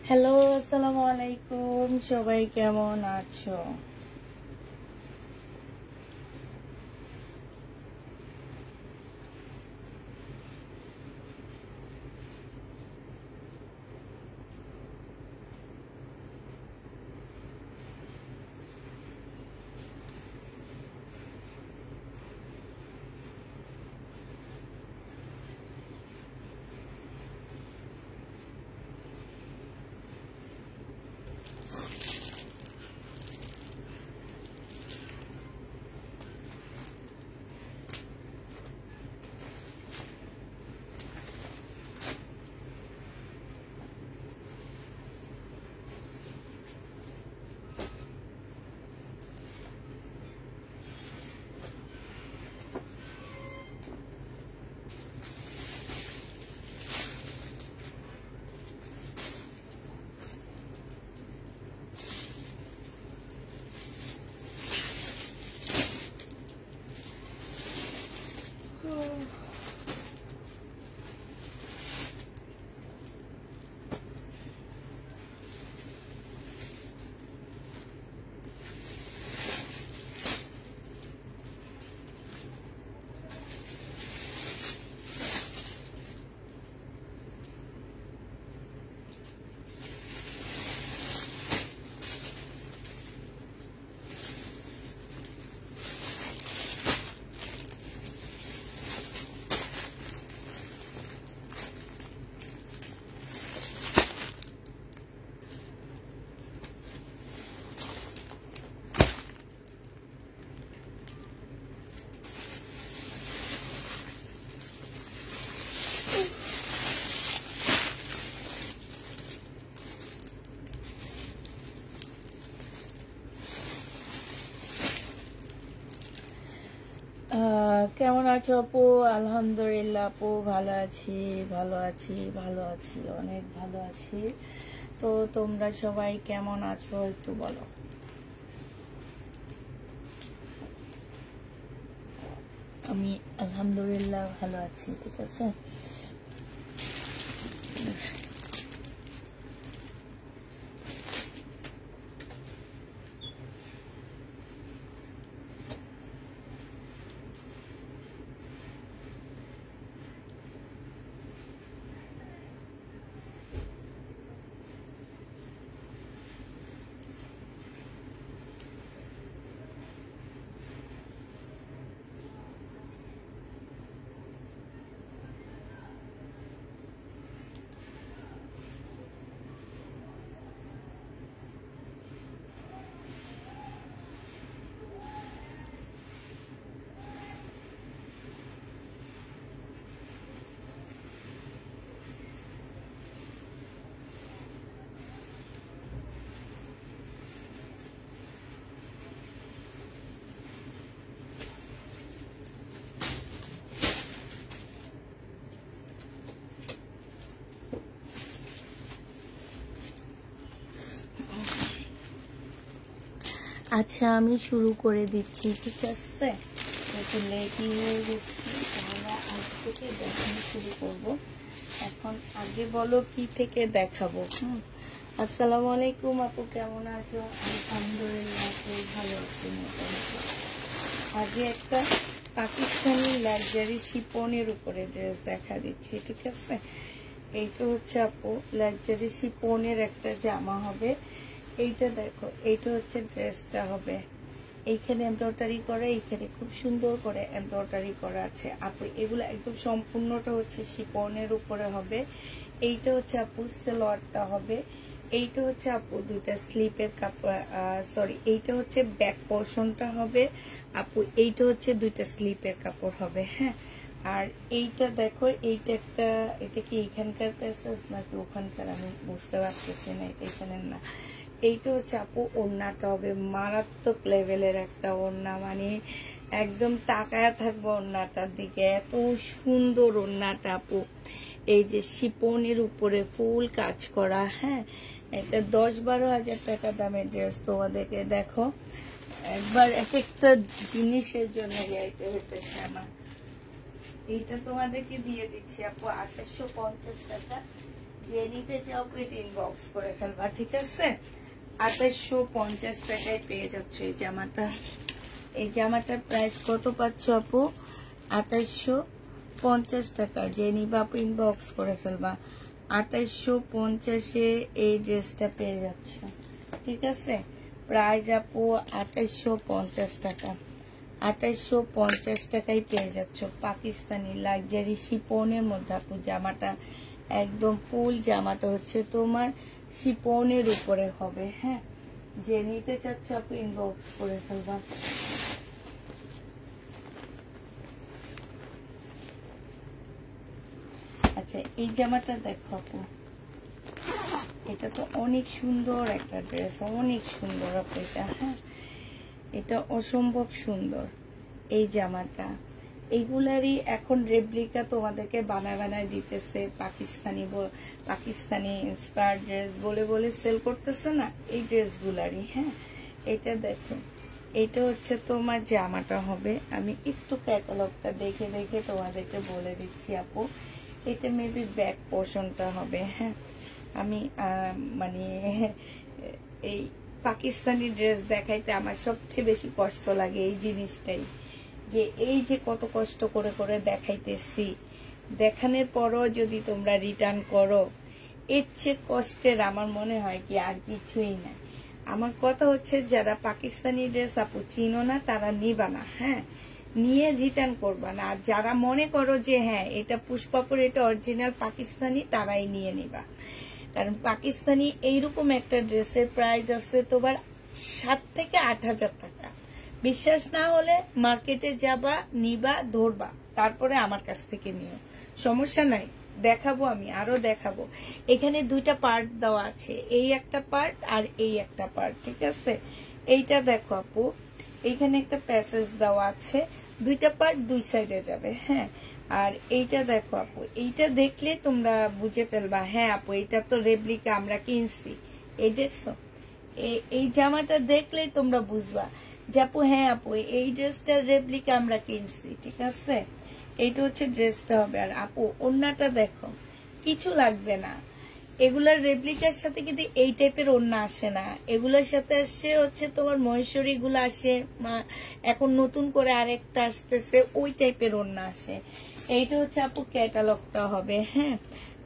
Hello, আসসালামু আলাইকুম। সবাই কেমন আছো? কেমন আছো আপু? আলহামদুলিল্লাহ আপু, ভালো আছি, অনেক ভালো আছি। তো তোমরা সবাই কেমন আছো একটু বলো। আমি আলহামদুলিল্লাহ ভালো আছি, ঠিক আছে। আচ্ছা, আমি শুরু করে দিচ্ছি, ঠিক আছে। লেটই হয়ে গেছি, তাহলে আজ থেকে দেখানো শুরু করব। এখন আগে বলো কি থেকে দেখাবো। আসসালামু আলাইকুম আপু, কেমন আছো? আলহামদুলিল্লাহ ভালো আছি মোটামুটি। আগে একটা পাকিস্তানি লাক্সারি শিপনের উপরে ড্রেস দেখা দিচ্ছি, ঠিক আছে। এইটা হচ্ছে আপু লাক্সারি শিপনের একটা জামা হবে। এইটা দেখো, এইটা হচ্ছে ড্রেসটা হবে। এইখানে এমব্রয়ডারি করা, এইখানে খুব সুন্দর করে এমব্রয়ডারি করা আছে আপু। এগুলো একদম সম্পূর্ণটা হচ্ছে শিপনের উপরে হবে। এইটা হচ্ছে আপু সালোয়ারটা হবে। এইটা হচ্ছে আপু দুইটা স্লিপের কাপড়, সরি, এইটা হচ্ছে ব্যাক পোর্শনটা হবে আপু। এইটা হচ্ছে দুইটা স্লিপের কাপড় হবে, হ্যাঁ। আর এইটা দেখো, এইটা একটা, এটা কি এখানকার প্যাসেজ নাকি ওখানকার আমি বুঝতে পারতেছি না, এটা এখানে না। এইটা হচ্ছে আপু ওড়নাটা হবে মারাত্মক লেভেলের একটা ওড়না, মানে একদম তাকায় থাকবো ওড়নাটার দিকে, এত সুন্দর ওড়নাটা আপু। এই যে শিপনের উপরে ফুল কাজ করা, হ্যাঁ। এটা 10-12 হাজার টাকা দামের ড্রেস। তোমাদেরকে দেখো একবার এক একটা জিনিসের জন্য যাইতে হইতেছে আমার। এইটা তোমাদেরকে দিয়ে দিচ্ছি আপু 2850 টাকা। যে নিতে চাও পেটি ইনবক্স করে ফেলবা, ঠিক আছে? 2850 টাকায় পেয়ে যাচ্ছ এই জামাটা। এই জামাটার প্রাইস কত পাচ্ছ আপু? 2850 টাকা। যে নিবা আপু ইনবক্স করে ফেলবা। 2850-এ এই ড্রেসটা পেয়ে যাচ্ছ, ঠিক আছে? প্রাইস আপু 2850 টাকা। 2850 টাকায় পেয়ে যাচ্ছ পাকিস্তানি লাক্সারি শিপনের মধ্যে আপু। জামাটা একদম ফুল জামাটা হচ্ছে তোমার শিপনের উপরে হবে। হ্যাঁ, যে নিতে চাচ্ছ আপু ইনবক্স করে ফেলবা। আচ্ছা, এই জামাটা দেখো আপু, এটা তো অনেক সুন্দর একটা ড্রেস, অনেক সুন্দর আপু এটা। হ্যাঁ, এটা অসম্ভব সুন্দর এই জামাটা। এইগুলারই এখন রেপ্লিকা তোমাদেরকে বানায় দিতেছে, পাকিস্তানি ইন্সপায়ার্ড ড্রেস বলে বলে সেল করতেছে না, এই ড্রেসগুলারই। হ্যাঁ, এটা দেখো, এটা হচ্ছে তোমার জামাটা হবে। আমি একটু ক্যাটালগটা দেখে দেখে তোমাদেরকে বলে দিচ্ছি আপু। এটা মেবি ব্যাক পোর্শনটা হবে। হ্যাঁ, আমি মানে এই পাকিস্তানি ড্রেস দেখাইতে আমার সবচেয়ে বেশি কষ্ট লাগে এই জিনিসটাই, যে এই যে কত কষ্ট করে করে দেখাইতেছি, দেখানোর পরও যদি তোমরা রিটার্ন করো, এর চেয়ে কষ্টের আমার মনে হয় কি আর কিছুই না। আমার কথা হচ্ছে, যারা পাকিস্তানি ড্রেস আপু চিনো না তারা নিবা না। হ্যাঁ, নিয়ে রিটার্ন করবা না। আর যারা মনে করো যে হ্যাঁ এটা পুষ্পাপুর, এটা অরিজিনাল পাকিস্তানি, তারাই নিয়ে নিবা। কারণ পাকিস্তানি এইরকম একটা ড্রেসের প্রাইস আছে তোমার 7 থেকে 8,000 টাকা। বিশ্বাস না হলে মার্কেটে যাবা, নিবা, ধরবা, তারপরে আমার কাছ থেকে নিও, সমস্যা নাই। দেখাবো, আমি আরো দেখাবো। এখানে দুইটা পার্ট দেওয়া আছে, এই একটা পার্ট আর এই একটা পার্ট, ঠিক আছে? এইটা দেখো আপু, এইখানে একটা প্যাসেজ দেওয়া আছে, দুইটা পার্ট দুই সাইডে যাবে। হ্যাঁ, আর এইটা দেখো আপু, এইটা দেখলে তোমরা বুঝে ফেলবা হ্যাঁ আপু এটা তো রেপ্লিকা, আমরা কিনছি। এই দেখছো, এই জামাটা দেখলেই তোমরা বুঝবা যে আপু হ্যাঁ আপু এই ড্রেসটার রেপ্লিকা আমরা কিনছি, ঠিক আছে? এইটা হচ্ছে ড্রেসটা হবে। আর আপু ওড়নাটা দেখো, কিছু লাগবে না। এগুলার রেপ্লিকার সাথে কিন্তু এই টাইপের ওড়না আসে না, এগুলোর সাথে আসে হচ্ছে তোমার মহেশ্বরী গুলো আসে, এখন নতুন করে আরেকটা আসতেছে, ওই টাইপের ওড়না আসে। এইটা হচ্ছে আপু ক্যাটালগটা হবে। হ্যাঁ,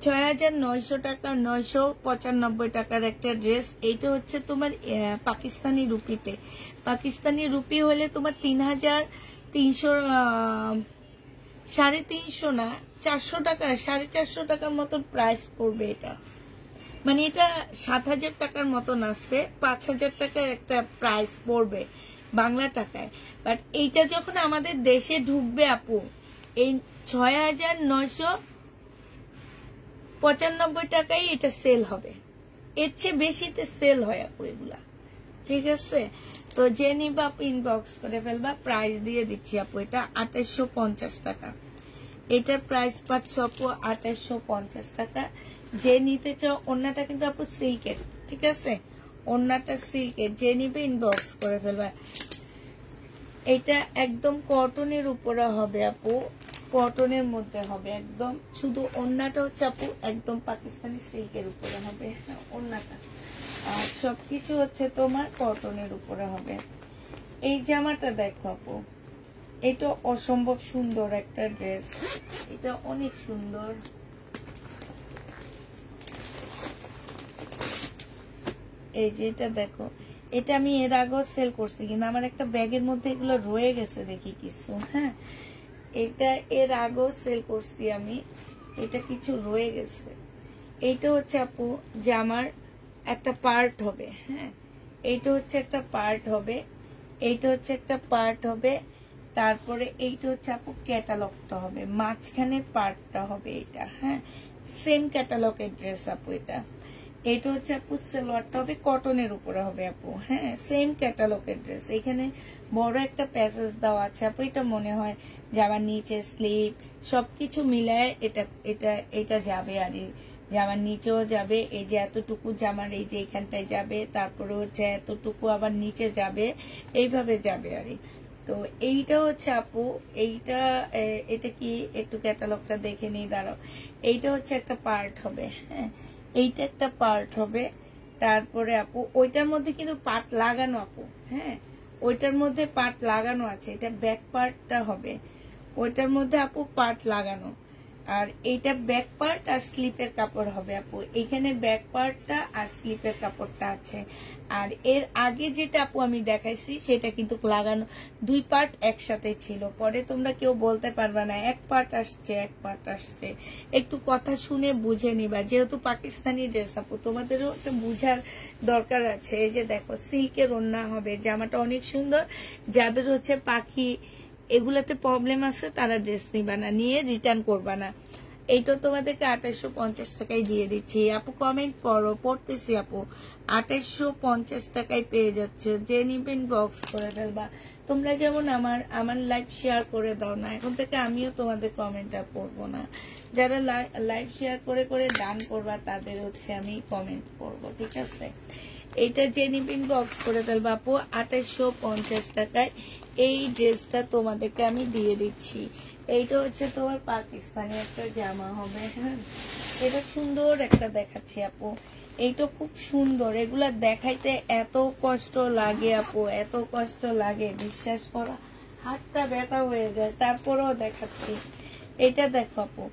6,900 টাকা, 995 টাকার একটা ড্রেস। এইটা হচ্ছে তোমার পাকিস্তানি রুপিতে। পাকিস্তানি রুপি হলে তোমার 3,300, 350 না, 400 টাকা, 450 টাকার মতন প্রাইস পড়বে এটা। মানে এটা 7,000 টাকার মতন আছে, 5,000 টাকার একটা প্রাইস পড়বে বাংলা টাকায়। বাট এইটা যখন আমাদের দেশে ঢুকবে আপু, এই 6,995 টাকায় এটা সেল হবে। এর চেয়ে বেশিতে সেল হয় আপু এগুলা, ঠিক আছে? তো যে নিবা আপু ইনবক্স করে ফেলবা। প্রাইস দিয়ে দিচ্ছি আপু, এটা 2850 টাকা। এটার প্রাইস পাচ্ছ আপু 2850 টাকা। যে নিতে চাও, ওড়নাটা কিন্তু আপু সিল্কের, ঠিক আছে? ওড়নাটা সিল্কের, যে নিবে ইনবক্স করে ফেলবা। এটা একদম কটনের উপরে হবে আপু, কটনের মধ্যে হবে একদম। শুধু ওড়নাটা হচ্ছে আপু একদম পাকিস্তানি সিল্কের উপরে হবে ওড়নাটা, আর সবকিছু হচ্ছে তোমার কটনের উপরে হবে। এই জামাটা দেখো আপু, এটা অসম্ভব সুন্দর একটা ড্রেস, এটা অনেক সুন্দর। এই যে এটা দেখো, এটা আমি এর আগেও সেল করছি, কিন্তু আমার একটা ব্যাগের মধ্যে এগুলো রয়ে গেছে দেখি কিছু। হ্যাঁ, এটা এর আগেও সেল করছি আমি, এটা কিছু রয়ে গেছে। এইটা হচ্ছে আপু জামার একটা পার্ট হবে। হ্যাঁ, এইটা হচ্ছে একটা পার্ট হবে, এইটা হচ্ছে একটা পার্ট হবে, তারপরে এইটা হচ্ছে আপু ক্যাটালগটা হবে, মাঝখানে পার্টটা হবে এটা। হ্যাঁ, সেম ক্যাটালগের ড্রেস আপু এটা। এটা হচ্ছে আপু সালোয়ারটা হবে কটনের উপরে হবে আপু। হ্যাঁ, সেম ক্যাটালগের ড্রেস। এখানে বড় একটা প্যাসেজ দেওয়া আছে আপু, এটা মনে হয় জামার নিচে স্লিপ সবকিছু মিলায় এটা এটা এটা যাবে। আর জামার নিচেও যাবে, এই যে এতটুকু জামার এই যে এখানটায় যাবে, তারপরে হচ্ছে এতটুকু আবার নিচে যাবে, এইভাবে যাবে। আর তো এইটা হচ্ছে আপু, এইটা এটা কি একটু ক্যাটালগটা দেখে নিই, দাঁড়াও। এইটা হচ্ছে একটা পার্ট হবে। হ্যাঁ, এইটা একটা পার্ট হবে। তারপরে আপু ওইটার মধ্যে কিন্তু পার্ট লাগানো আপু, হ্যাঁ ওইটার মধ্যে পার্ট লাগানো আছে, এটা ব্যাক পার্টটা হবে, ওইটার মধ্যে আপু পার্ট লাগানো। আর এইটা ব্যাক পার্ট আর স্লিপের কাপড় হবে আপু, এখানে ব্যাক পার্টটা আর স্লিপের কাপড়টা আছে। আর এর আগে যেটা আপু আমি দেখাইছি সেটা কিন্তু লাগানো দুই পার্ট একসাথে ছিল, পরে তোমরা কেউ বলতে পারবা না এক পার্ট আসছে এক পার্ট আসছে। একটু কথা শুনে বুঝে নিবা, যেহেতু পাকিস্তানি ড্রেস আপু তোমাদেরও একটা বুঝার দরকার আছে। এই যে দেখো সিল্কের ওড়না হবে, জামাটা অনেক সুন্দর। যাদের হচ্ছে পাখি এগুলাতে প্রবলেম আছে তারা ড্রেস নিবা না, নিয়ে রিটার্ন করবা না। এইটা তোমাদেরকে 2850 টাকায় দিয়ে দিচ্ছি আপু। কমেন্ট করো, পড়তেছি আপু। 2850 টাকায় পেয়ে যাচ্ছে, যে নিবেন বক্স করে ফেলবা। তোমরা যেমন আমার লাইভ শেয়ার করে দাও না, এখন থেকে আমিও তোমাদের কমেন্ট আর পড়বো না। যারা লাইভ শেয়ার করে করে ডান করবা তাদের হচ্ছে আমি কমেন্ট করবো, ঠিক আছে। এইটা যে নিবেন বক্স করে ফেলবা আপু 2850 টাকায় এই ড্রেসটা তোমাদেরকে আমি দিয়ে দিচ্ছি। এইটা হচ্ছে তোমার পাকিস্তানি একটা জামা হবে, হ্যাঁ এটা সুন্দর একটা দেখাচ্ছি আপু, এইটা খুব সুন্দর। এগুলা দেখাইতে এত কষ্ট লাগে আপু, এত কষ্ট লাগে বিশ্বাস করো, হাতটা ব্যথা হয়ে যায়, তারপরেও দেখাচ্ছি। এটা দেখো আপু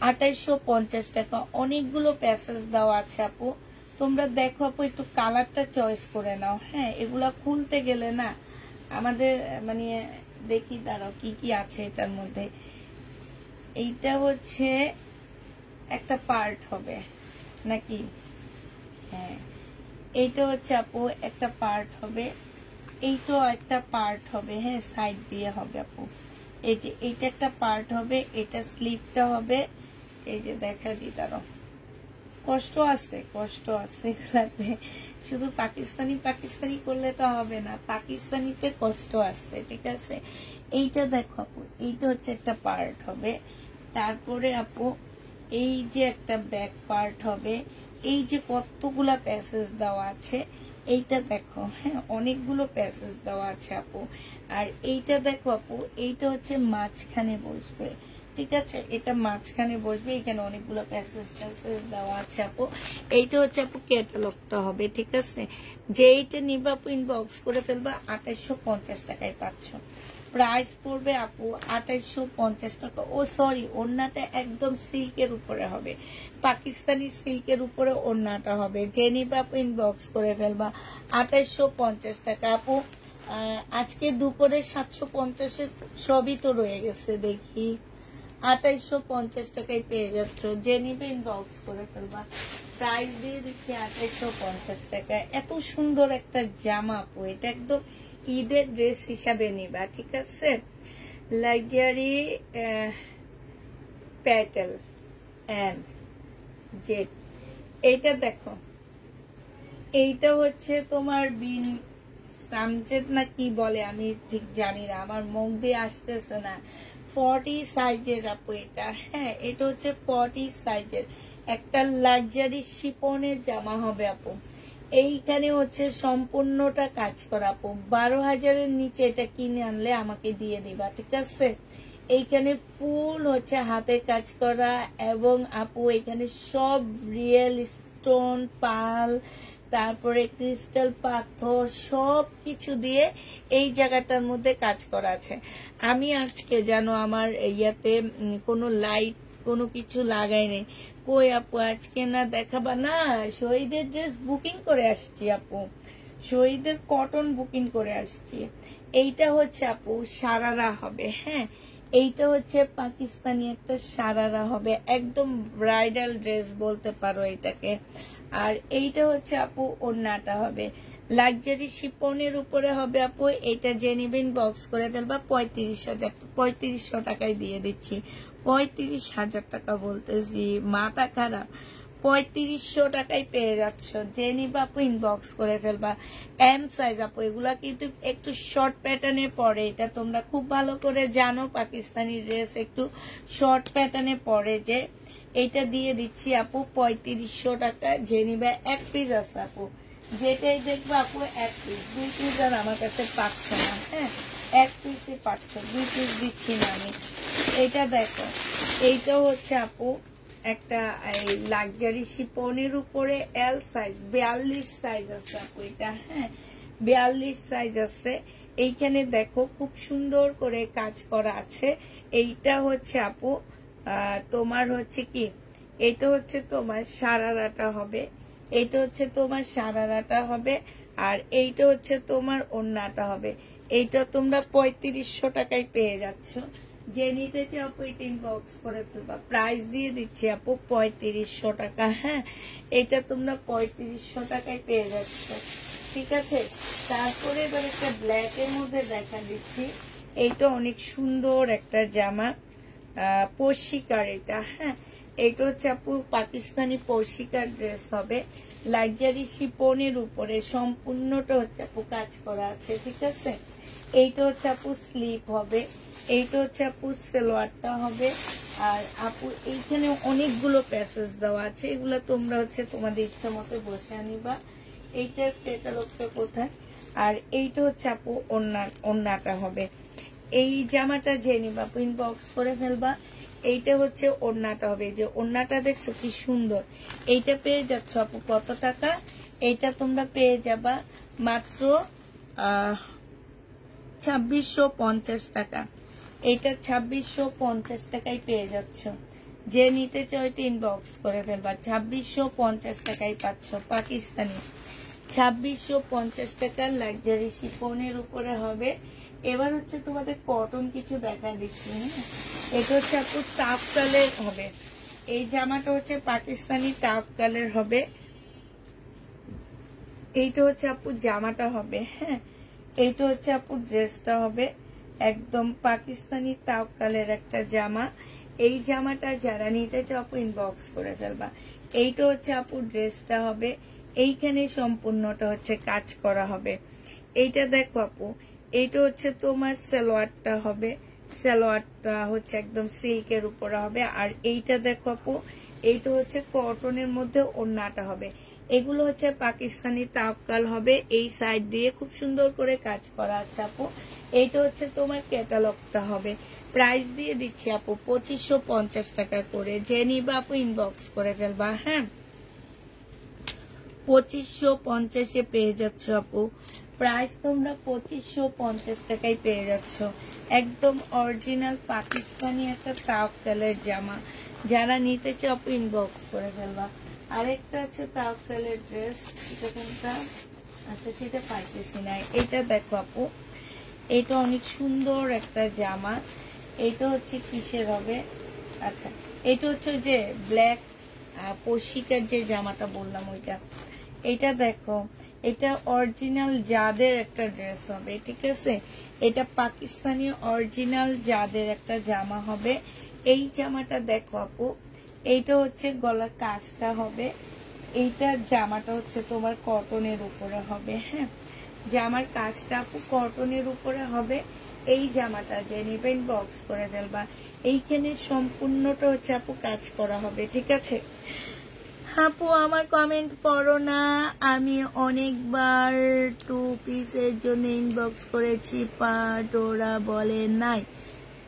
2850 টাকা, অনেকগুলো প্যাসেজ দেওয়া আছে আপু। তোমরা দেখো আপু, একটু কালারটা চয়েস করে নাও, হ্যাঁ এগুলা খুলতে গেলে না আমাদের মানে দেখি দাঁড়াও কি কি আছে এটার মধ্যে। এইটা হচ্ছে একটা পার্ট হবে নাকি, হ্যাঁ এইটা হচ্ছে আপু একটা পার্ট হবে, এইটাও একটা পার্ট হবে, হ্যাঁ সাইড দিয়ে হবে আপু। এই যে এইটা একটা পার্ট হবে, এটা স্লিপটা হবে। এই যে দেখা দিই দাঁড়াও, কষ্ট আছে কষ্ট আছে এগুলাতে, শুধু পাকিস্তানি পাকিস্তানি করলে তো হবে না, পাকিস্তানিতে কষ্ট আছে, ঠিক আছে। এইটা দেখো আপু, এইটা হচ্ছে একটা পার্ট হবে। তারপরে আপু এই যে একটা ব্যাক পার্ট হবে, এই যে কতগুলা প্যাসেজ দেওয়া আছে, এইটা দেখো, হ্যাঁ অনেকগুলো প্যাসেজ দেওয়া আছে আপু। আর এইটা দেখো আপু, এইটা হচ্ছে মাঝখানে বসবে, ঠিক আছে, এটা মাঝখানে বসবে, এখানে অনেকগুলো প্যাসেজ দেওয়া আছে আপু। এইটা হচ্ছে আপু ক্যাটালগটা হবে, ঠিক আছে। যে এইটা নিবা আপু ইনবক্স করে ফেলবা, 2850 টাকায় পাচ্ছ। প্রাইস পড়বে আপু 2850 টাকা। ও সরি, ওড়নাটা একদম সিল্কের উপরে হবে, পাকিস্তানি সিল্কের উপরে ওড়নাটা হবে। যে নিবা আপু ইনবক্স করে ফেলবা, 2850 টাকা আপু। আজকে দুপুরে 750-এর সবই তো রয়ে গেছে, দেখি 2850 টাকায় পেয়ে যাচ্ছ, যে নিবে ইনবক্স করে ফেলবা। প্রাইস দিয়ে দিচ্ছি 2850 টাকা। এত সুন্দর একটা জামা আপু, এটা একদম ঈদের ড্রেস হিসাবে নিবা, ঠিক আছে। লাক্সারি প্যাটেল এন্ড জেড, এইটা দেখো, এইটা হচ্ছে তোমার বিন সামজেট না কি বলে আমি ঠিক জানি না, আমার মুখ দিয়ে আসতেছে না। 40 সাইজের আপু এটা, হ্যাঁ এটা হচ্ছে 40 সাইজের একটা লাক্সারি শিপনের জামা হবে আপু। এইখানে হচ্ছে সম্পূর্ণটা কাজ করা আপু, 12,000-এর নিচে এটা কিনে আনলে আমাকে দিয়ে দিবা, ঠিক আছে। এইখানে ফুল হচ্ছে হাতে কাজ করা, এবং আপু এখানে সব রিয়েল স্টোন পাল, তারপরে ক্রিস্টাল পাথর সব কিছু দিয়ে এই জায়গাটার মধ্যে কাজ করা আছে। আমি আজকে জানো আমার ইয়াতে কোনো লাইট কোনো কিছু লাগাই নেই। কই আপু আজকে না দেখাবা না, শহীদের ড্রেস বুকিং করে আসছি আপু, শহীদের কটন বুকিং করে আসছি। এইটা হচ্ছে আপু সারারা হবে, হ্যাঁ এইটা হচ্ছে পাকিস্তানি একটা সারারা হবে, একদম ব্রাইডাল ড্রেস বলতে পারো এটাকে। আর এইটা হচ্ছে আপু ওড়নাটা হবে লাক্সারি শিপনের উপরে হবে আপু। এটা যে নিবেন বক্স করে ফেলবা, 3500 টাকায় দিয়ে দিচ্ছি। 35,000 টাকা বলতেছি, মাথা খারাপ, 3500 টাকায় পেয়ে যাচ্ছ। যে নিবা আপু ইনবক্স করে ফেলবা। এম সাইজ আপু, এগুলা কিন্তু একটু শর্ট প্যাটার্নে পরে, এটা তোমরা খুব ভালো করে জানো, পাকিস্তানি ড্রেস একটু শর্ট প্যাটার্নে পরে। যে এটা দিয়ে দিচ্ছি আপু 3500 টাকা। যে নিবে এক পিস আছে আপু, যেটাই দেখবো আপু এক পিস, 2 পিস আর আমার কাছে পাচ্ছ না, হ্যাঁ এক পিসই পাচ্ছ, 2 পিস দিচ্ছি না আমি। এইটা দেখো, এইটাও হচ্ছে আপু একটা লাক্সারি শিপনের উপরে এল সাইজ 42 সাইজ আছে আপু এটা। হ্যাঁ 42 সাইজ আছে। এইখানে দেখো খুব সুন্দর করে কাজ করা আছে। এইটা হচ্ছে আপু তোমার হচ্ছে কি, এটা হচ্ছে তোমার সারারাটা হবে, এইটা হচ্ছে তোমার সারারাটা হবে, আর এইটা হচ্ছে তোমার ওড়নাটা হবে। এইটা তোমরা 3500 টাকায় পেয়ে যাচ্ছ। যে নিতে চাও আপু এটা ইনবক্স করে ফেলবা। প্রাইস দিয়ে দিচ্ছি আপু 3500 টাকা। হ্যাঁ এটা তোমরা 3500 টাকায় পেয়ে যাচ্ছ, ঠিক আছে। তারপরে এবার একটা ব্ল্যাক এর মধ্যে দেখা দিচ্ছি। এইটা অনেক সুন্দর একটা জামা, পর্শিকার এটা। হ্যাঁ এইটা হচ্ছে আপু পাকিস্তানি পর্শিকার ড্রেস হবে, লাক্সারি শিপনের উপরে সম্পূর্ণটা হচ্ছে আপু কাজ করা আছে, ঠিক আছে। এইটা হচ্ছে আপু স্লিপ হবে, এইটা হচ্ছে আপু সালোয়ারটা হবে। আর আপু এইখানে অনেকগুলো প্যাসেজ দেওয়া আছে, এগুলো তোমরা হচ্ছে তোমাদের ইচ্ছা মতো বসে আনিবা। এইটার ক্যাটালগটা কোথায়? আর এইটা হচ্ছে আপু ওড়নাটা হবে। এই জামাটা যে নিবা আপু ইনবক্স করে ফেলবা। এইটা হচ্ছে ওড়নাটা হবে, যে ওড়নাটা দেখছো কি সুন্দর। এইটা পেয়ে যাচ্ছ আপু কত টাকা? এইটা তোমরা পেয়ে যাবা মাত্র 2650 টাকা। এইটা 2650 টাকায় পেয়ে যাচ্ছ। যে নিতে চাও এটা ইনবক্স করে ফেলবা। 2650 টাকায় পাচ্ছ পাকিস্তানি। 2650 টাকার লাক্সারি শিফনের উপরে হবে। এবার হচ্ছে তোমাদের কটন কিছু দেখা দিচ্ছি। এটা হচ্ছে আপু টাফ কালার হবে। এই জামাটা হচ্ছে পাকিস্তানি টাফ কালার হবে। এইটা হচ্ছে আপু জামাটা হবে। হ্যাঁ এইটা হচ্ছে আপু ড্রেসটা হবে, একদম পাকিস্তানি টাফ কালার একটা জামা। এই জামাটা যারা নিতে চাও আপু ইনবক্স করে ফেলবা। এইটা হচ্ছে আপু ড্রেসটা হবে, এইখানে সম্পূর্ণটা হচ্ছে কাজ করা হবে। এইটা দেখো আপু, এইটা হচ্ছে তোমার সালোয়ারটা হবে, সালোয়ারটা হচ্ছে একদম সিল্কের উপরে হবে। আর এইটা দেখো আপু, এইটা হচ্ছে কটনের মধ্যে ওড়নাটা হবে। এগুলো হচ্ছে পাকিস্তানি তাওকাল হবে, এই সাইড দিয়ে খুব সুন্দর করে কাজ করা আছে আপু। এইটা হচ্ছে তোমার ক্যাটালগটা হবে। প্রাইস দিয়ে দিচ্ছি আপু 2550 টাকা করে। যে নিবা আপু ইনবক্স করে ফেলবা। হ্যাঁ 2550 পেয়ে যাচ্ছ আপু। প্রাইস তোমরা 2550 টাকায় পেয়ে যাচ্ছ। একদম অরিজিনাল পাকিস্তানি একটা তাওকালের জামা। যারা নিতে চাও আপু ইনবক্স করে ফেলবা। আরেকটা আছে তাওকালের ড্রেস, এটা কোনটা? আচ্ছা সেটা পাইতেছি না। এটা দেখো আপু, এটা অনেক সুন্দর একটা জামা। এটা হচ্ছে কিসের হবে? আচ্ছা এটা হচ্ছে যে ব্ল্যাক পর্শিকার যে জামাটা বললাম ওইটা। এটা দেখো, এটা অরিজিনাল জাদের একটা ড্রেস হবে, ঠিক আছে। এটা পাকিস্তানি অরিজিনাল জাদের একটা জামা হবে। এই জামাটা দেখো আপু, এইটা হচ্ছে গলার কাজটা হবে। এইটা জামাটা হচ্ছে তোমার কটনের উপরে হবে। হ্যাঁ জামার কাজটা আপু কটনের উপরে হবে। এই জামাটা যে নিবেন বক্স করে ফেলবা। এইখানে সম্পূর্ণটা হচ্ছে আপু কাজ করা হবে, ঠিক আছে। আপু আমার কমেন্ট পড়ো না, আমি অনেকবার 2 পিসের জন্য ইনবক্স করেছি, বাট ওরা বলে নাই।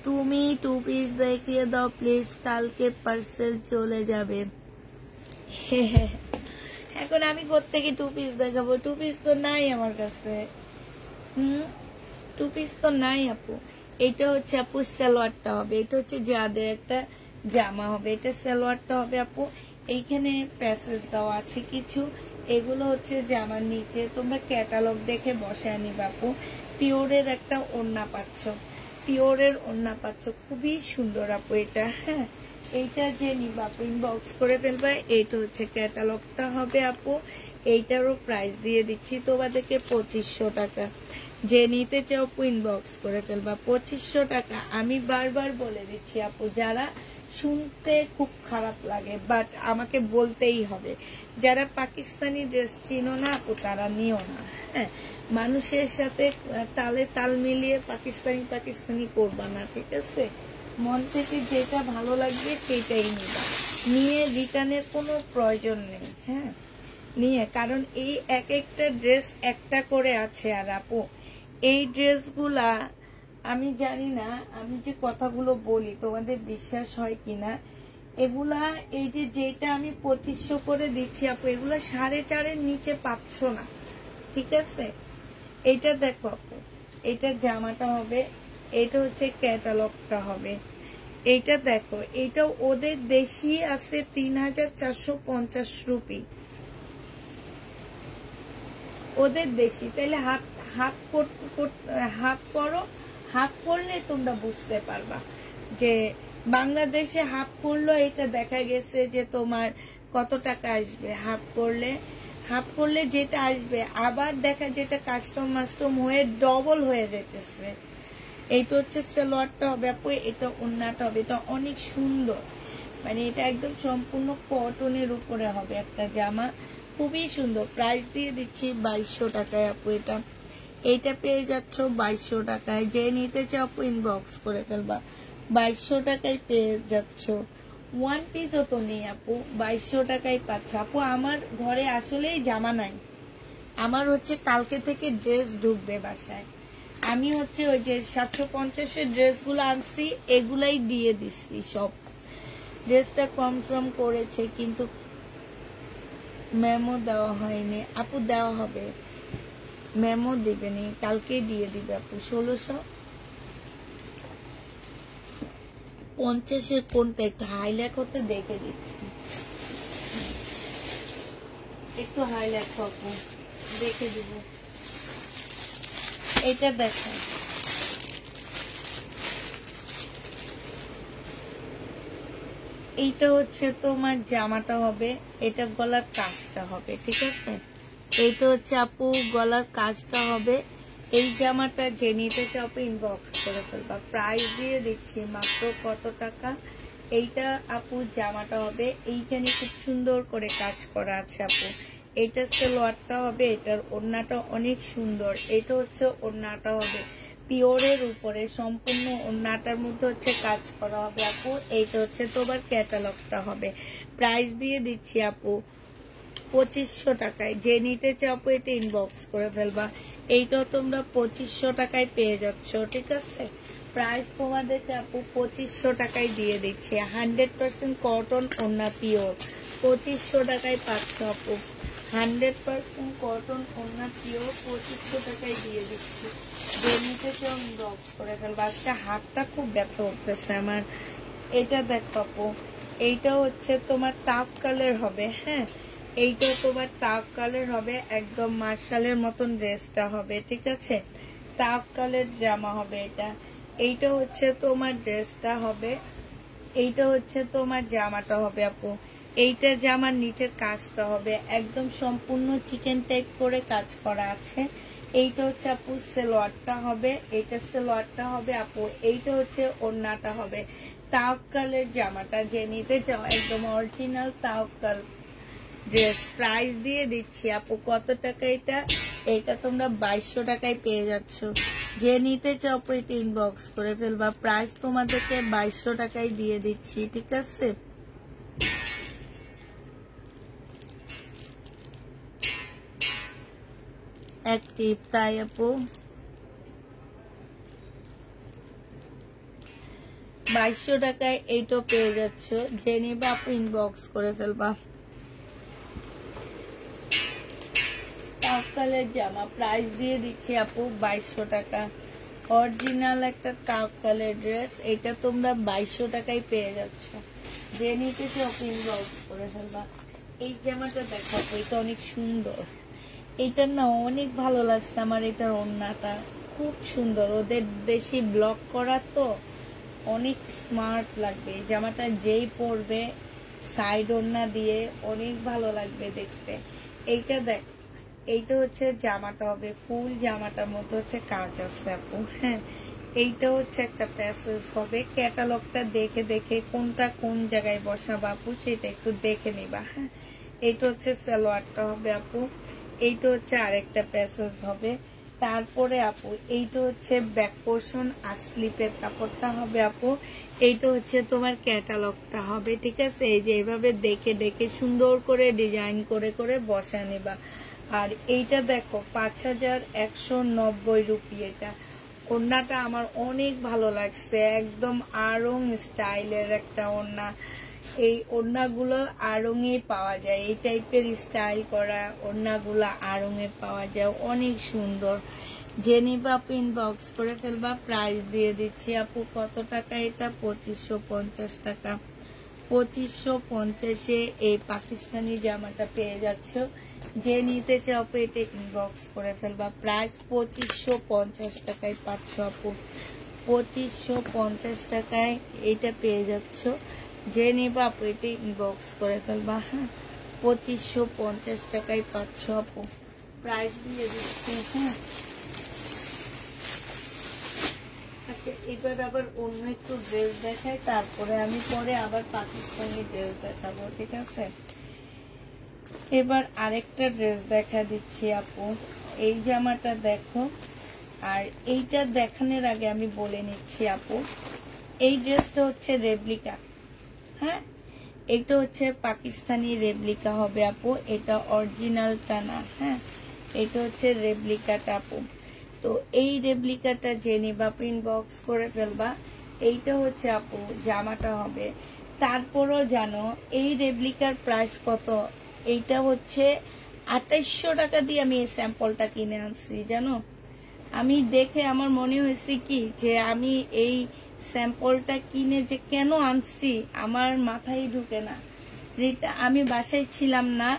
তুমি 2 পিস দেখিয়ে দাও প্লিজ, কালকে পার্সেল চলে যাবে। এখন আমি কোত্থেকে 2 পিস দেখাবো? 2 পিস তো নাই আমার কাছে। 2 পিস তো নাই আপু। এটা হচ্ছে আপু সালোয়ারটা হবে, এটা হচ্ছে যাদের একটা জামা হবে। এটা সালোয়ারটা হবে আপু। এইখানে প্যাসেজ দেওয়া আছে কিছু, এগুলো হচ্ছে জামার নিচে। তোমরা ক্যাটালগ দেখে বসায় নিবা আপু। পিওরের একটা ওড়না পাচ্ছ, পিওরের ওড়না পাচ্ছ, খুবই সুন্দর আপু এটা। হ্যাঁ এইটা যে নিবা আপু ইনবক্স করে ফেলবা। এইটা হচ্ছে ক্যাটালগটা হবে আপু। এইটারও প্রাইস দিয়ে দিচ্ছি তোমাদেরকে 2500 টাকা। যে নিতে চাও আপু ইনবক্স করে ফেলবা। 2500 টাকা। আমি বারবার বলে দিচ্ছি আপু, যারা শুনতে খুব খারাপ লাগে বাট আমাকে বলতেই হবে, যারা পাকিস্তানি ড্রেস চিনো না আপু তারা নিও না। হ্যাঁ মানুষের সাথে তালে তাল মিলিয়ে পাকিস্তানি করবা না, ঠিক আছে। মন থেকে যেটা ভালো লাগবে সেটাই নিবা, নিয়ে রিটার্নের কোনো প্রয়োজন নেই। হ্যাঁ নিয়ে, কারণ এই এক একটা ড্রেস একটা করে আছে। আর আপু এই ড্রেসগুলা আমি জানি না, আমি যে কথাগুলো বলি তোমাদের বিশ্বাস হয় কিনা, এগুলা এই যে যেটা আমি 2500 করে দিচ্ছি আপু, এগুলা 4.5 নিচে পাচ্ছ না, ঠিক আছে। এইটা দেখো আপু, এটা জামাটা হবে, এটা হচ্ছে ক্যাটালগটা হবে। এইটা দেখো, এটা ওদের দেশি আছে 3450 রুপি, ওদের দেশি। তাইলে হাফ হাফ হাফ করো, হাফ করলে তোমরা বুঝতে পারবা যে বাংলাদেশে হাফ করলো এটা দেখা গেছে যে তোমার কত টাকা আসবে হাফ করলে। হাফ করলে যেটা আসবে আবার দেখা যেটা কাস্টম হয়ে ডবল হয়ে যেতেছে। এইটা হচ্ছে সালোয়ারটা হবে আপু, এটা ওন্নাটা হবে। এটা অনেক সুন্দর, মানে এটা একদম সম্পূর্ণ কটনের উপরে হবে একটা জামা, খুবই সুন্দর। প্রাইস দিয়ে দিচ্ছি 2200 টাকায় আপু। এইটা পেয়ে যাচ্ছ 2200 টাকায়। যে নিতে চাও আপু ইনবক্স করে ফেলবা, 2200 টাকায় পেয়ে যাচ্ছ। ওয়ান পিসও তো নেই আপু, 2200 টাকায় পাচ্ছ আপু। আমার ঘরে আসলেই জামা নাই, আমার হচ্ছে কালকে থেকে ড্রেস ঢুকবে বাসায়। আমি হচ্ছে ওই যে 750-এর ড্রেসগুলো আনছি, এগুলাই দিয়ে দিচ্ছি সব। ড্রেসটা কনফার্ম করেছে কিন্তু মেমো দেওয়া হয়নি আপু, দেওয়া হবে, মেমো দিবেনি, কালকেই দিয়ে দিবে আপু। 1650-এর কোনটা একটু হাইলাইট হতে দেখে দিচ্ছি, একটু হাইলাইট আপু দেখে দিব। এটা দেখো, এইটা হচ্ছে তোমার জামাটা হবে, এটা গলার কাজটা হবে, ঠিক আছে। এইটা হচ্ছে আপু গলার কাজটা হবে। এই জামাটা যে নিতে চাও আপু ইনবক্স করে ফেলবা। প্রাইস দিয়ে দিচ্ছি মাত্র কত টাকা। এইটা আপু জামাটা হবে, এইখানে খুব সুন্দর করে কাজ করা আছে আপু। এইটা সালোয়ারটা হবে, এটার ওড়নাটা অনেক সুন্দর। এটা হচ্ছে ওড়নাটা হবে পিওরের উপরে, সম্পূর্ণ ওড়নাটার মধ্যে হচ্ছে কাজ করা হবে আপু। এইটা হচ্ছে তোমার ক্যাটালগটা হবে। প্রাইস দিয়ে দিচ্ছি আপু 2500 টাকায়। যে নিতে চাও আপু এটা ইনবক্স করে ফেলবা। এইটাও তোমরা 2500 টাকায় পেয়ে যাচ্ছ, ঠিক আছে। প্রাইস তোমাদেরকে আপু 2500 টাকায় দিয়ে দিচ্ছি। 100% কটন ওড়না পিওর, 2500 টাকায় পাচ্ছ আপু। 100% কটন ওড়না পিওর 2500 টাকায় দিয়ে দিচ্ছি। যে নিতে চাও ইনবক্স করে ফেলবা। আজকে হাতটা খুব ব্যথা উঠতেছে আমার। এটা দেখো আপু, এইটা হচ্ছে তোমার তাপ কালার হবে, হ্যাঁ, এইটা তোমার তাপ কালার হবে, একদম মার্শালের মতন ড্রেসটা হবে, ঠিক আছে। তাপ কালার জামা হবে এটা। এইটা হচ্ছে তোমার ড্রেসটা হবে, এইটা হচ্ছে তোমার জামাটা হবে আপু। এইটা জামার নিচের কাজটা হবে একদম সম্পূর্ণ চিকেন টাইপ করে কাজ করা আছে। এইটা হচ্ছে আপু সালোয়ারটা হবে, এইটা সালোয়ারটা হবে আপু। এইটা হচ্ছে ওড়নাটা হবে। তাওয়াক্কালের জামাটা যে নিতে চাও একদম অরিজিনাল তাওয়াক্কাল ড্রেস। প্রাইস দিয়ে দিচ্ছি আপু কত টাকা এটা। এটা তোমরা 2200 টাকায় পেয়ে যাচ্ছ। যে নিতে চাও আপু এটা ইনবক্স করে ফেলবা। প্রাইস তোমাদেরকে 2200 টাকায় দিয়ে দিচ্ছি, ঠিক আছে। অ্যাক্টিভ তাই আপু 2200 টাকায় এইটা পেয়ে যাচ্ছ। যে নিবে আপু ইনবক্স করে ফেলবা। তাওয়াক্কালের জামা প্রাইস দিয়ে দিচ্ছি আপু 2200 টাকা। অরিজিনাল একটা তাওয়াক্কালের ড্রেস, এটা তোমরা 2200 টাকায় পেয়ে যাচ্ছ। যে নিতে চাও আপু ইনবক্স করে ফেলবা। এই জামাটা দেখো, এটা অনেক সুন্দর। এটা না অনেক ভালো লাগছে আমার। এটার ওড়নাটা খুব সুন্দর, ওদের দেশি ব্লক করা তো অনেক স্মার্ট লাগবে। এই জামাটা যেই পরবে সাইড ওড়না দিয়ে অনেক ভালো লাগবে দেখতে। এইটা দেখ, এইটা হচ্ছে জামাটা হবে, ফুল জামাটার মধ্যে হচ্ছে কাজ আছে আপু, হ্যাঁ। এইটা হচ্ছে একটা প্যাসেজ হবে। ক্যাটালগটা দেখে দেখে কোনটা কোন জায়গায় বসাবো আপু সেটা একটু দেখে নিবা, হ্যাঁ। এইটা হচ্ছে সালোয়ারটা হবে আপু। এইটা হচ্ছে আরেকটা প্যাসেজ হবে। তারপরে আপু এইটা হচ্ছে ব্যাক পোর্শন আর স্লিপের কাপড়টা হবে আপু। এইটা হচ্ছে তোমার ক্যাটালগটা হবে, ঠিক আছে। এই যে এইভাবে দেখে দেখে সুন্দর করে ডিজাইন করে করে বসা নিবা। আর এইটা দেখো 5190 রুপি। এটা ওড়নাটা আমার অনেক ভালো লাগছে, একদম আরং স্টাইলের একটা ওড়না। এই ওড়নাগুলো আড়ঙে পাওয়া যায়, এই টাইপের স্টাইল করা ওড়নাগুলো আড়ঙে পাওয়া যায়, অনেক সুন্দর। যে নিবা আপু ইনবক্স করে ফেলবা, প্রাইস দিয়ে দিচ্ছি আপু। কত টাকা এটা? 2550 টাকা। 2550-এ এই পাকিস্তানি জামাটা পেয়ে যাচ্ছ। যে নিতে চাও আপু এটা ইনবক্স করে ফেলবা। প্রাইস 2550 টাকায় পাচ্ছ আপু। 2550 টাকায় এইটা পেয়ে যাচ্ছ। যে নিবা আপু এটা ইনবক্স করে ফেলবা। হ্যাঁ, 2550 টাকায় পাচ্ছ আপু। প্রাইস দিয়ে দিচ্ছি। হ্যাঁ, আচ্ছা, এবার আবার অন্য একটু ড্রেস দেখাই, তারপরে আমি পরে আবার পাকিস্তানি ড্রেস দেখাবো, ঠিক আছে? এবার আরেকটা ড্রেস দেখা দিচ্ছি আপু। এই জামাটা দেখো, আর এইটা দেখানোর আগে আমি বলে নিচ্ছি আপু, এই ড্রেসটা হচ্ছে রেপ্লিকা। হ্যাঁ, এটা হচ্ছে পাকিস্তানি রেপ্লিকা হবে আপু, এটা অরিজিনালটা না। হ্যাঁ, এটা হচ্ছে রেপ্লিকাটা আপু। তো এই রেপ্লিকাটা যে নিবা ইনবক্স করে ফেলবা। এইটা হচ্ছে আপু জামাটা হবে। তারপরও জানো এই রেপ্লিকার প্রাইস কত? এইটা হচ্ছে 2800 টাকা দিয়ে আমি এই স্যাম্পলটা কিনে আনছি, জানো? আমি দেখে আমার মনে হয়েছে কি যে আমি এই স্যাম্পলটা কিনে যে কেন আনছি আমার মাথায় ঢুকে না। আমি বাসায় ছিলাম না,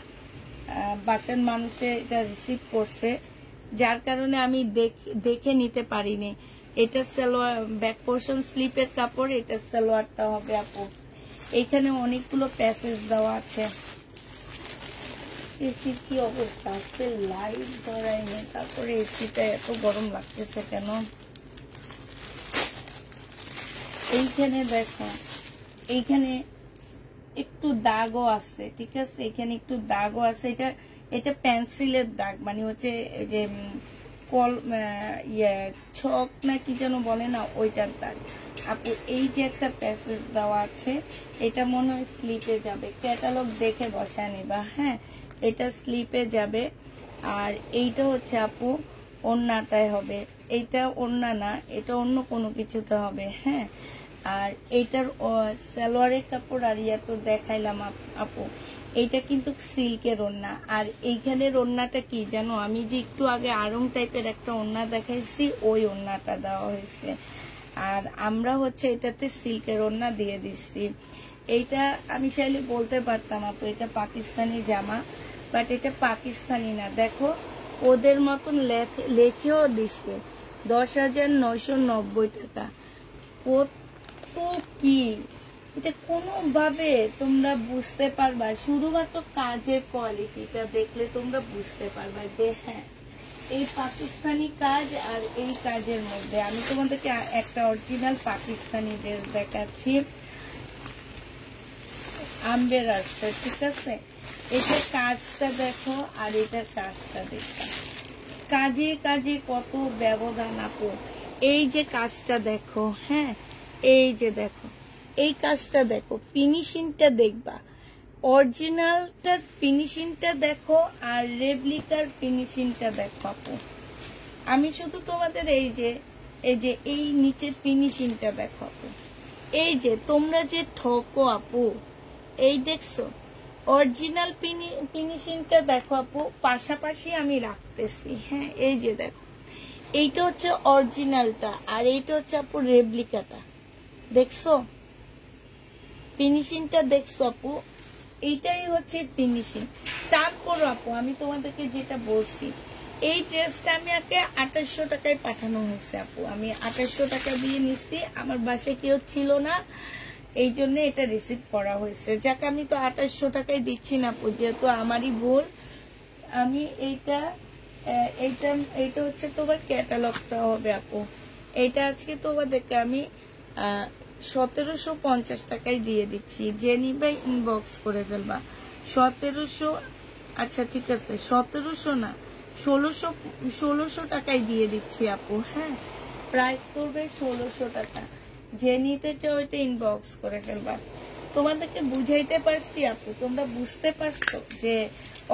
বাসার মানুষে এটা রিসিভ করছে, যার কারণে আমি দেখে নিতে পারিনি। এটা সালোয়ার, ব্যাক পোর্শন স্লিপের কাপড়, এটা সালোয়ারটা হবে আপু। এখানে অনেকগুলো প্যাসেজ দেওয়া আছে। এসির কি অবস্থা, আজকে লাইট ধরায়নি, তারপরে এসিটা এত গরম লাগতেছে কেন? এইখানে দেখো, এইখানে একটু দাগও আছে, ঠিক আছে? এখানে একটু দাগও আছে। এটা পেন্সিলের দাগ, মানে হচ্ছে যে ছক না কি যেন বলে না, ওইটার দাগ আপু। এই যে একটা প্যাসেজ দেওয়া আছে, এটা মনে হয় স্লিপে যাবে, ক্যাটালগ দেখে বসা নিবা। হ্যাঁ, এটা স্লিপে যাবে। আর এইটা হচ্ছে আপু ওড়নাটাই হবে। এইটা ওড়না না, এটা অন্য কোনো কিছুতে হবে। হ্যাঁ, আর এইটার সালোয়ারের কাপড় আর ইয়া তো দেখাইলাম আপু। এইটা কিন্তু সিল্কের ওড়না। আর এইখানের ওড়নাটা কি জানো, আমি যে একটু আগে আড়ং টাইপের একটা ওড়না দেখাইছি, ওই ওড়নাটা দেওয়া হয়েছে। আর আমরা হচ্ছে এটাতে সিল্কের ওড়না দিয়ে দিচ্ছি। এইটা আমি চাইলে বলতে পারতাম আপু এটা পাকিস্তানি জামা, বাট এটা পাকিস্তানি না। দেখো ওদের মতন লেখেও দিচ্ছে 10,990 টাকা। কত কি এটা কোনোভাবে তোমরা বুঝতে পারবা, শুধুমাত্র কাজের কোয়ালিটিটা দেখলে তোমরা বুঝতে পারবা যে হ্যাঁ এই পাকিস্তানি কাজ। আর এই কাজের মধ্যে আমি তোমাদেরকে একটা অরিজিনাল পাকিস্তানি ড্রেস দেখাচ্ছি, আম্বের আসছে, ঠিক আছে? এটা কাজটা দেখো আর এটার কাজটা দেখো, কাজে কাজে কত ব্যবধান আপু। এই যে কাজটা দেখো, হ্যাঁ, এই যে দেখো এই কাজটা দেখো, ফিনিশিংটা দেখবা, অরিজিনালটার ফিনিশিংটা দেখো আর রেপ্লিকার ফিনিশিংটা দেখো আপু। আমি শুধু তোমাদের এই যে এই নিচের ফিনিশিংটা দেখো আপু। এই যে তোমরা যে ঠকো আপু, এই দেখছো অরিজিনাল ফিনিশিংটা দেখো আপু, পাশাপাশি আমি রাখতেছি। হ্যাঁ, এই যে দেখো এইটা হচ্ছে অরিজিনালটা আর এইটা হচ্ছে আপু রেপ্লিকাটা, দেখছো ফিনিশিংটা, দেখছো আপু? এইটাই হচ্ছে ফিনিশিং। তারপর আপু আমি তোমাদেরকে যেটা বলছি, এই ড্রেসটা আমি আগে 2800 টাকায় পাঠানো হয়েছে আপু। আমি 2800 টাকা দিয়ে নিচ্ছি, আমার বাসায় কেউ ছিল না, এই জন্য এটা রিসিভ করা হয়েছে। যাক, আমি তো 2800 টাকায় দিচ্ছি না আপু, যেহেতু আমারই ভুল। আমি এইটা হচ্ছে তোমার ক্যাটালগটা হবে আপু। এইটা আজকে তোমাদেরকে আমি 1750 টাকায় দিয়ে দিচ্ছি। যে নিবে ইনবক্স করে ফেলবা। 1700, আচ্ছা ঠিক আছে, 1700 না 1600 টাকায় দিয়ে দিচ্ছি আপু। হ্যাঁ, প্রাইস করবে 1600 টাকা। যে নিতে চাও এটা ইনবক্স করে ফেলবা। তোমাদেরকে বুঝাইতে পারছি আপু, তোমরা বুঝতে পারছো যে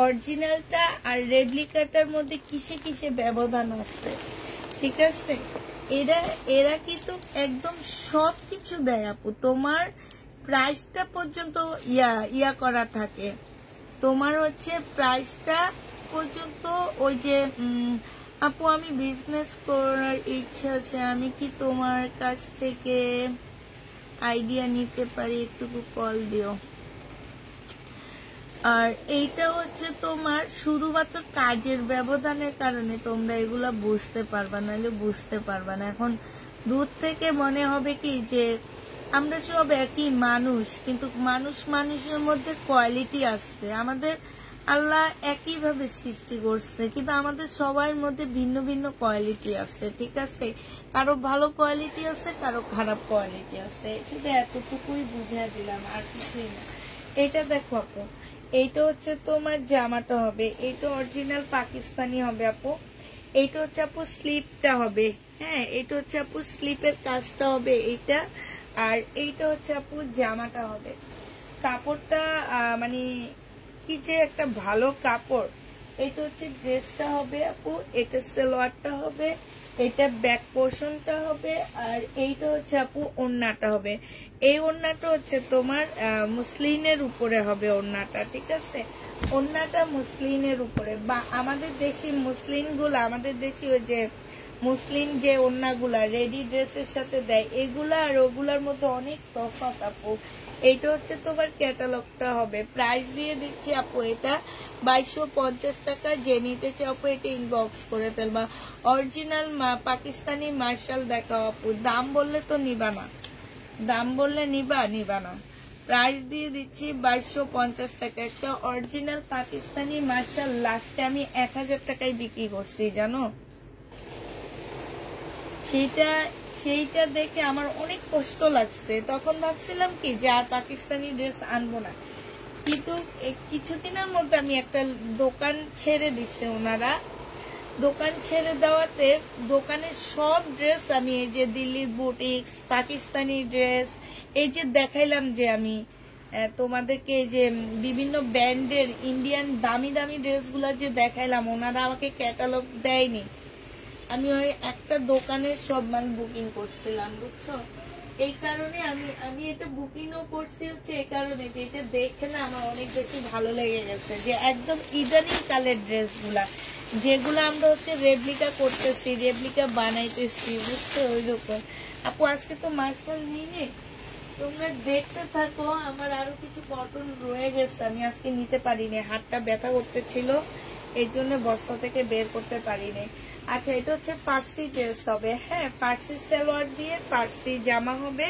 অরিজিনালটা আর রেপ্লিকাটার মধ্যে কিসে কিসে ব্যবধান আছে, ঠিক আছে? এরা কিন্তু একদম সবকিছু দেয় আপু। তোমার প্রাইসটা পর্যন্ত ইয়া করা থাকে, তোমার হচ্ছে প্রাইসটা পর্যন্ত ওই যে আপু আমি বিজনেস করার ইচ্ছা আছে, আমি কি তোমার কাছ থেকে আইডিয়া নিতে পারি, একটু কল দিও। আর এইটা হচ্ছে তোমার শুধুমাত্র কাজের ব্যবধানের কারণে তোমরা এগুলা বুঝতে পারবা, নাহলে বুঝতে পারবা না। এখন দূর থেকে মনে হবে কি যে আমরা সব একই মানুষ, কিন্তু মানুষের মধ্যে কোয়ালিটি আসছে। আমাদের আল্লাহ একইভাবে সৃষ্টি করছে, কিন্তু আমাদের সবার মধ্যে ভিন্ন ভিন্ন কোয়ালিটি আছে, ঠিক আছে? কারো ভালো কোয়ালিটি আছে, কারো খারাপ কোয়ালিটি আছে। শুধু এতটুকুই বুঝিয়ে দিলাম, আর কিছুই না। এটা দেখো আপু, এইটা হচ্ছে তোমার জামাটা হবে, এইটা অরিজিনাল পাকিস্তানি হবে আপু। এইটা হচ্ছে আপু স্লিপটা হবে, হ্যাঁ এইটা হচ্ছে আপু স্লিপের কাজটা হবে এইটা। আর এইটা হচ্ছে আপু জামাটা হবে। কাপড়টা মানে কি যে একটা ভালো কাপড়। এটা হচ্ছে ড্রেসটা হবে আপু, এটা সালোয়ারটা হবে, এটা ব্যাক পোর্শনটা হবে, আর এইটা হচ্ছে আপু ওড়নাটা হবে। এই ওড়নাটা হচ্ছে তোমার মুসলিনের উপরে হবে ওড়নাটা, ঠিক আছে? ওড়নাটা মুসলিনের উপরে, বা আমাদের দেশি মুসলিন গুলা, আমাদের দেশি ওই যে মুসলিম যে ওড়নাগুলা রেডি ড্রেসের সাথে দেয়, এগুলা আর ওগুলার মধ্যে অনেক তফাৎ আপু। এইটা হচ্ছে তোমার ক্যাটালগটা হবে। প্রাইস দিয়ে দিচ্ছি আপু এটা 2250 টাকা। যে নিতে চাও আপু এটা ইনবক্স করে ফেলবা। অরিজিনাল পাকিস্তানি মার্শাল দেখাও আপু, দাম বললে তো নিবা না, দাম বললে নিবা না। প্রাইস দিয়ে দিচ্ছি 2250 টাকা। একটা অরিজিনাল পাকিস্তানি মার্শাল লাস্টে আমি 1000 টাকায় বিক্রি করছি জানো। সেইটা দেখে আমার অনেক কষ্ট লাগছে। তখন ভাবছিলাম কি যে আর পাকিস্তানি ড্রেস আনবো না, কিন্তু কিছুদিনের মধ্যে আমি একটা দোকান ছেড়ে দিচ্ছে ওনারা। দোকান ছেড়ে দেওয়াতে দোকানের সব ড্রেস আমি এই যে দিল্লির বুটিক্স, পাকিস্তানি ড্রেস, এই যে দেখাইলাম যে আমি তোমাদেরকে যে বিভিন্ন ব্র্যান্ডের ইন্ডিয়ান দামি দামি ড্রেসগুলা যে দেখাইলাম, ওনারা আমাকে ক্যাটালগ দেয়নি। আমি ওই একটা দোকানের সব মাল বুকিং করছিলাম, বুঝছো? এই কারণে আমি এটা বুকিংও করছি হচ্ছে এই কারণে যে এটা দেখে না আমার অনেক বেশি ভালো লেগে গেছে, যে একদম ইদানিং কালের ড্রেসগুলা যেগুলো আমরা হচ্ছে রেপ্লিকা করতেছি, রেপ্লিকা বানাইতেছি, বুঝছো? ওই রকম আপু। আজকে তো মার্শাল নিয়ে তোমরা দেখতে থাকো, আমার আরো কিছু কটন রয়ে গেছে, আমি আজকে নিতে পারিনি, হাতটা ব্যথা করতেছিল, এই জন্য বস্তা থেকে বের করতে পারিনি। আচ্ছা, এটা হচ্ছে ফার্সি ড্রেস হবে, হ্যাঁ ফার্সি সালোয়ার দিয়ে ফার্সি জামা হবে।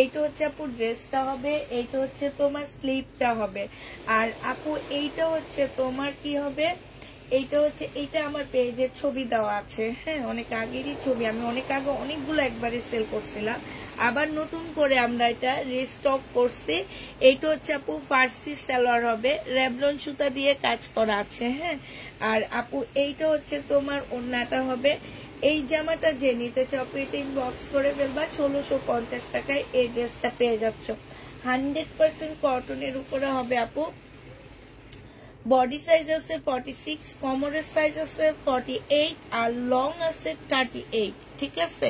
এইটা হচ্ছে আপু ড্রেসটা হবে, এইটা হচ্ছে তোমার স্লিভটা হবে। আর আপু এইটা হচ্ছে তোমার কি হবে, এইটা আমার পেজের ছবি দেওয়া আছে, হ্যাঁ অনেক আগেরই ছবি, আমি অনেক আগে অনেকগুলো একবারে সেল করছিলাম, আবার নতুন করে আমরা এটা রিস্টক করছি। এইটা হচ্ছে আপু ফার্সি সালোয়ার হবে, রেবলন সুতা দিয়ে কাজ করা আছে, হ্যাঁ। আর আপু এইটা হচ্ছে তোমার ওড়নাটা হবে। এই জামাটা যে নিতে চাও আপু এটা ইনবক্স করে ফেলবা, 1650 টাকায় এই ড্রেসটা পেয়ে যাচ্ছ। 100% কটনের উপরে হবে আপু। বডি সাইজ আছে 46, কোমরের সাইজ আছে 48, আর লং আছে 38, ঠিক আছে?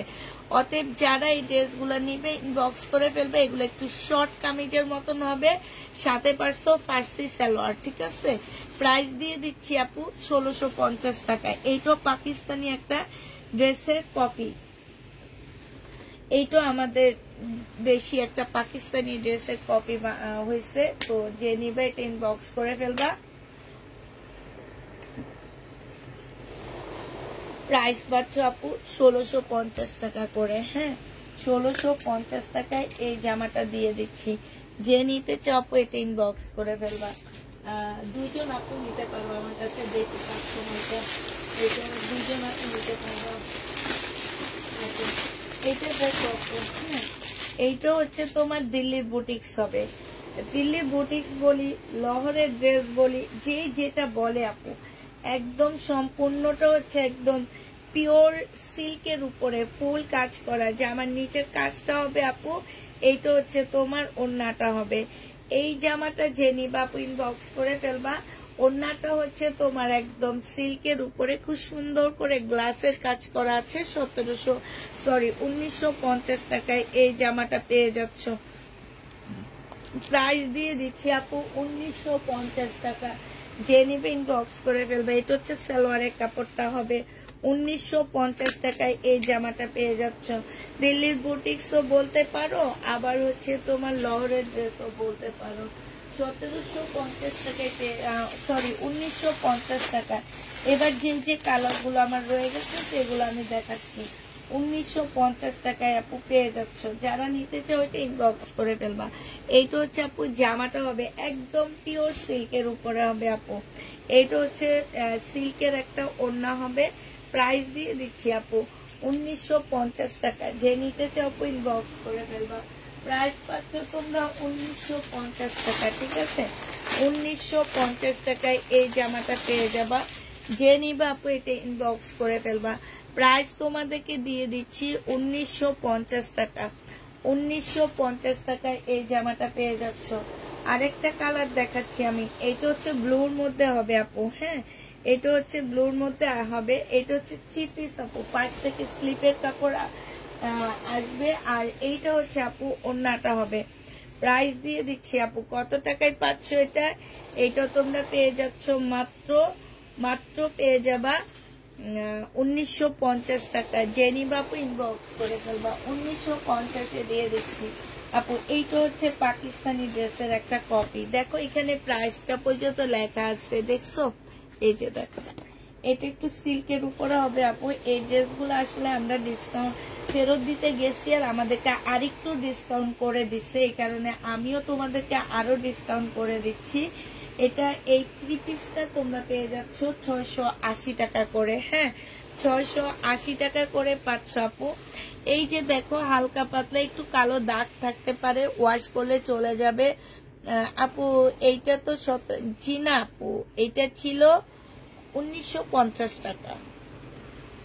অতএব যারা এই ড্রেসগুলো নিবে ইনবক্স করে ফেলবে। এগুলো একটু শর্ট কামিজের মতন হবে, সাথে পারছো ফার্সি সালোয়ার, ঠিক আছে? প্রাইস দিয়ে দিচ্ছি আপু 1650 টাকায়। এইটাও পাকিস্তানি একটা ড্রেসের কপি, এইটা আমাদের দেশি একটা পাকিস্তানি ড্রেসের কপি হয়েছে। তো যে নিবে এটা ইনবক্স করে ফেলবা। প্রাইস পাচ্ছ আপু 1650 টাকা করে, হ্যাঁ 1650 টাকায় এই জামাটা দিয়ে দিচ্ছি। যে নিতে চাও আপু এটা ইনবক্স করে ফেলবা। দুইজন আপু নিতে পারবো, আমার কাছে বেশি কাস্টমার, দুইজন আপু নিতে পারবো। এইটা দেখো আপু, হ্যাঁ এইটা হচ্ছে তোমার দিল্লির বুটিক্স হবে। দিল্লির বুটিক্স বলি, লহরের ড্রেস বলি, যে যেটা বলে আপু, একদম সম্পূর্ণটা হচ্ছে একদম পিওর সিল্কের উপরে ফুল কাজ করা। যে আমার নিচের কাজটা হবে আপু, এইটা হচ্ছে তোমার ওড়নাটা হবে। এই জামাটা যে নিবা আপু ইনবক্স করে ফেলবা। ওড়নাটা হচ্ছে তোমার একদম সিল্কের উপরে খুব সুন্দর করে গ্লাসের কাজ করা আছে। 1950 টাকায় এই জামাটা পেয়ে যাচ্ছ। প্রাইস দিয়ে দিচ্ছি আপু 1950 টাকা। যে নিবে ইনবক্স করে ফেলবে। এটা হচ্ছে সালোয়ারের কাপড়টা হবে 1950 টাকায় এই জামাটা পেয়ে যাচ্ছ। দিল্লির বুটিক্সও বলতে পারো, আবার হচ্ছে তোমার লহরের ড্রেসও বলতে পারো। 1750 টাকায় সরি 1950 টাকা। এবার যে কালারগুলো আমার রয়ে গেছে সেগুলো আমি দেখাচ্ছি। 1950 টাকায় আপু পেয়ে যাচ্ছ। যারা নিতে চাও এটা ইনবক্স করে ফেলবা। এইটা হচ্ছে আপু জামাটা হবে একদম পিওর সিল্কের উপরে হবে আপু। এইটা হচ্ছে সিল্কের একটা ওড়না হবে। প্রাইস দিয়ে দিচ্ছি আপু 1950 টাকা। যে নিতে চাও আপু ইনবক্স করে ফেলবা। প্রাইস পাচ্ছ তোমরা 1950 টাকা, ঠিক আছে? 1950 টাকায় এই জামাটা পেয়ে যাবা। যে নিবা আপু এটা ইনবক্স করে ফেলবা। প্রাইস তোমাদেরকে দিয়ে দিচ্ছি 1950 টাকা। 1950 টাকায় এই জামাটা পেয়ে যাচ্ছ। আরেকটা কালার দেখাচ্ছি আমি। এটা হচ্ছে ব্লুর মধ্যে হবে আপু। হ্যাঁ, এটা হচ্ছে ব্লুর মধ্যে হবে। এটা হচ্ছে 3 পিস আপু। পাশ থেকে স্লিপের কাপড় আসবে। আর এইটা হচ্ছে আপু ওড়নাটা হবে। প্রাইস দিয়ে দিচ্ছি আপু। কত টাকায় পাচ্ছ এটা? এটা তোমরা পেয়ে যাচ্ছ মাত্র পেয়ে যাবা 1950 টাকা। জেনি বাপু ইনবক্স করে ফেলবা। 1950-এ দিয়ে দিচ্ছি আপু। এইটা হচ্ছে পাকিস্তানি ড্রেসের একটা কপি। দেখো এখানে প্রাইসটা পর্যন্ত লেখা আছে, দেখছো? এই যে দেখো, এটা একটু সিল্কের উপরে হবে আপু। এই ড্রেসগুলো আসলে আমরা ডিসকাউন্ট ফেরত দিতে গেছি, আর আমাদেরকে আরেকটু ডিসকাউন্ট করে দিচ্ছে। এই কারণে আমিও তোমাদেরকে আরো ডিসকাউন্ট করে দিচ্ছি। এটা এই 3 পিসটা তোমরা পেয়ে যাচ্ছ 680 টাকা করে। হ্যাঁ, 680 টাকা করে পাচ্ছ আপু। এই যে দেখো হালকা পাতলা একটু কালো দাগ থাকতে পারে, ওয়াশ করলে চলে যাবে আপু। এইটা তো জি না আপু, এইটা ছিল 1950 টাকা।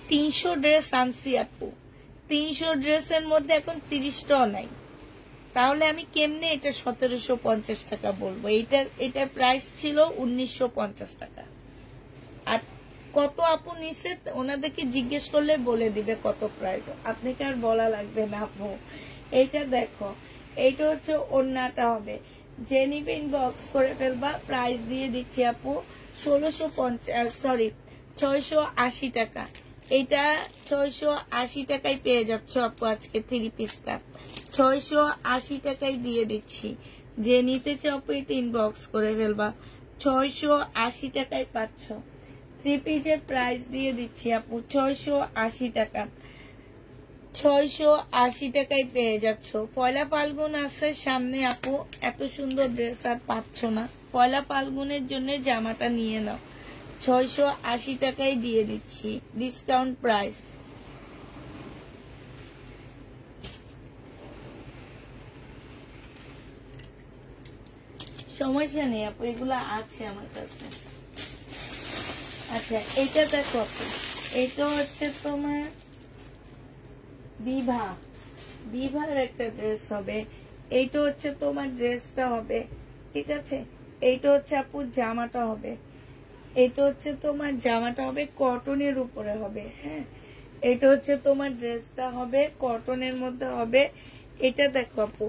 300 ড্রেস আনছি আপু। 300 ড্রেসের মধ্যে এখন 30টাও নাই। তাহলে আমি কেমনে এটা 1750 টাকা বলবো? এটার প্রাইস ছিল 1950 টাকা। আর কত আপু নিছে ওনাদেরকে জিজ্ঞেস করলে বলে দিবে কত প্রাইস। আপনাকে আর বলা লাগবে না আপু। এইটা দেখো, এইটা হচ্ছে ওড়নাটা হবে। যে নিবে ইনবক্স করে ফেলবা। প্রাইস দিয়ে দিচ্ছি আপু 680 টাকা। এটা 680 টাকায় পেয়ে যাচ্ছ আপু। আজকে 3 পিসটা 680 টাকায় দিয়ে দিচ্ছি। যে নিতে চাও আপু এটা ইনবক্স করে ফেলবা। 680 টাকায় পাচ্ছ। 3 পিসের প্রাইস দিয়ে দিচ্ছি আপু 680 টাকা। 680 টাকায় পেয়ে যাচ্ছ। পয়লা ফাল্গুন আছে সামনে আপু, এত সুন্দর ড্রেস আর পাচ্ছ না। পয়লা ফাল্গুনের জন্য জামাটা নিয়ে নাও। 680 টাকায় দিয়ে দিচ্ছি, ডিসকাউন্ট প্রাইস। সমস্যা নেই আপু, এগুলা আছে আমার কাছে। আচ্ছা, এটা দেখো আপু, এটা হচ্ছে তোমার বিভার একটা ড্রেস হবে। এইটা হচ্ছে তোমার ড্রেসটা হবে, ঠিক আছে? এইটা হচ্ছে আপু জামাটা হবে। এটা হচ্ছে তোমার জামাটা হবে কটনের উপরে হবে। হ্যাঁ, এটা হচ্ছে তোমার ড্রেসটা হবে কটনের মধ্যে হবে। এটা দেখো আপু,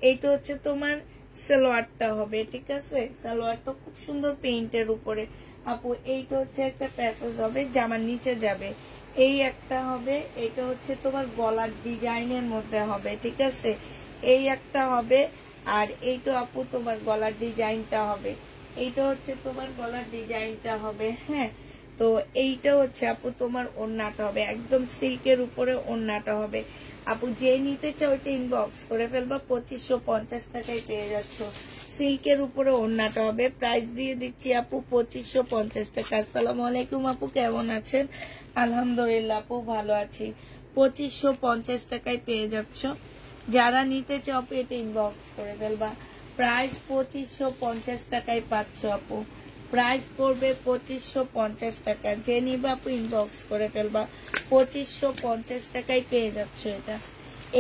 এইটা হচ্ছে তোমার সালোয়ারটা হবে, ঠিক আছে? সালোয়ারটা খুব সুন্দর পেইন্টের উপরে আপু। এইটা হচ্ছে একটা প্যাসেজ হবে, জামার নিচে যাবে। এই একটা হবে। এটা হচ্ছে তোমার গলার ডিজাইনের মধ্যে হবে, ঠিক আছে? এই একটা হবে। আর এইটা আপু তোমার গলার ডিজাইনটা হবে। এইটা হচ্ছে তোমার গলার ডিজাইনটা হবে। হ্যাঁ, তো এইটা হচ্ছে আপু তোমার ওড়নাটা হবে, একদম সিল্কের উপরে ওড়নাটা হবে আপু। যে নিতে চাও ওইটা ইনবক্স করে ফেলবা। 2550 টাকায় পেয়ে যাচ্ছ। সিল্কের উপরে ওড়নাটা হবে। প্রাইস দিয়ে দিচ্ছি আপু 2550 টাকা। আসসালামু আলাইকুম আপু, কেমন আছেন? আলহামদুলিল্লাহ আপু, ভালো আছি। 2550 টাকায় পেয়ে যাচ্ছ। যারা নিতে চাও এটা ইনবক্স করে ফেলবা। প্রাইস 2550 টাকায় পাচ্ছ আপু। প্রাইস পড়বে 2550 টাকা। যে নিবা আপু ইনবক্স করে ফেলবা। 2550 টাকায় পেয়ে যাচ্ছ এটা।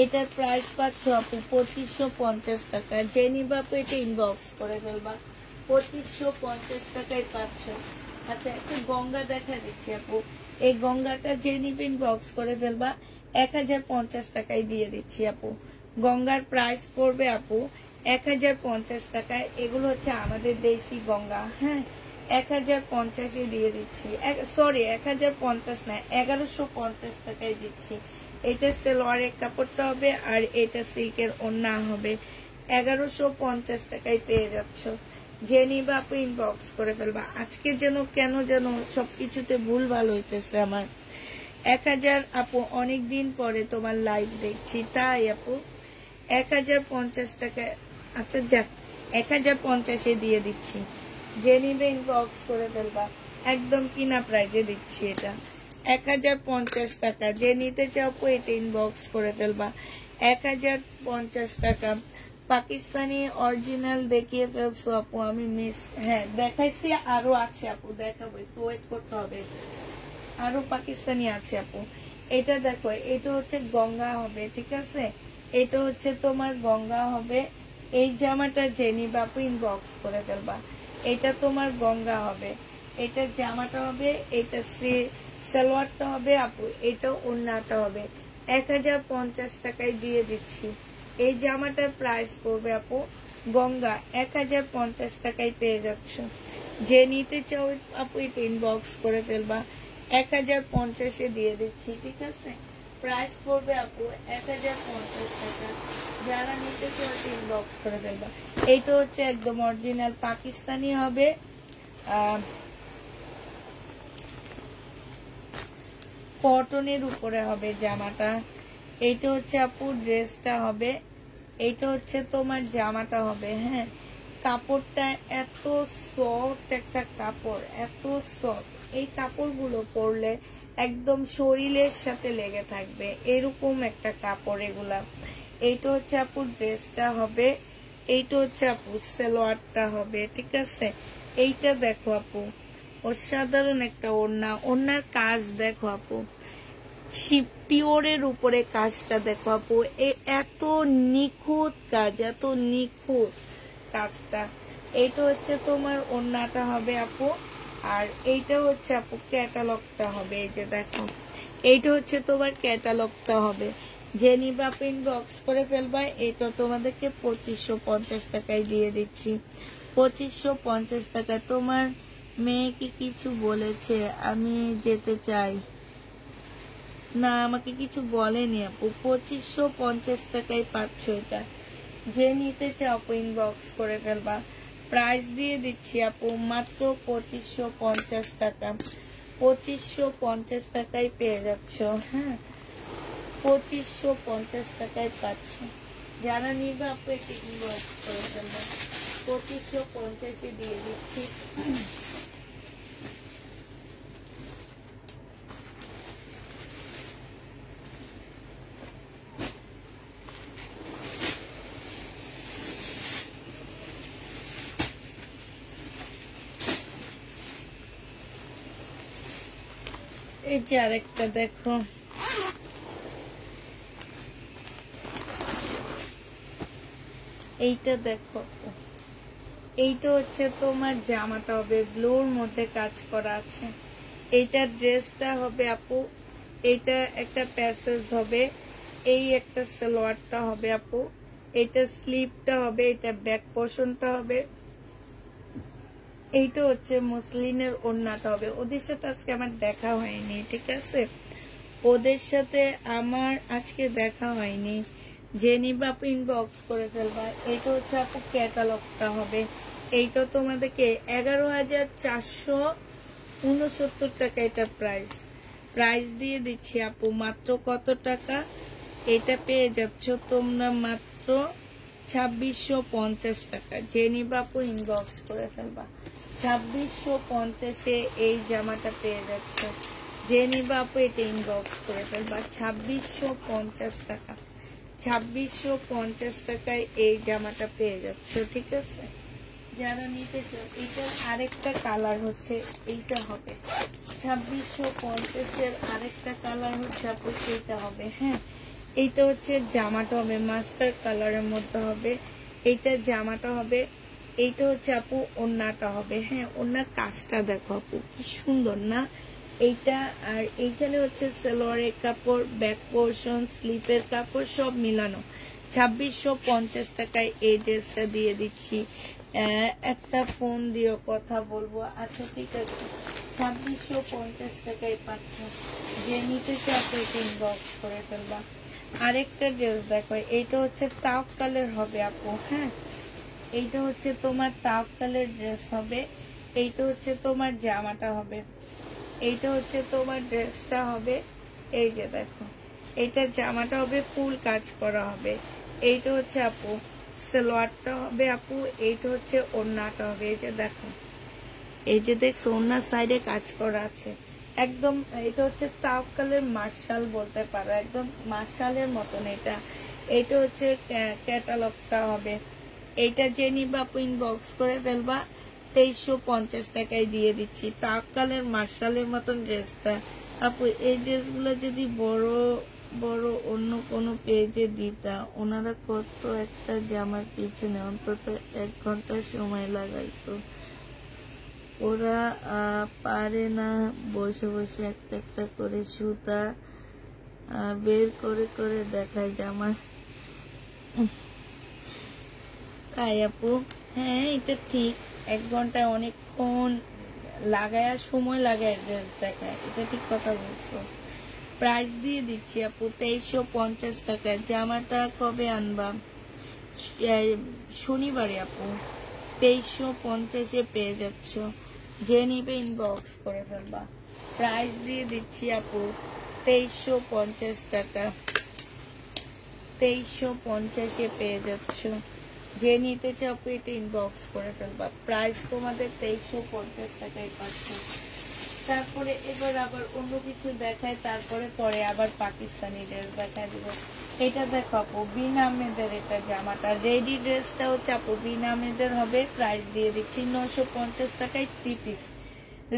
এটার প্রাইস পাচ্ছ আপু 2550 টাকা। যে নিবা আপু এটা ইনবক্স করে ফেলবা। 2550 টাকায় পাচ্ছ। আচ্ছা, একটা গঙ্গা দেখা দিচ্ছি আপু। এই গঙ্গাটা যে নিবে ইনবক্স করে ফেলবা। 1050 টাকায় দিয়ে দিচ্ছি আপু। গঙ্গার প্রাইস পড়বে আপু 1050 টাকায়। এগুলো হচ্ছে আমাদের দেশি গঙ্গা। হ্যাঁ, 1050 দিয়ে দিচ্ছি। সরি, 1050 না, 1150 টাকায় দিচ্ছি। এটা সেলোয়ারের কাপড়টা হবে আর এটা সিল্কের ওড়না হবে। 1150 টাকায় পেয়ে যাচ্ছ। যে নিবা আপু ইনবক্স করে ফেলবা। আজকে কেন যেন সবকিছুতে ভুল ভাল হইতেছে আমার। 1000 আপু, অনেকদিন পরে তোমার লাইভ দেখছি, তাই আপু 1050 টাকায়। আচ্ছা যাক, 1050 দিয়ে দিচ্ছি। যে নিবে ইনবক্স করে ফেলবা। একদম কিনা প্রাইজে দিচ্ছি এটা 1050 টাকা। যে নিতে চাও আপু এটা ইনবক্স করে ফেলবা। 1050 টাকা। পাকিস্তানি অরিজিনাল দেখিয়ে ফেলছো আপু, আমি মিস। হ্যাঁ দেখাইছি, আরো আছে আপু, দেখাবো, একটু ওয়েট করতে হবে। আরো পাকিস্তানি আছে আপু। এটা দেখো, এটা হচ্ছে গঙ্গা হবে, ঠিক আছে? এটা হচ্ছে তোমার গঙ্গা হবে। এই জামাটা জেনি বাপু ইনবক্স করে ফেলবা। এটা তোমার গঙ্গা হবে, এটা জামাটা হবে, এটা সালোয়ারটা হবে আপু, এটা ওড়নাটা হবে। 1050 টাকায় দিয়ে দিচ্ছি। এই জামাটার প্রাইস পড়বে আপু গঙ্গা 1050 টাকায় পেয়ে যাচ্ছ। যে নিতে চাও আপু এটা ইনবক্স করে ফেলবা। 1050 দিয়ে দিচ্ছি, ঠিক আছে? প্রাইস পড়বে আপু 1050 টাকা। যারা নিতে চাও ইনবক্স করে ফেলবা। এইটা হচ্ছে একদম অরিজিনাল পাকিস্তানি হবে, কটনের উপরে হবে জামাটা। এইটা হচ্ছে আপু ড্রেসটা হবে, এইটা হচ্ছে তোমার জামাটা হবে। হ্যাঁ, কাপড়টা এত সফট একটা কাপড়, এত সফট। এই কাপড়গুলো পরলে একদম শরীরের সাথে লেগে থাকবে, এরকম একটা কাপড় এগুলা। এইটা হচ্ছে আপু ড্রেসটা হবে, এইটা হচ্ছে আপু সালোয়ারটা হবে, ঠিক আছে? এইটা দেখো আপু, অসাধারণ একটা ওড়না। ওড়নার কাজ দেখো আপু, পিওরের উপরে কাজটা দেখো আপু, এত নিখুঁত কাজ, এত নিখুঁত কাজটা। এইটা হচ্ছে তোমার ওড়নাটা হবে আপু, আর এইটা হচ্ছে আপু ক্যাটালগটা হবে। এই যে দেখো, এইটা হচ্ছে তোমার ক্যাটালগটা হবে। যে নিবা আপু ইনবক্স করে ফেলবা। এটা তোমাদেরকে 2550 টাকায় দিয়ে দিচ্ছি। 2550 টাকা। তোমার মেয়ে কি কিছু বলেছে আমি যেতে চাই? না, আমাকে কিছু বলেনি আপু। 2550 টাকায় পাচ্ছ এটা। যে নিতে চাও আপু ইনবক্স করে ফেলবা। প্রাইস দিয়ে দিচ্ছি আপু মাত্র 2550 টাকা। 2550 টাকায় পেয়ে যাচ্ছ। হ্যাঁ, 2550 টাকায় পাচ্ছ। যারা নিবে আপু এটি ইনবক্স করে ফেলবা। 2550 দিয়ে দিচ্ছি। এই যে আরেকটা দেখো, এইটা দেখো, এইটা হচ্ছে তোমার জামাটা হবে, ব্লুর মধ্যে কাজ করা আছে। এইটা ড্রেসটা হবে আপু, এইটা একটা প্যাসেজ হবে, এই একটা সালোয়ারটা হবে আপু, এটা স্লিপটা হবে, এটা ব্যাক পোর্শনটা হবে, এইটা হচ্ছে মুসলিনের ওড়নাটা হবে। ওদের সাথে আজকে আমার দেখা হয়নি, ঠিক আছে? ওদের সাথে আমার আজকে দেখা হয়নি। যে নিবা আপু ইনবক্স করে ফেলবা। এইটা হচ্ছে আপু ক্যাটালগটা হবে। এইটা তোমাদেরকে 11,469 টাকা এটা প্রাইস। প্রাইস দিয়ে দিচ্ছি আপু মাত্র কত টাকা? এটা পেয়ে যাচ্ছ তোমরা মাত্র 2650 টাকা। যে নিবা আপু ইনবক্স করে ফেলবা। 2650 এই জামাটা পেয়ে যাচ্ছে। যে নিবা আপু এটা ইনবক্স করে ফেলবা। 2650 টাকা। 2650 টাকায় এই জামাটা পেয়ে যাচ্ছ, ঠিক আছে? যারা নিতে চাও, এটার আরেকটা কালার হচ্ছে এইটা হবে। 2650 আরেকটা কালার হচ্ছে আপু এইটা হবে। হ্যাঁ, এইটা হচ্ছে জামাটা হবে, মাস্টার কালারের মধ্যে হবে। এইটা জামাটা হবে, এইটা হচ্ছে আপু ওড়নাটা হবে। হ্যাঁ, ওড়নার কাজটা দেখো আপু কি সুন্দর না? এইটা আর এইখানে হচ্ছে সালোয়ারের কাপড়, ব্যাক পোর্শন, স্লিপের কাপড় সব মিলানো। 2650 টাকায় এই ড্রেসটা দিয়ে দিচ্ছি। একটা ফোন দিও, কথা বলবো। আচ্ছা ঠিক আছে, 2650 টাকায় পাচ্ছ। যে নিতে চাও ইনবক্স করে ফেলবা। আরেকটা ড্রেস দেখো, এইটা হচ্ছে তাওয়াক্কালের হবে আপু। হ্যাঁ, এইটা হচ্ছে তোমার তাওয়াক্কালের ড্রেস হবে। এইটা হচ্ছে তোমার জামাটা হবে। এইটা হচ্ছে তোমার ড্রেসটা হবে। এই যে দেখো, এইটা জামাটা হবে, ফুল কাজ করা হবে। এইটা হচ্ছে আপু সালোয়ারটা হবে আপু। এইটা হচ্ছে ওড়নাটা হবে। এই যে দেখো, এই যে দেখছো ওড়নার সাইডে কাজ করা আছে একদম। এটা হচ্ছে তাওয়াক্কালের মার্শাল বলতে পারো, একদম মার্শালের মতন এটা। এইটা হচ্ছে ক্যাটালগটা হবে। এইটা যে নিবা আপু ইনবক্স করে ফেলবা। 2350 টাকায় দিয়ে দিচ্ছি তাওয়াক্কালের মার্শালের মতন ড্রেসটা আপু। এই ড্রেসগুলো যদি বড় বড় অন্য কোনো পেজে দিতা, ওনারা কত একটা জামার পিছনে অন্তত 1 ঘন্টা সময় লাগাইতো। ওরা পারে না বসে বসে একটা একটা করে সুতা বের করে করে দেখায় জামা। তাই আপু, হ্যাঁ এটা ঠিক, 1 ঘন্টায় অনেকক্ষণ লাগায়, সময় লাগায় ড্রেস দেখায়, এটা ঠিক কথা বলছো। প্রাইস দিয়ে দিচ্ছি আপু 2350 টাকায়। জামাটা কবে আনবা? শনিবারে আপু। 2350-এ পেয়ে যাচ্ছ। যে নিবে ইনবক্স করে ফেলবা। প্রাইস দিয়ে দিচ্ছি আপু 2350 টাকা। 2350-এ পেয়ে যাচ্ছ। যে নিতে চাও আপু এটা ইনবক্স করে ফেলবা। প্রাইস তোমাদের 2350 টাকায় পাচ্ছ। তারপরে এবার আবার অন্য কিছু দেখায়, তারপরে পরে আবার পাকিস্তানি ড্রেস দেখায় দিব। এটা দেখো আপু, বিন আহমেদের এটা জামাটা, রেডি ড্রেসটা হচ্ছে আপু বিন আহমেদের হবে। প্রাইস দিয়ে দিচ্ছি 950 টাকায় 3 পিস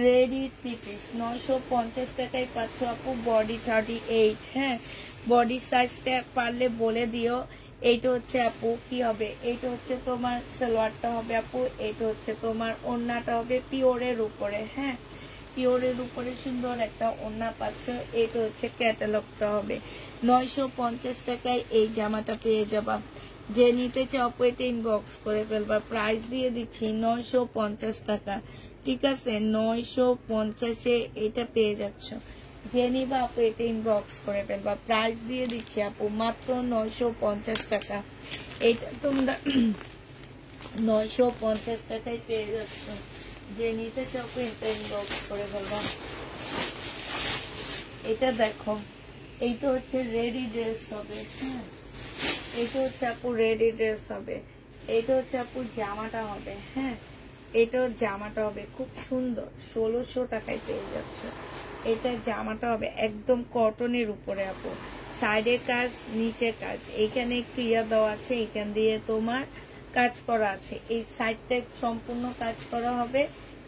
রেডি 3 পিস 950 টাকায় পাচ্ছ আপু। বডি 38। হ্যাঁ, বডি সাইজটা পারলে বলে দিও। এইটা হচ্ছে আপু কি হবে, এইটা হচ্ছে তোমার সালোয়ারটা হবে আপু। এইটা হচ্ছে তোমার ওড়নাটা হবে পিওরের উপরে। হ্যাঁ, পিওরের উপরে সুন্দর একটা ওড়না পাচ্ছ। এটা হচ্ছে ক্যাটালগটা হবে। 950 টাকায় এই জামাটা পেয়ে যাবা। যে নিতে চাও আপু এটা ইনবক্স করে ফেলবা। প্রাইস দিয়ে দিচ্ছি 950 টাকা। ঠিক আছে, 950-এ এটা পেয়ে যাচ্ছ। যে নিবা আপু এটা ইনবক্স করে ফেলবা। প্রাইস দিয়ে দিচ্ছি আপু মাত্র 950 টাকা। এটা তোমরা 950 টাকায় পেয়ে যাচ্ছ। যে নিতে চাও এটা ইনবক্স করে ফেলবা। এটা দেখো, এইটা হচ্ছে রেডি ড্রেস হবে। হ্যাঁ, এইটা হচ্ছে আপু রেডি ড্রেস হবে। এইটা হচ্ছে আপু জামাটা হবে। হ্যাঁ, এটাও জামাটা হবে খুব সুন্দর। 1600 টাকায় পেয়ে যাচ্ছ। এটা জামাটা হবে একদম কটনের উপরে আপু। সাইডে কাজ, নিচে কাজ, এইখানে একটু ইয়া দেওয়া আছে, এইখান দিয়ে তোমার কাজ করা আছে। এই সাইডটা সম্পূর্ণ কাজ করা হবে।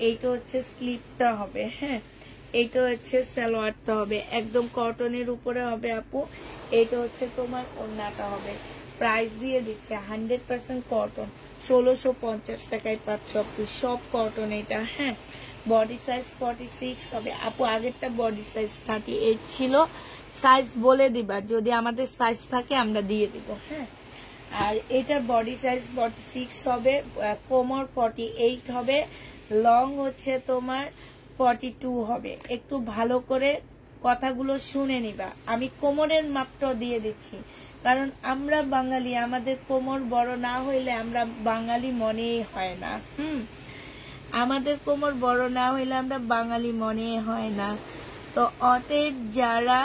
এইটা হচ্ছে স্লিপটা হবে। হ্যাঁ, এইটা হচ্ছে সালোয়ারটা হবে, একদম কটনের উপরে হবে আপু। এইটা হচ্ছে তোমার ওড়নাটা হবে। প্রাইস দিয়ে দিচ্ছে 100% কটন, 1650 টাকায় পাচ্ছ আপু। সব কটন এটা। হ্যাঁ, বডি সাইজ 46 হবে আপু। আগেরটা বডি সাইজ 38 ছিল। সাইজ বলে দিবা, যদি আমাদের সাইজ থাকে আমরা দিয়ে দিব। হ্যাঁ, আর এটা বডি সাইজ 46 হবে, কোমর 48 হবে, লং হচ্ছে তোমার 42 হবে। একটু ভালো করে কথাগুলো শুনে নিবা। আমি কোমরের মাপটা দিয়ে দিচ্ছি, কারণ আমরা বাঙালি, আমাদের কোমর বড় না হইলে আমরা বাঙালি মনেই হয় না। আমাদের কোমর বড় না হইলে আমরা বাঙালি মনে হয় না। তো অতএব যারা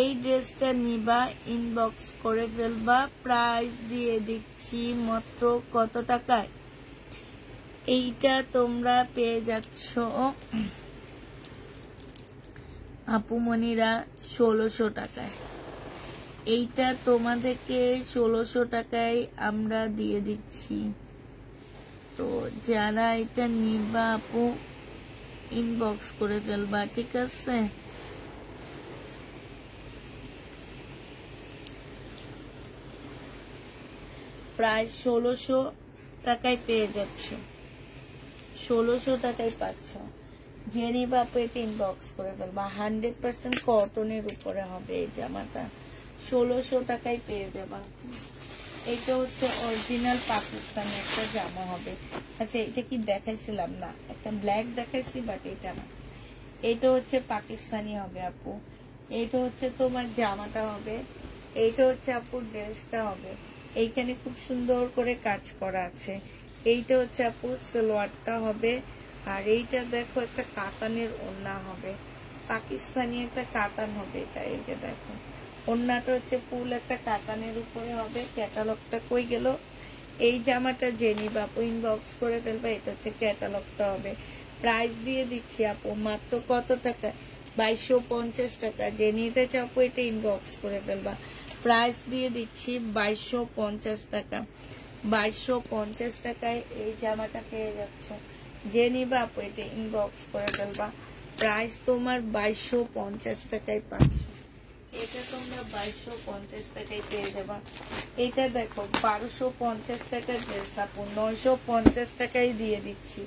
এই ড্রেসটা নিবা ইনবক্স করে ফেলবা। প্রাইস দিয়ে দিচ্ছি মাত্র কত টাকায়? এইটা তোমরা পেয়ে যাচ্ছ আপুমনিরা 1600 টাকায়। এইটা তোমাদেরকে 1600 টাকায় আমরা দিয়ে দিচ্ছি। তো যারা এটা নিবা আপু ইনবক্স করে ফেলবা। ঠিক আছে, প্রায় 1600 টাকায় পেয়ে যাচ্ছ। 1600 টাকায় পাচ্ছ। যে নিবা আপু এটা ইনবক্স করে ফেলবা। 100% কটনের উপরে হবে এই জামাটা। 1600 টাকায় পেয়ে যাবা। এটা হচ্ছে অরিজিনাল পাকিস্তানি একটা জামা হবে। আচ্ছা এটা কি দেখাইছিলাম না, একটা ব্ল্যাক দেখাইছি, বাট এটা না, এটা হচ্ছে পাকিস্তানি হবে আপু। এটা হচ্ছে তোমার জামাটা হবে, এইটা হচ্ছে আপু ড্রেসটা হবে। এইখানে খুব সুন্দর করে কাজ করা আছে। এইটা হচ্ছে আপু সালোয়ারটা হবে। আর এইটা দেখো একটা কাতানের ওড়না হবে, পাকিস্তানি একটা কাতান হবে এটা। এই যে দেখো ওড়নাটা হচ্ছে ফুল একটা কাতানের উপরে হবে। ক্যাটালগটা কই গেল? এই জামাটা যে নিবে আপু ইনবক্স করে ফেলবে। এটা হচ্ছে ক্যাটালগটা হবে। প্রাইস দিয়ে দিচ্ছি আপু মাত্র কত টাকা? 2250 টাকা। যে নিতে চাও আপু এটা ইনবক্স করে ফেলবা। প্রাইস দিয়ে দিচ্ছি 2250 টাকা। 2250 টাকায় এই জামাটা পেয়ে যাচ্ছ। যে নিবা আপু এটা ইনবক্স করে ফেলবা। প্রাইস তোমার 2250 টাকায় পাচ্ছ। এটা তোমরা 2250 টাকায় পেয়ে যাবা। এটা দেখো 1250 টাকার ড্রেস আপু 950 টাকায় দিয়ে দিচ্ছি।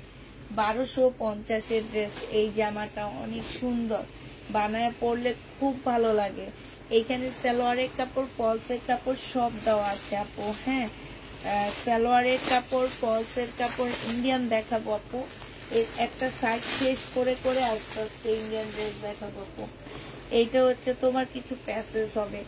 1250-এর ড্রেস। এই জামাটা অনেক সুন্দর, বানায় পরলে খুব ভালো লাগে। এইখানে সালোয়ারের কাপড়, ফলসের কাপড় সব দেওয়া আছে আপু। হ্যাঁ, সালোয়ারের কাপড়, ফলসের কাপড়, ইন্ডিয়ান দেখাবো আপু। একটা সাইড শেষ করে করে আস্তে আস্তে ইন্ডিয়ান ড্রেস দেখাবো আপু। এইটা হচ্ছে তোমার কিছু প্যাসেজ হবে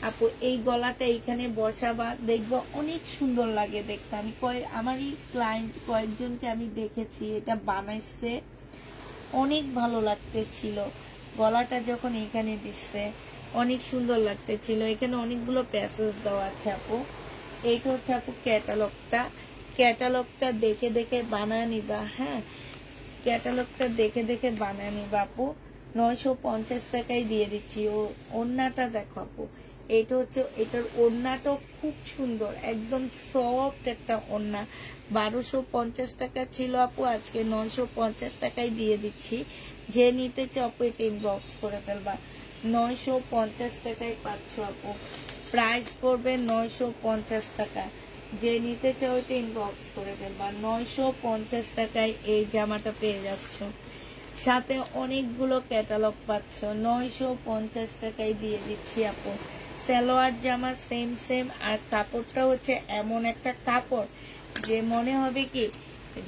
আপু। এই গলাটা এইখানে বসাবা, দেখবো অনেক সুন্দর লাগে দেখতে। আমি আমারই ক্লায়েন্ট কয়েকজনকে আমি দেখেছি এটা বানাইছে, অনেক ভালো লাগতেছিল। গলাটা যখন এইখানে দিচ্ছে অনেক সুন্দর লাগতেছিল। এখানে অনেকগুলো প্যাসেজ দেওয়া আছে আপু। এইটা হচ্ছে আপু ক্যাটালগটা। ক্যাটালগটা দেখে দেখে বানায় নিবা। হ্যাঁ, ক্যাটালগটা দেখে দেখে বানায় নিবা আপু। 950 টাকায় দিয়ে দিচ্ছি। ওড়নাটা দেখো আপু, এটা হচ্ছে, এটার ওড়নাটাও খুব সুন্দর, একদম সফট একটা ওড়না। 1250 টাকা ছিল আপু, আজকে 950 টাকায় দিয়ে দিচ্ছি। যে নিতে চাও আপু এটা ইনবক্স করে ফেলবা। 950 টাকায় পাচ্ছ আপু। প্রাইস পড়বে 950 টাকা। যে নিতে চাও এটা ইনবক্স করে ফেলবা। 950 টাকায় এই জামাটা পেয়ে যাচ্ছ। সাথে অনেকগুলো ক্যাটালগ পাচ্ছ। 950 টাকায় দিয়ে দিচ্ছি আপু। সালোয়ার জামা সেম সেম। আর কাপড়টা হচ্ছে এমন একটা কাপড় যে মনে হবে কি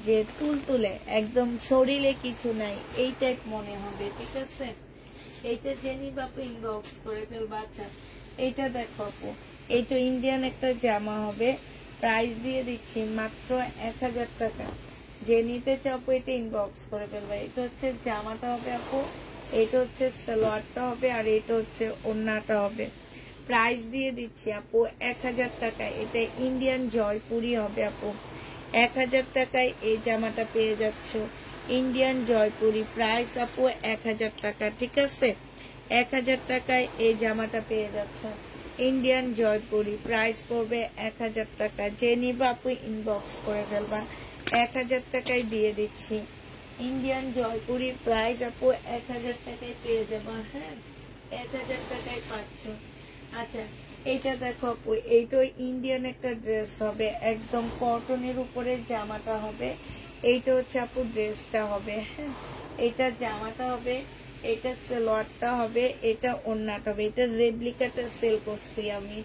যে তুলতুলে, একদম শরীরে কিছু নাই এই টাইপ মনে হবে। ঠিক আছে, এইটা জেনি বাপু ইনবক্স করে ফেলবা। আচ্ছা এইটা দেখো আপু, এইটা ইন্ডিয়ান একটা জামা হবে। প্রাইস দিয়ে দিচ্ছি মাত্র 1000 টাকা। যে নিতে চাও আপু এটা ইনবক্স করে ফেলবা। এটা হচ্ছে জামাটা হবে আপু, এটা হচ্ছে সালোয়ারটা হবে, আর এটা হচ্ছে ওড়নাটা হবে। প্রাইস দিয়ে দিচ্ছি আপু 1000 টাকায়। এটা ইন্ডিয়ান জয়পুরি হবে আপু। 1000 টাকায় এই জামাটা পেয়ে যাচ্ছ। ইন্ডিয়ান জয়পুরি। প্রাইস আপু 1000 টাকা। ঠিক আছে, 1000 টাকায় এই জামাটা পেয়ে যাচ্ছ। ইন্ডিয়ান জয়পুরি। প্রাইস পড়বে 1000 টাকা। যে নিবা আপু ইনবক্স করে ফেলবা। 1000 টাকায় দিয়ে দিচ্ছি। ইন্ডিয়ান জয়পুরি। প্রাইস আপু 1000 টাকায় পেয়ে যাবা। হ্যাঁ, 1000 টাকায় পাচ্ছ। আচ্ছা এইটা দেখো আপু, এইটা ইন্ডিয়ান একটা ড্রেস হবে, একদম কটনের উপরে জামাটা হবে। এইটা হচ্ছে আপু ড্রেসটা হবে। হ্যাঁ, এটা জামাটা হবে, এটা সালোয়ারটা হবে, এটা ওড়নাটা হবে। এটা রেপ্লিকাটা সেল করছি আমি।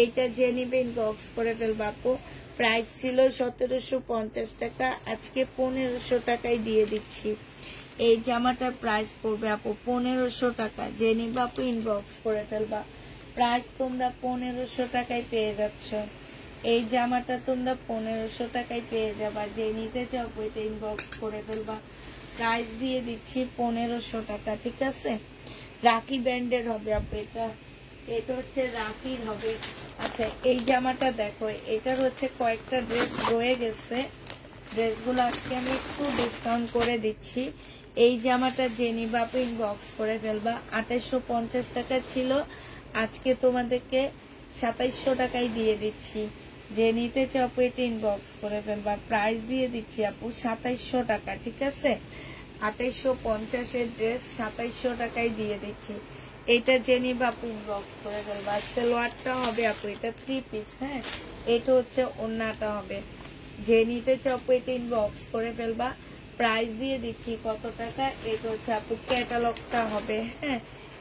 এইটা যে নিবে ইনবক্স করে ফেলবো আপু। প্রাইস ছিল 1750 টাকা, আজকে 1500 টাকায় দিয়ে দিচ্ছি। এই জামাটার প্রাইস পড়বে আপু 1500 টাকা। যে নিবে আপু ইনবক্স করে ফেলবা। প্রাইস তোমরা 1500 টাকায় পেয়ে যাচ্ছ। এই জামাটা তোমরা 1500 টাকায় পেয়ে যাবা। যে নিতে চাও এটা ইনবক্স করে ফেলবা। প্রাইস দিয়ে দিচ্ছি 1500 টাকা। ঠিক আছে, রাখি ব্যান্ডের হবে আপু। এটা হচ্ছে রাখির হবে। আচ্ছা এই জামাটা দেখো, এটার হচ্ছে কয়েকটা ড্রেস রয়ে গেছে। ড্রেসগুলো আজকে আমি একটু ডিসকাউন্ট করে দিচ্ছি। এই জামাটা যে নিবা আপু ইনবক্স করে ফেলবা। 2850 টাকা ছিল, আজকে তোমাদেরকে 2700 টাকায় দিয়ে দিচ্ছি। যে নিতে চাও আপু এটা ইনবক্স করে ফেলবা। প্রাইস দিয়ে দিচ্ছি আপু 2700 টাকা। ঠিক আছে, 2850-এর ড্রেস 2700 টাকায় দিয়ে দিচ্ছি। এইটা যে নিবা আপু ইনবক্স করে ফেলবা। সালোয়ারটা হবে আপু, এটা 3 পিস। হ্যাঁ, এটা হচ্ছে ওড়নাটা হবে। যে নিতে চাও আপু এটা ইনবক্স করে ফেলবা। প্রাইস দিয়ে দিচ্ছি কত টাকা? এটা হচ্ছে আপু ক্যাটালগটা হবে। হ্যাঁ,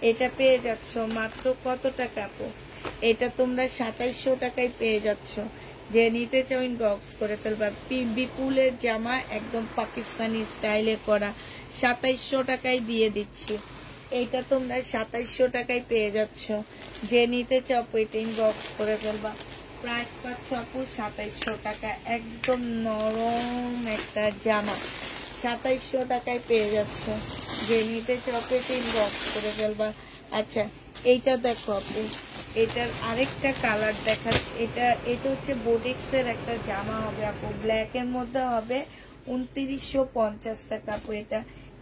এটা পেয়ে যাচ্ছ মাত্র কত টাকা আপু? এটা তোমরা 2700 টাকায় পেয়ে যাচ্ছ। যে নিতে চাও ইনবক্স করে ফেলবা। বিপুলের জামা একদম পাকিস্তানি স্টাইলে করা, 2700 টাকায় দিয়ে দিচ্ছি। এটা তোমরা 2700 টাকায় পেয়ে যাচ্ছ। যে নিতে চাও এটা ইনবক্স করে ফেলবা। প্রাইস পাচ্ছ আপু 2700 টাকা, একদম নরম একটা জামা 2700 টাকায় পেয়ে যাচ্ছ। যে নিতে চাও এটা ইনবক্স করে ফেলবা। আচ্ছা এইটা দেখো আপু, এটার আরেকটা কালার দেখাচ্ছি। এটা হচ্ছে বোটিক্স এর একটা জামা হবে আপু, ব্ল্যাক এর মধ্যে হবে, 2950 টাকা আপু।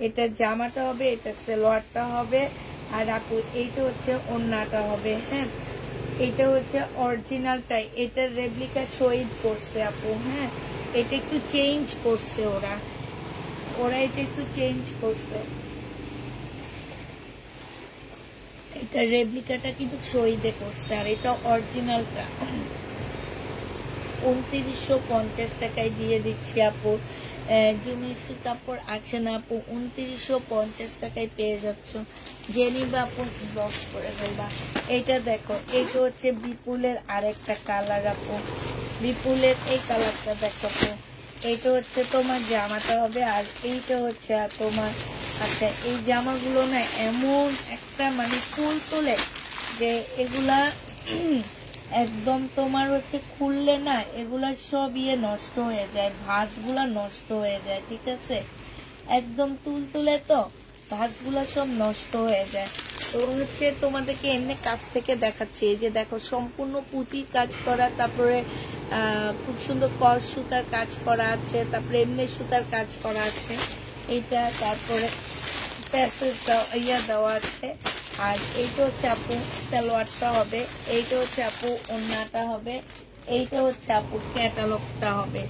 এটা জামাটা হবে, এটা সালোয়ারটা হবে, আর আপু এইটা হচ্ছে ওড়নাটা হবে। হ্যাঁ, এটা হচ্ছে অরিজিনালটাই, এটার রেপ্লিকা শহীদ করছে আপু। হ্যাঁ, এটা একটু চেঞ্জ করছে ওরা এটা একটু চেঞ্জ করছে। এটা রেপ্লিকাটা কিন্তু শহীদে করছে, আর এটা অরিজিনালটা 2950 টাকায় দিয়ে দিচ্ছি আপু। জুমিসি কাপড় আছে না আপু, 2950 টাকায় পেয়ে যাচ্ছ। জেনিবা আপু বক্স করে ফেলবা। এটা দেখো, এটা হচ্ছে বিপুলের আরেকটা কালার আপু, বিপুলের এই কালারটা দেখো আপু। এইটা হচ্ছে তোমার জামাটা হবে, আর এইটা হচ্ছে তোমার। আচ্ছা এই জামাগুলো না এমন একটা মানে ফুল তোলে যে এগুলা একদম তোমার হচ্ছে খুললে না এগুলা সব নষ্ট হয়ে যায়, ভাঁজগুলা নষ্ট হয়ে যায়। ঠিক আছে, একদম তুলে তো ভাঁজগুলা সব নষ্ট হয়ে যায়। তো হচ্ছে তোমাদেরকে এমনি কাছ থেকে দেখাচ্ছি। এই যে দেখো, সম্পূর্ণ পুঁতির কাজ করা, তারপরে খুব সুন্দর কর সুতার কাজ করা আছে, তারপরে এমনি সুতার কাজ করা আছে এইটা, তারপরে প্যাসেজ দেওয়া আছে। আর এইটা হচ্ছে আপু সালোয়ারটা হবে, এইটা হচ্ছে আপু ওড়নাটা হবে, এইটা হচ্ছে আপু ক্যাটালগটা হবে।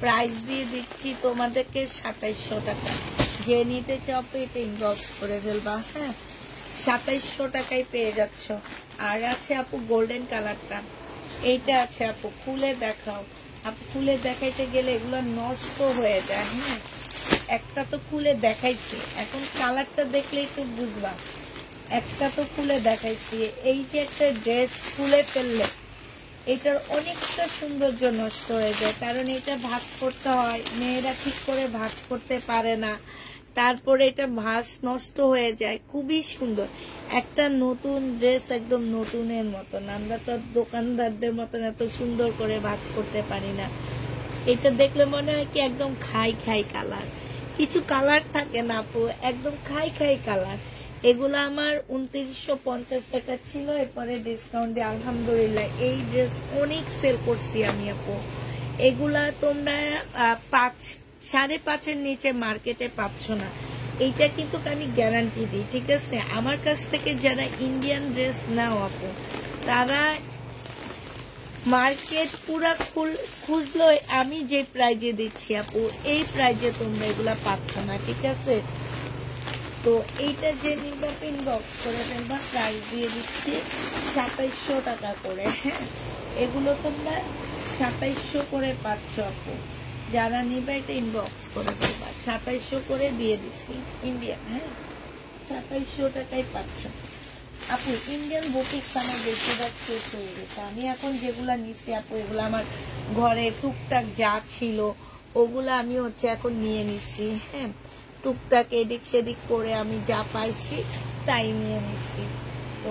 প্রাইস দিয়ে দিচ্ছি তোমাদেরকে 2700 টাকা। যে নিতে চাও এটা ইনবক্স করে ফেলবা। হ্যাঁ, 2700 টাকায় পেয়ে যাচ্ছ। আর আছে আপু গোল্ডেন কালারটা, এইটা আছে আপু, খুলে দেখাও আপু। খুলে দেখাইতে গেলে এগুলো নষ্ট হয়ে যায়। হ্যাঁ, একটা তো খুলে দেখাইছি, এখন কালারটা দেখলে একটু বুঝবা। একটা তো খুলে দেখাইছি, এই যে একটা ড্রেস খুলে ফেললে এটার অনেকটা সৌন্দর্য নষ্ট হয়ে যায়, কারণ এটা ভাঁজ করতে হয়, মেয়েরা ঠিক করে ভাঁজ করতে পারে না, তারপরে এটা ভাঁজ নষ্ট হয়ে যায়। খুবই সুন্দর একটা নতুন ড্রেস, একদম নতুনের মতন। আমরা তো দোকানদারদের মতন এত সুন্দর করে ভাঁজ করতে পারি না। এটা দেখলে মনে হয় কি একদম খাই কালার, কিছু কালার থাকে না আপু, একদম খাই কালার। এগুলো আমার 2950 টাকা ছিল, এরপরে ডিসকাউন্ট দিয়ে আলহামদুলিল্লাহ এই ড্রেস অনেক সেল করছি আমি আপু। এগুলা তোমরা 5.5 নিচে মার্কেটে পাচ্ছ না, এইটা কিন্তু আমি গ্যারান্টি দিই। ঠিক আছে, আমার কাছ থেকে যারা ইন্ডিয়ান ড্রেস নাও আপু, তারা মার্কেট পুরা খুঁজলো আমি যে প্রাইজে দিচ্ছি আপু, এই প্রাইজে তোমরা এগুলা পাচ্ছ না। ঠিক আছে, তো এইটা যে নিবা ইনবক্স করে ফেলবা। প্রাইস দিয়ে দিচ্ছি 2700 টাকা করে। হ্যাঁ, এগুলো তোমরা 2700 করে পাচ্ছ আপু। যারা নিবা এটা ইনবক্স করে ফেলবা। 2700 করে দিয়ে দিচ্ছি ইন্ডিয়ান। হ্যাঁ, 2700 টাকায় পাচ্ছ আপু। ইন্ডিয়ান বুটিক্স আমার বেশিরভাগ শেষ হয়ে গেছে। আমি এখন যেগুলা নিচ্ছি আপু, এগুলো আমার ঘরে টুকটাক যা ছিল ওগুলা আমি হচ্ছে এখন নিয়ে নিচ্ছি। হ্যাঁ, টুকটাক এদিক সেদিক করে আমি যা পাইছি তাই নিয়ে নিচ্ছি। তো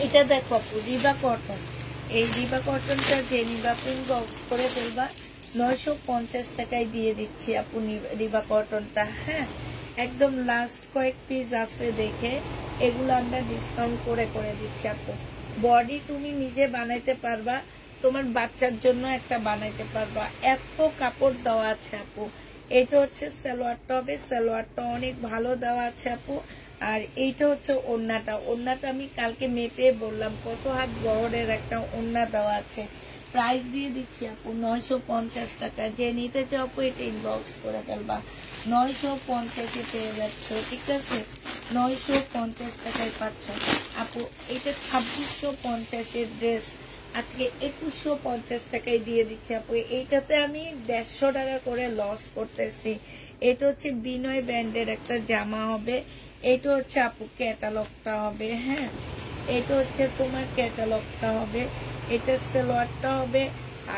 এটা দেখো আপু, রিবা কটন। এই রিবা কটনটা যে নিবা ইনবক্স করে ফেলবা। 950 টাকায় দিয়ে দিচ্ছি আপু রিবা কটনটা। হ্যাঁ, একদম লাস্ট কয়েক পিস আছে দেখে এগুলো আমরা ডিসকাউন্ট করে দিচ্ছি আপু। বডি তুমি নিজে বানাইতে পারবা, তোমার বাচ্চার জন্য একটা বানাইতে পারবা, এত কাপড় দেওয়া আছে আপু। এটা হচ্ছে সালোয়ারটা হবে, সালোয়ারটা অনেক ভালো দেওয়া আছে আপু। আর এইটা হচ্ছে ওড়নাটা আমি কালকে মেপে বললাম কত হাত বহরের একটা ওড়না দেওয়া আছে। প্রাইস দিয়ে দিচ্ছি আপু 950 টাকা। যে নিতে চাও আপু এটা ইনবক্স করে ফেলবা। 950-এ পেয়ে যাচ্ছ। ঠিক আছে, 950 টাকায় পাচ্ছ আপু। এটা 2650-এর ড্রেস আজকে 2150 টাকায় দিয়ে দিচ্ছি আপু। এইটাতে আমি 150 টাকা করে লস করতেছি। এটা হচ্ছে বিনয় ব্র্যান্ডের একটা জামা হবে, এটা হচ্ছে আপু ক্যাটালগটা হবে। হ্যাঁ, এটা হচ্ছে তোমার ক্যাটালগটা হবে, এটা সালোয়ারটা হবে,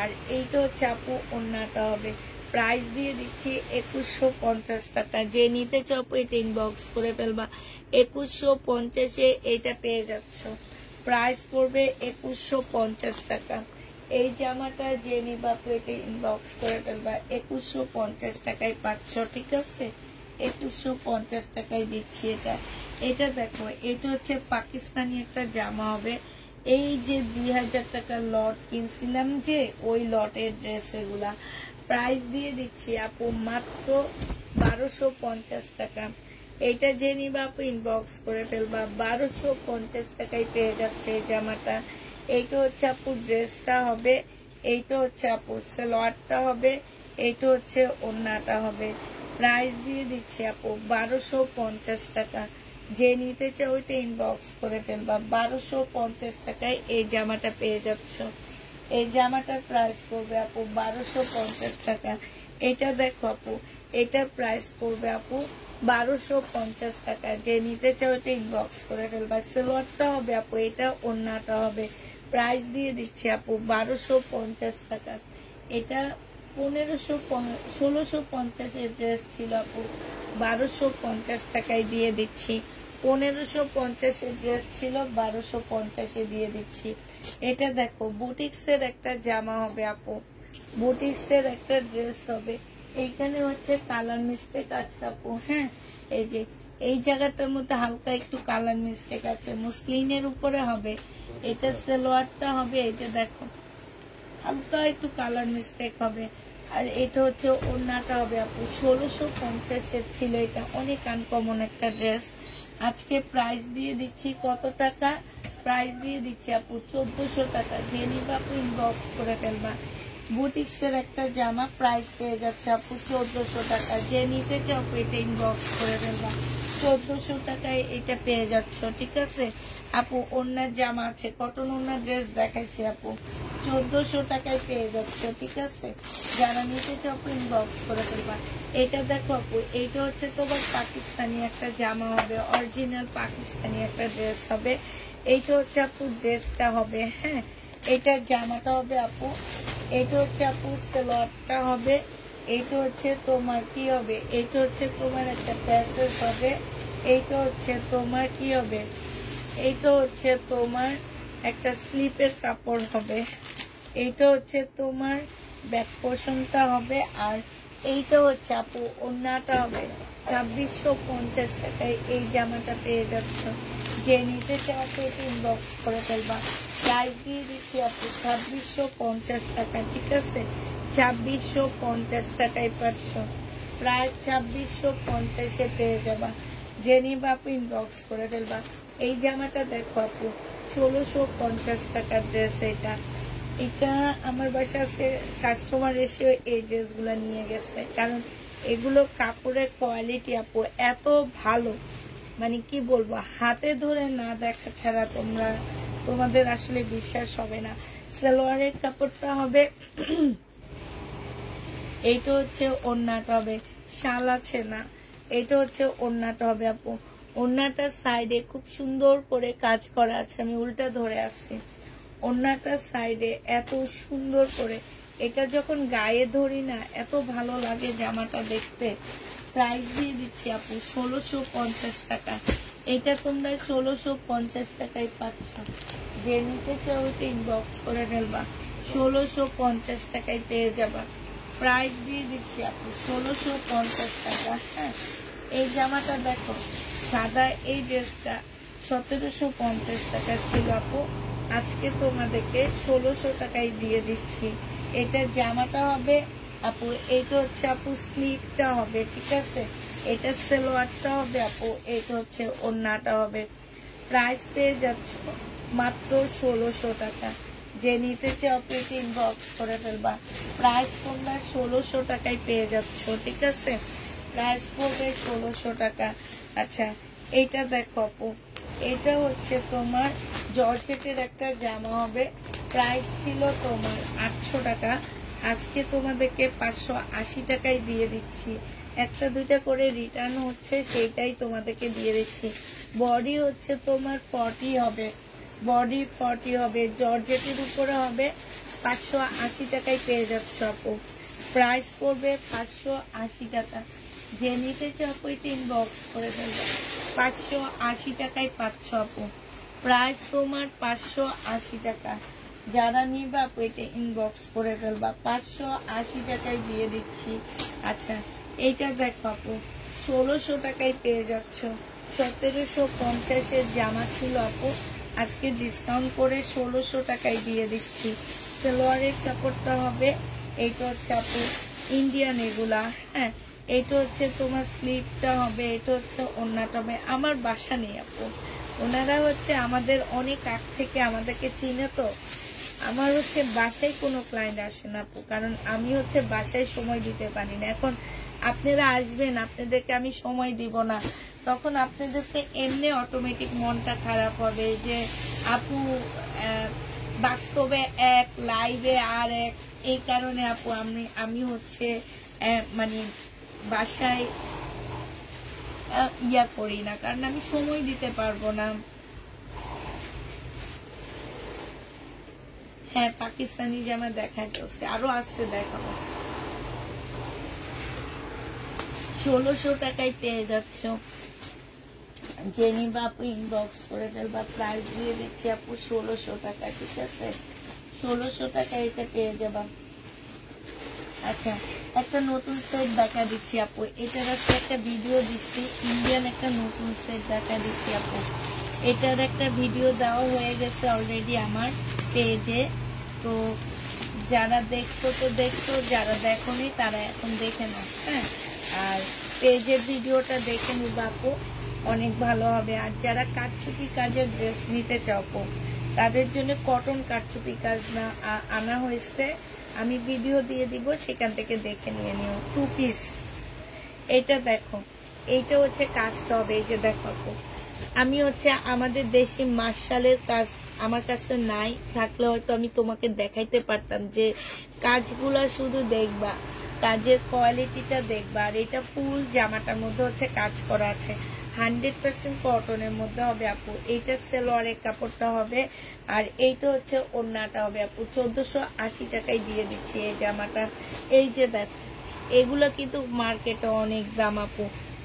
আর এইটা হচ্ছে আপু ওড়নাটা হবে। প্রাইস দিয়ে দিচ্ছি 2150 টাকা। যে নিতে চাও আপু এটা ইনবক্স করে ফেলবা। 2150-এ এটা পেয়ে যাচ্ছ। প্রাইস পড়বে 2150 টাকা। এই জামাটা যে নিবা আপু এটা ইনবক্স করে ফেলবা। 2150 টাকায় পাচ্ছ, ঠিক আছে? 2150 টাকায় দিচ্ছি এটা। এটা দেখো, এটা হচ্ছে পাকিস্তানি একটা জামা হবে। এই যে 2000 টাকার লট কিনছিলাম যে, ওই লটের ড্রেস এগুলা। প্রাইস দিয়ে দিচ্ছি আপু মাত্র 1250 টাকা। এইটা যে নিবা আপু ইনবক্স করে ফেলবা। 1250 টাকায় পেয়ে যাচ্ছে এই জামাটা। এইটা হচ্ছে আপু ড্রেসটা হবে, এইটা হচ্ছে আপু সালোয়ারটা হবে, এইটা হচ্ছে ওড়নাটা হবে। প্রাইস দিয়ে দিচ্ছি আপু 1250 টাকা। যে নিতে চাও ওইটা ইনবক্স করে ফেলবা। 1250 টাকায় এই জামাটা পেয়ে যাচ্ছ। এই জামাটার প্রাইস পড়বে আপু 1250 টাকা। এটা দেখো আপু, এটার প্রাইস পড়বে আপু 1250 টাকা। যে নিতে চাও এটা ইনবক্স করে ফেলবা। সালোয়ারটা হবে আপু এটা, ওড়নাটা হবে। প্রাইস দিয়ে দিচ্ছি আপু 1250 টাকা। এটা 1650 ড্রেস ছিল আপু, 1250 টাকায় দিয়ে দিচ্ছি। 1550 ড্রেস ছিল, 1250 দিয়ে দিচ্ছি। এটা দেখো বুটিক্সের একটা জামা হবে আপু, বুটিক্সের একটা ড্রেস হবে। এইখানে হচ্ছে কালার মিস্টেক আছে আপু, হ্যাঁ এই যে এই জায়গাটার মধ্যে হালকা একটু কালার মিস্টেক আছে। মুসলিনের উপরে হবে, এটা সালোয়ারটা হবে। এই যে দেখো হালকা একটু কালার মিস্টেক হবে। আর এটা হচ্ছে ওড়নাটা হবে আপু। 1650 ছিল, এটা অনেক আনকমন একটা ড্রেস। আজকে প্রাইস দিয়ে দিচ্ছি কত টাকা? প্রাইস দিয়ে দিচ্ছি আপু 1400 টাকা। যে নিবা আপু ইনবক্স করে ফেলবা। বুটিক্সের একটা জামা, প্রাইস পেয়ে যাচ্ছে আপু 1400 টাকা। যে নিতে চাও আপু এটা ইনবক্স করে ফেলবা। 1400 টাকায় এটা পেয়ে যাচ্ছ, ঠিক আছে আপু? ওড়নার জামা আছে, কটন ওড়নার ড্রেস দেখাইছি আপু, 1400 টাকায় পেয়ে যাচ্ছ, ঠিক আছে? যারা নিতে চাও আপু ইনবক্স করে ফেলবা। এটা দেখো আপু, এইটা হচ্ছে তোমার পাকিস্তানি একটা জামা হবে, অরিজিনাল পাকিস্তানি একটা ড্রেস হবে। এইটা হচ্ছে আপু ড্রেসটা হবে, হ্যাঁ এটা জামাটা হবে আপু। এইটা হচ্ছে আপু সালোয়ারটা হবে। এইটা হচ্ছে তোমার কি হবে, এইটা হচ্ছে তোমার একটা প্যাসেজ হবে। এইটা হচ্ছে তোমার কি হবে, এইটা হচ্ছে তোমার একটা স্লিপের কাপড় হবে। এইটা হচ্ছে তোমার ব্যাক পোর্শনটা হবে। আর এইটা হচ্ছে আপু ওড়নাটা হবে। 2650 টাকায় এই জামাটা পেয়ে যাচ্ছ। যে নিতে চাও এটা ইনবক্স করে ফেলবা। প্রাইস দিয়ে দিচ্ছি আপু 2650 টাকা, ঠিক আছে? 2650 টাকায় পাচ্ছ, প্রায় 2650 পেয়ে যাবা। যে নিবা আপু ইনবক্স করে ফেলবা। এই জামাটা দেখো আপু 1650 টাকার ড্রেস। এটা আমার বাসায় আছে, কাস্টমার এসে এই ড্রেসগুলো নিয়ে গেছে, কারণ এগুলো কাপড়ের কোয়ালিটি আপু এত ভালো, মানে কি বলবো, হাতে ধরে না দেখা ছাড়া তোমাদের আসলে বিশ্বাস হবে না। সালোয়ারের কাপড়টা হবে, এইটা হচ্ছে ওড়নাটা হবে, শাল আছে না, এইটা হচ্ছে ওড়নাটা হবে আপু। ওড়নাটার সাইডে খুব সুন্দর করে কাজ করা আছে, আমি উল্টা ধরে আসছি। ওড়নাটার সাইডে এত সুন্দর করে, এটা যখন গায়ে ধরি না এত ভালো লাগে জামাটা দেখতে। প্রাইস দিয়ে দিচ্ছি আপু 1650 টাকা। এটা তোমরা 1650 টাকায় পাচ্ছ। যে নিতে চাও ওইটা ইনবক্স করে ফেলবা। 1650 টাকায় পেয়ে যাবা। প্রাইস দিয়ে দিচ্ছি আপু 1650 টাকা। হ্যাঁ এই জামাটা দেখো সাদা, এই ড্রেসটা 1750 টাকা ছিল আপু, আজকে তোমাদেরকে 1600 টাকায় দিয়ে দিচ্ছি। এটা জামাটা হবে আপু, এটা হচ্ছে আপু স্লিভটা হবে, ঠিক আছে? এটা সালোয়ারটা হবে আপু, এটা হচ্ছে ওড়নাটা হবে। প্রাইস পেয়ে যাচ্ছ মাত্র 1600 টাকা। যে নিতে চাও আপনি ইনবক্স করে ফেলবা। প্রাইস তোমরা 1600 টাকায় পেয়ে যাচ্ছ, ঠিক আছে? প্রাইস পড়বে 1600 টাকা। আচ্ছা এইটা দেখো আপু, এটা হচ্ছে তোমার জর্জেটের একটা জামা হবে। প্রাইস ছিল তোমার 800 টাকা, আজকে তোমাদেরকে 580 টাকায় দিয়ে দিচ্ছি। একটা দুইটা করে রিটার্ন হচ্ছে, সেইটাই তোমাদেরকে দিয়ে দিচ্ছি। বডি হচ্ছে তোমার 40 হবে, বডি 40 হবে, জর্জেটের উপরে হবে। 580 টাকায় পেয়ে যাচ্ছ আপু। প্রাইস পড়বে 580 টাকা। যে নিতে চাও আপু এটা ইনবক্স করে ফেলবে। 580 টাকায় পাচ্ছ আপু। প্রাইস তোমার 580 টাকা। যারা নিবে আপু এটা ইনবক্স করে ফেলবা। 580 টাকায় দিয়ে দিচ্ছি। আচ্ছা এইটা দেখো আপু 1600 টাকায় পেয়ে যাচ্ছ। 1750-এর জামা ছিল আপু, আজকে ডিসকাউন্ট করে 1600 টাকায় দিয়ে দিচ্ছি। সালোয়ারের কাপড়টা হবে, এইটা হচ্ছে আপু ইন্ডিয়ান এগুলা। হ্যাঁ এইটা হচ্ছে তোমার স্লিপটা হবে, এটা হচ্ছে ওড়নাটা হবে। আমার বাসা নেই আপু, ওনারা হচ্ছে আমাদের অনেক আগ থেকে আমাদেরকে চিনে, তো আমার হচ্ছে বাসায় কোনো ক্লায়েন্ট আসে না আপু, কারণ আমি হচ্ছে বাসায় সময় দিতে পারি না। এখন আপনারা আসবেন, আপনাদেরকে আমি সময় দিব না, তখন আপনাদেরকে এমনি অটোমেটিক মনটা খারাপ হবে যে আপু বাস্তবে এক, লাইভে আর এক। এই কারণে আপু আমি হচ্ছে মানে বাসায় ইয়া করি না, কারণ আমি সময় দিতে পারবো না। হ্যাঁ পাকিস্তানি জামা দেখা যাচ্ছে, আরো আসতে দেখাবো। 1600 টাকায় পেয়ে যাচ্ছ। জেনি বাপু ইনবক্স করে ফেলবা। প্রাইস দিয়ে দিচ্ছি আপু 1600 টাকা। ঠিক আছে 1600 টাকা এটা পেয়ে যাবা। আচ্ছা একটা নতুন সেট দেখা দিচ্ছি আপু, এটার একটা ভিডিও দিচ্ছি। ইন্ডিয়ান একটা নতুন সেট দেখা দিচ্ছি আপু। এটার একটা ভিডিও দেওয়া হয়ে গেছে অলরেডি আমার পেজে, তো যারা দেখছো তো দেখছো, যারা দেখোনি তারা এখন দেখে নাও। হ্যাঁ আর পেজের ভিডিওটা দেখে নিবা আপু, অনেক ভালো হবে। আর যারা কারচুপি কাজের ড্রেস নিতে চাও তাদের জন্য কটন কারচুপি কাজ না আনা হয়েছে, আমি ভিডিও দিয়ে দিব, সেখান থেকে দেখে নিয়ে নিও। 2 পিস এটা দেখো, এইটা হচ্ছে কাজটা হবে। এই যে দেখো আপু, আমি হচ্ছে আমাদের দেশি মার্শালের কাজ আমার কাছে নাই, থাকলে হয়তো আমি তোমাকে দেখাইতে পারতাম যে কাজগুলা শুধু দেখবা, কাজের কোয়ালিটিটা দেখবা। আর এটা ফুল জামাটার মধ্যে হচ্ছে কাজ করা আছে, 100% কটনের মধ্যে হবে আপু। এইটা সালোয়ারের কাপড়টা হবে, আর এইটা হচ্ছে ওড়নাটা হবে আপু। 1480 টাকায় দিয়ে দিচ্ছি এই জামাটা। এই যে দেখো এগুলো কিন্তু মার্কেটে অনেক দাম আপু,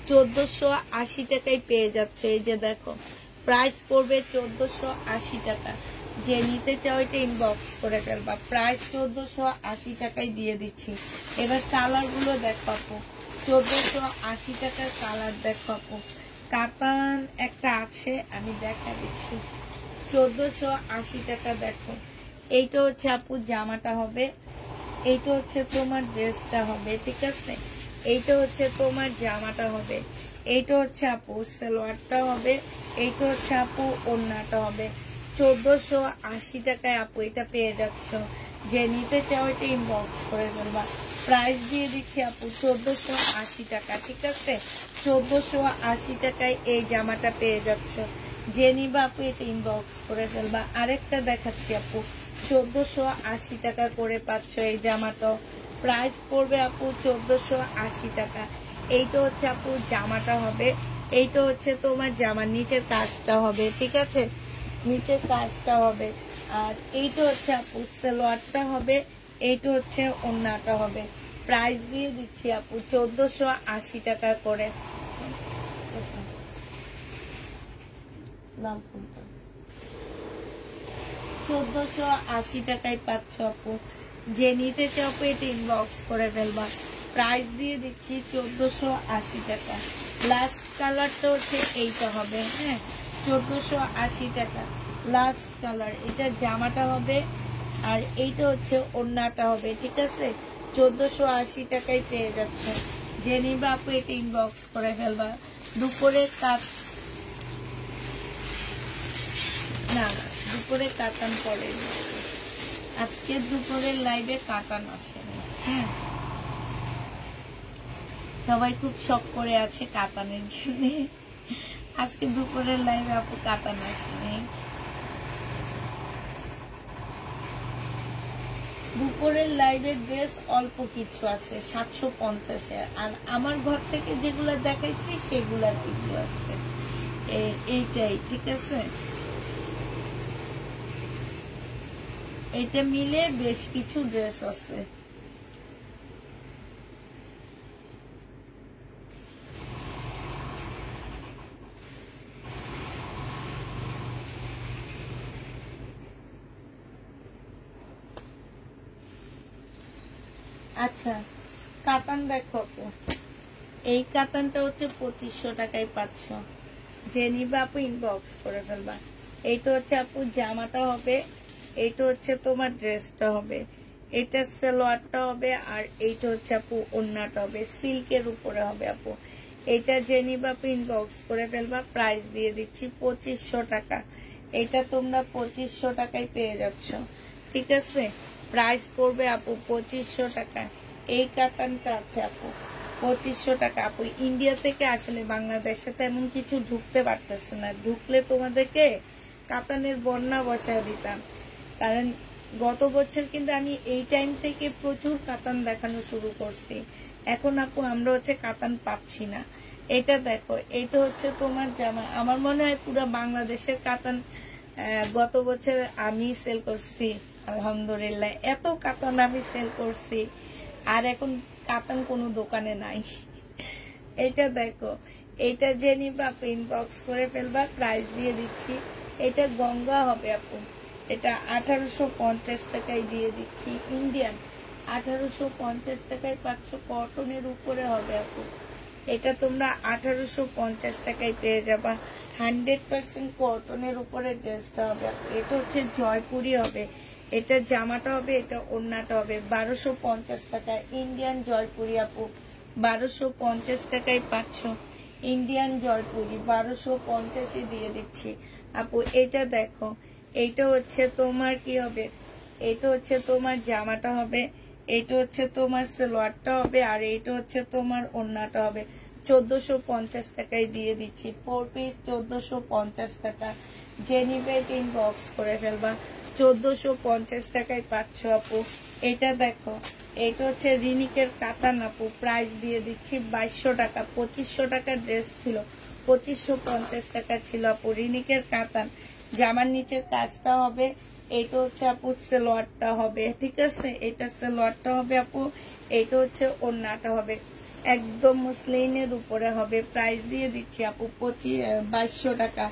1480 টাকায় পেয়ে যাচ্ছে। এই যে দেখো প্রাইস পড়বে 1480 টাকা। যে নিতে চাও এটা ইনবক্স করে ফেলবা। প্রাইস 1480 টাকায় দিয়ে দিচ্ছি। এবার কালার গুলো দেখো আপু, 1480 টাকার কালার দেখো আপু। কাতান একটা আছে, আমি দেখা দিচ্ছি। 1480 টাকা দেখো। এইটা হচ্ছে আপু জামাটা হবে, এইটা হচ্ছে তোমার ড্রেসটা হবে। ঠিক আছে এইটা হচ্ছে তোমার জামাটা হবে, এইটা হচ্ছে আপু সালোয়ারটা হবে, এইটা হচ্ছে আপু ওড়নাটা হবে। 1480 টাকায় আপু এটা পেয়ে যাচ্ছ। যে নিতে চাও এটা ইনবক্স করে ফেলবা। প্রাইস দিয়ে দিচ্ছি আপু 1480 টাকা। ঠিক আছে 1480 টাকায় এই জামাটা পেয়ে যাচ্ছ। যে নিবা আপু এটা ইনবক্স করে ফেলবা। আরেকটা দেখাচ্ছি আপু, 1480 টাকা করে পাচ্ছ এই জামাটা। প্রাইস পড়বে আপু 1480 টাকা। এইটা হচ্ছে আপু জামাটা হবে, এইটা হচ্ছে তোমার জামার নিচের কাজটা হবে। ঠিক আছে নিচের কাজটা হবে। আর এইটা হচ্ছে আপু সালোয়ারটা হবে, এইটা হচ্ছে ওড়নাটা হবে। প্রাইস দিয়ে দিচ্ছি আপু 1480 টাকা করে। 1480 টাকায় পাচ্ছ আপু। যে নিতে চাও এটা ইনবক্স করে ফেলবা। প্রাইস দিয়ে দিচ্ছি 1480 টাকা। লাস্ট কালারটা হচ্ছে এইটা হবে। হ্যাঁ 1480 টাকা লাস্ট কালার। এটা জামাটা হবে, আর এইটা হচ্ছে ওড়নাটা হবে। ঠিক আছে 1480 টাকায় পেয়ে যাচ্ছে। যে নিবা আপু এটা ইনবক্স করে ফেলবা। দুপুরে কাট না, দুপুরে কাটান পরে, আজকে দুপুরের লাইভে কাটান আসেনি। হ্যাঁ সবাই খুব শখ করে আছে কাতানের জন্য, আজকে দুপুরের লাইভে আপু কাতান আসেনি। দুপুরের লাইভে ড্রেস অল্প কিছু আছে 750-এর, আর আমার ঘর থেকে যেগুলো দেখাইছি সেগুলার কিছু আছে, এইটাই। ঠিক আছে এটা মিলে বেশ কিছু ড্রেস আছে। আচ্ছা কাতান দেখো, এই কাতানটা হচ্ছে 2500 টাকায় পাচ্ছ। যে নিবা আপু ইনবক্স করে ফেলবা। এইটা হচ্ছে আপু জামাটা হবে, এইটা হচ্ছে তোমার ড্রেসটা হবে, এটা সালোয়ারটা হবে, আর এইটা হচ্ছে আপু ওড়নাটা হবে, সিল্কের উপরে হবে আপু। এইটা যে নিবা আপু ইনবক্স করে ফেলবা। প্রাইস দিয়ে দিচ্ছি 2500 টাকা। এটা তোমরা 2500 টাকায় পেয়ে যাচ্ছ, ঠিক আছে। প্রাইস পড়বে আপু 2500 টাকা। এই কাতানটা আছে আপু 2500 টাকা। আপু ইন্ডিয়া থেকে আসলে বাংলাদেশে তেমন কিছু ঢুকতে পারতেছে না, ঢুকলে তোমাদেরকে কাতানের বন্যা বসায় দিতাম। কারণ গত বছর কিন্তু আমি এই টাইম থেকে প্রচুর কাতান দেখানো শুরু করছি। এখন আপু আমরা হচ্ছে কাতান পাচ্ছি না। এটা দেখো, এটা হচ্ছে তোমার জামা। আমার মনে হয় পুরো বাংলাদেশের কাতান গত বছর আমি সেল করছি, আলহামদুলিল্লাহ এত কাতান আমি সেল করছি। আর এখন কাতান কোনো দোকানে নাই। এটা দেখো, এটা যে নিবা আপু ইনবক্স করে ফেলবা। প্রাইস দিয়ে দিচ্ছি, এটা গঙ্গা হবে আপু। এটা 1850 টাকায় দিয়ে দিচ্ছি, ইন্ডিয়ান 1850 টাকায় পাচ্ছ। কটনের উপরে হবে আপু। এটা তোমরা 1850 টাকায় পেয়ে যাবা। 100% কটনের উপরে ড্রেসটা হবে। এটা হচ্ছে জয়পুরি হবে, এটা জামাটা হবে, এটা ওড়নাটা হবে। 1250 টাকা ইন্ডিয়ান জয়পুরি আপু। 1250 টাকায় পাচ্ছ ইন্ডিয়ান জয়পুরি। 1250 দিয়ে দিচ্ছি আপু। এটা দেখো, এইটা হচ্ছে তোমার কি হবে, এটা হচ্ছে তোমার জামাটা হবে, এইটা হচ্ছে তোমার সালোয়ারটা হবে, আর এইটা হচ্ছে তোমার ওড়নাটা হবে। 1450 টাকায় দিয়ে দিচ্ছি 4 পিস। 1450 টাকা। যে নিবে ইনবক্স করে ফেলবা। 1450 টাকায় পাচ্ছ আপু। এটা দেখো, এটা হচ্ছে রিনিকের কাতান আপু। প্রাইস দিয়ে দিচ্ছি 2200 টাকা। 2500 টাকার ড্রেস ছিল, 2550 টাকা ছিল আপু। রিনিকের কাতান, জামার নিচের কাজটা হবে। এইটা হচ্ছে আপু সালোয়ারটা হবে, ঠিক আছে। এটা সালোয়ারটা হবে আপু, এইটা হচ্ছে ওড়নাটা হবে। একদম মুসলিনের উপরে হবে। প্রাইস দিয়ে দিচ্ছি আপু 2200 টাকা।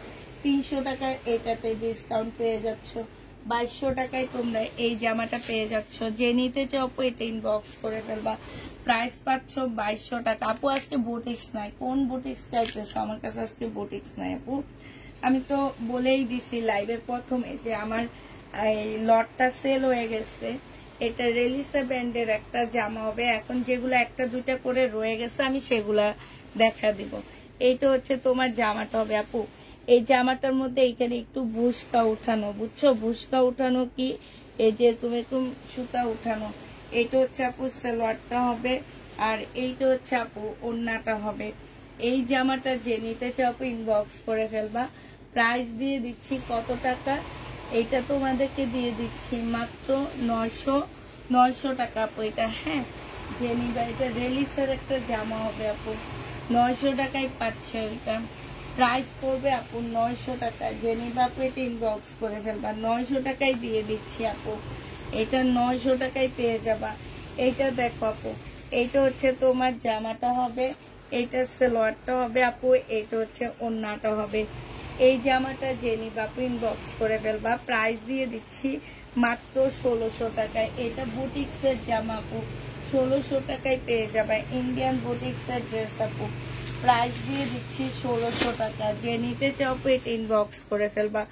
300 টাকায় এটাতে ডিসকাউন্ট পেয়ে যাচ্ছ। 2200 টাকায় তোমরা এই জামাটা পেয়ে যাচ্ছ। যে নিতে চাও আপু এটা ইনবক্স করে ফেলবা। প্রাইস পাচ্ছ 2200 টাকা। আপু আজকে বুটিক্স নাই, কোন বুটিক্স চাইতেছো? আমার কাছে আজকে বুটিক্স নাই আপু। আমি তো বলেই দিছি লাইভের প্রথমে যে আমার এই লটটা সেল হয়ে গেছে। এটা রেলিসা ব্যান্ডের একটা জামা হবে। এখন যেগুলো একটা দুইটা করে রয়ে গেছে আমি সেগুলা দেখা দিব। এইটা হচ্ছে তোমার জামাটা হবে আপু। এই জামাটার মধ্যে এইখানে একটু বুশকা উঠানো, বুঝছো? বুশকা উঠানো কি এই যে তুমি সুতা উঠানো। এইটা হচ্ছে আপু সালোয়ারটা হবে, আর এইটা হচ্ছে আপু ওড়নাটা হবে। এই জামাটা যে নিতে চাও আপু ইনবক্স করে ফেলবা। প্রাইস দিয়ে দিচ্ছি কত টাকা, এইটা তোমাদেরকে দিয়ে দিচ্ছি মাত্র 900 টাকা আপু। এটা হ্যাঁ যে নিবা, এটা রেলিসের একটা জামা হবে আপু। 900 টাকায় পাচ্ছ এটা। প্রাইস পড়বে আপু 900 টাকা। যে নিবা আপু এটা ইনবক্স করে ফেলবা। 900 টাকায় দিয়ে দিচ্ছি আপু। এটা 900 টাকায় পেয়ে যাবা। এইটা দেখো আপু, এইটা হচ্ছে তোমার জামাটা হবে, এইটা সালোয়ারটা হবে আপু, এইটা হচ্ছে ওড়নাটা হবে। এই জামাটা যে নিবা আপু ইনবক্স করে ফেলবা। প্রাইস দিয়ে দিচ্ছি মাত্র 1600 টাকায়। এটা বুটিক্সের জামা আপু, 1600 টাকায় পেয়ে যাবে। ইন্ডিয়ান বুটিক্সের ড্রেস আপু। প্রাইস দিয়ে দিচ্ছি 1600 টাকা। যে নিতে চাও আপু এটা ইনবক্স করে ফেলবা।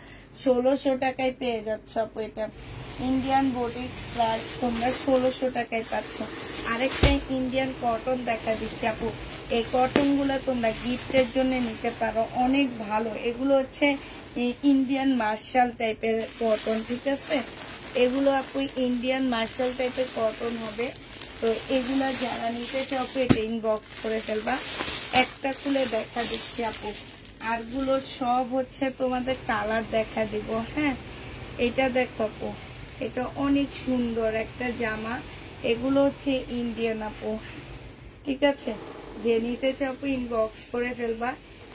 1600 টাকায় পেয়ে যাচ্ছ আপু। এটা ইন্ডিয়ান বুটিক্স প্লাস তোমরা 1600 টাকায় পাচ্ছ। আরেকটা ইন্ডিয়ান কটন দেখা দিচ্ছি আপু। এই কটন গুলো তোমরা গিফটের জন্য নিতে পারো, অনেক ভালো। এগুলো হচ্ছে ইন্ডিয়ান মার্শাল টাইপের কটন, ঠিক আছে। এগুলো আপু ইন্ডিয়ান মার্শাল টাইপের কটন হবে। তো এগুলা যারা নিতে চাও আপু এটা ইনবক্স করে ফেলবা। একটা খুলে দেখা দিচ্ছি আপু, আরগুলো সব হচ্ছে তোমাদের কালার দেখা দিব। হ্যাঁ এটা দেখো আপু, এটা অনেক সুন্দর একটা জামা। এগুলো হচ্ছে ইন্ডিয়ান আপু, ঠিক আছে। যে নিতে চাও আপু ইনবক্স করে ফেলবা।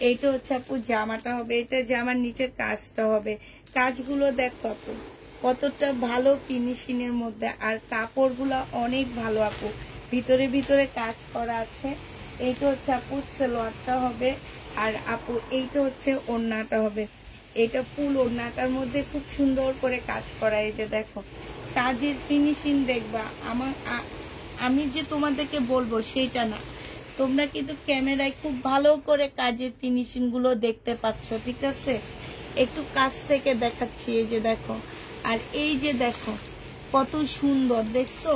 এইটা হচ্ছে আপু জামাটা হবে, এটা জামার নিচের কাজটা হবে। কাজগুলো দেখো আপু, কতটা ভালো ফিনিশিং এর মধ্যে, আর কাপড়গুলা অনেক ভালো আপু, ভিতরে ভিতরে কাজ করা আছে। এইটা হচ্ছে আপু সালোয়ারটা হবে, আর আপু এইটা হচ্ছে ওড়নাটা হবে। এটা ফুল ওড়নাটার মধ্যে খুব সুন্দর করে কাজ করা। এই যে দেখো কাজের ফিনিশিং দেখবা। আমি যে তোমাদেরকে বলবো সেইটা না, তোমরা কিন্তু ক্যামেরায় খুব ভালো করে কাজের ফিনিশিং গুলো দেখতে পাচ্ছ, ঠিক আছে? একটু কাছ থেকে দেখাচ্ছি। এই যে দেখো, আর এই যে দেখো কত সুন্দর, দেখছো?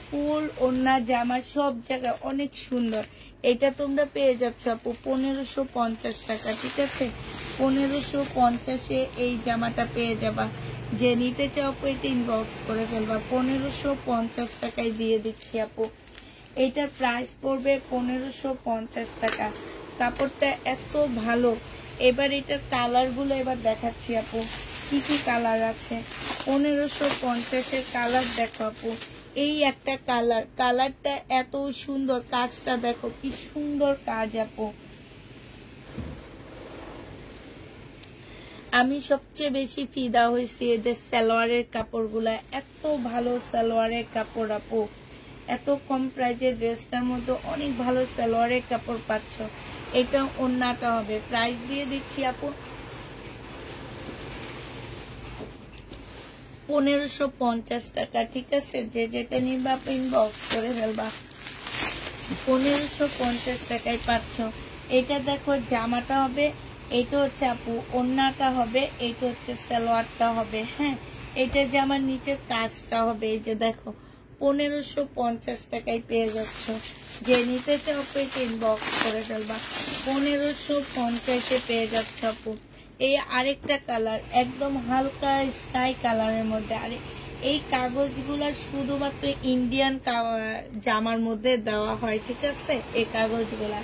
ফুল ওড়না জামা সব জায়গায় অনেক সুন্দর। এটা তোমরা পেয়ে যাচ্ছ আপু 1550 টাকা, ঠিক আছে? 1550-এ এই জামাটা পেয়ে যাবা। যে নিতে চাও এটা ইনবক্স করে ফেলবা। 1550 টাকায় দিয়ে দিচ্ছি আপু। এইটার প্রাইস পড়বে 1550 টাকা। কাপড়টা এত ভালো। এবার এটার কালার গুলো এবার দেখাচ্ছি আপু, কি কি কালার আছে। 1550-এর কালার দেখো আপু। এই একটা কালার, কালারটা এত সুন্দর, কাজটা দেখো কি সুন্দর কাজ আপু। আমি সবচেয়ে বেশি ফিদা হয়েছি এদের সালোয়ারের কাপড়গুলা। এত ভালো সালোয়ারের কাপড় আপু, এত কম প্রাইজের ড্রেসটার মধ্যে অনেক ভালো সালোয়ারের কাপড় পাচ্ছ। এটা ওড়নাটা হবে, প্রাইস দিয়ে দিচ্ছি আপু 1550 টাকা, ঠিক আছে? যে যেটা নিবা আপু ইনবক্স করে ফেলবা। 1550 টাকায় পাচ্ছ। এটা দেখো জামাটা হবে, এটা হচ্ছে আপু ওড়নাটা হবে, এটা হচ্ছে সালোয়ারটা হবে। হ্যাঁ, এটা জামার নিচের কাজটা হবে। এই যে দেখো 1550 টাকায় পেয়ে যাচ্ছ। যে নিতে চাও এটা ইনবক্স করে ফেলবা। 1550-এ পেয়ে যাচ্ছ আপু। এই আরেকটা কালার একদম হালকা স্কাই কালারের মধ্যে। আর এই কাগজগুলা শুধুমাত্র ইন্ডিয়ান জামার মধ্যে দেওয়া হয়, ঠিক আছে? এই কাগজগুলা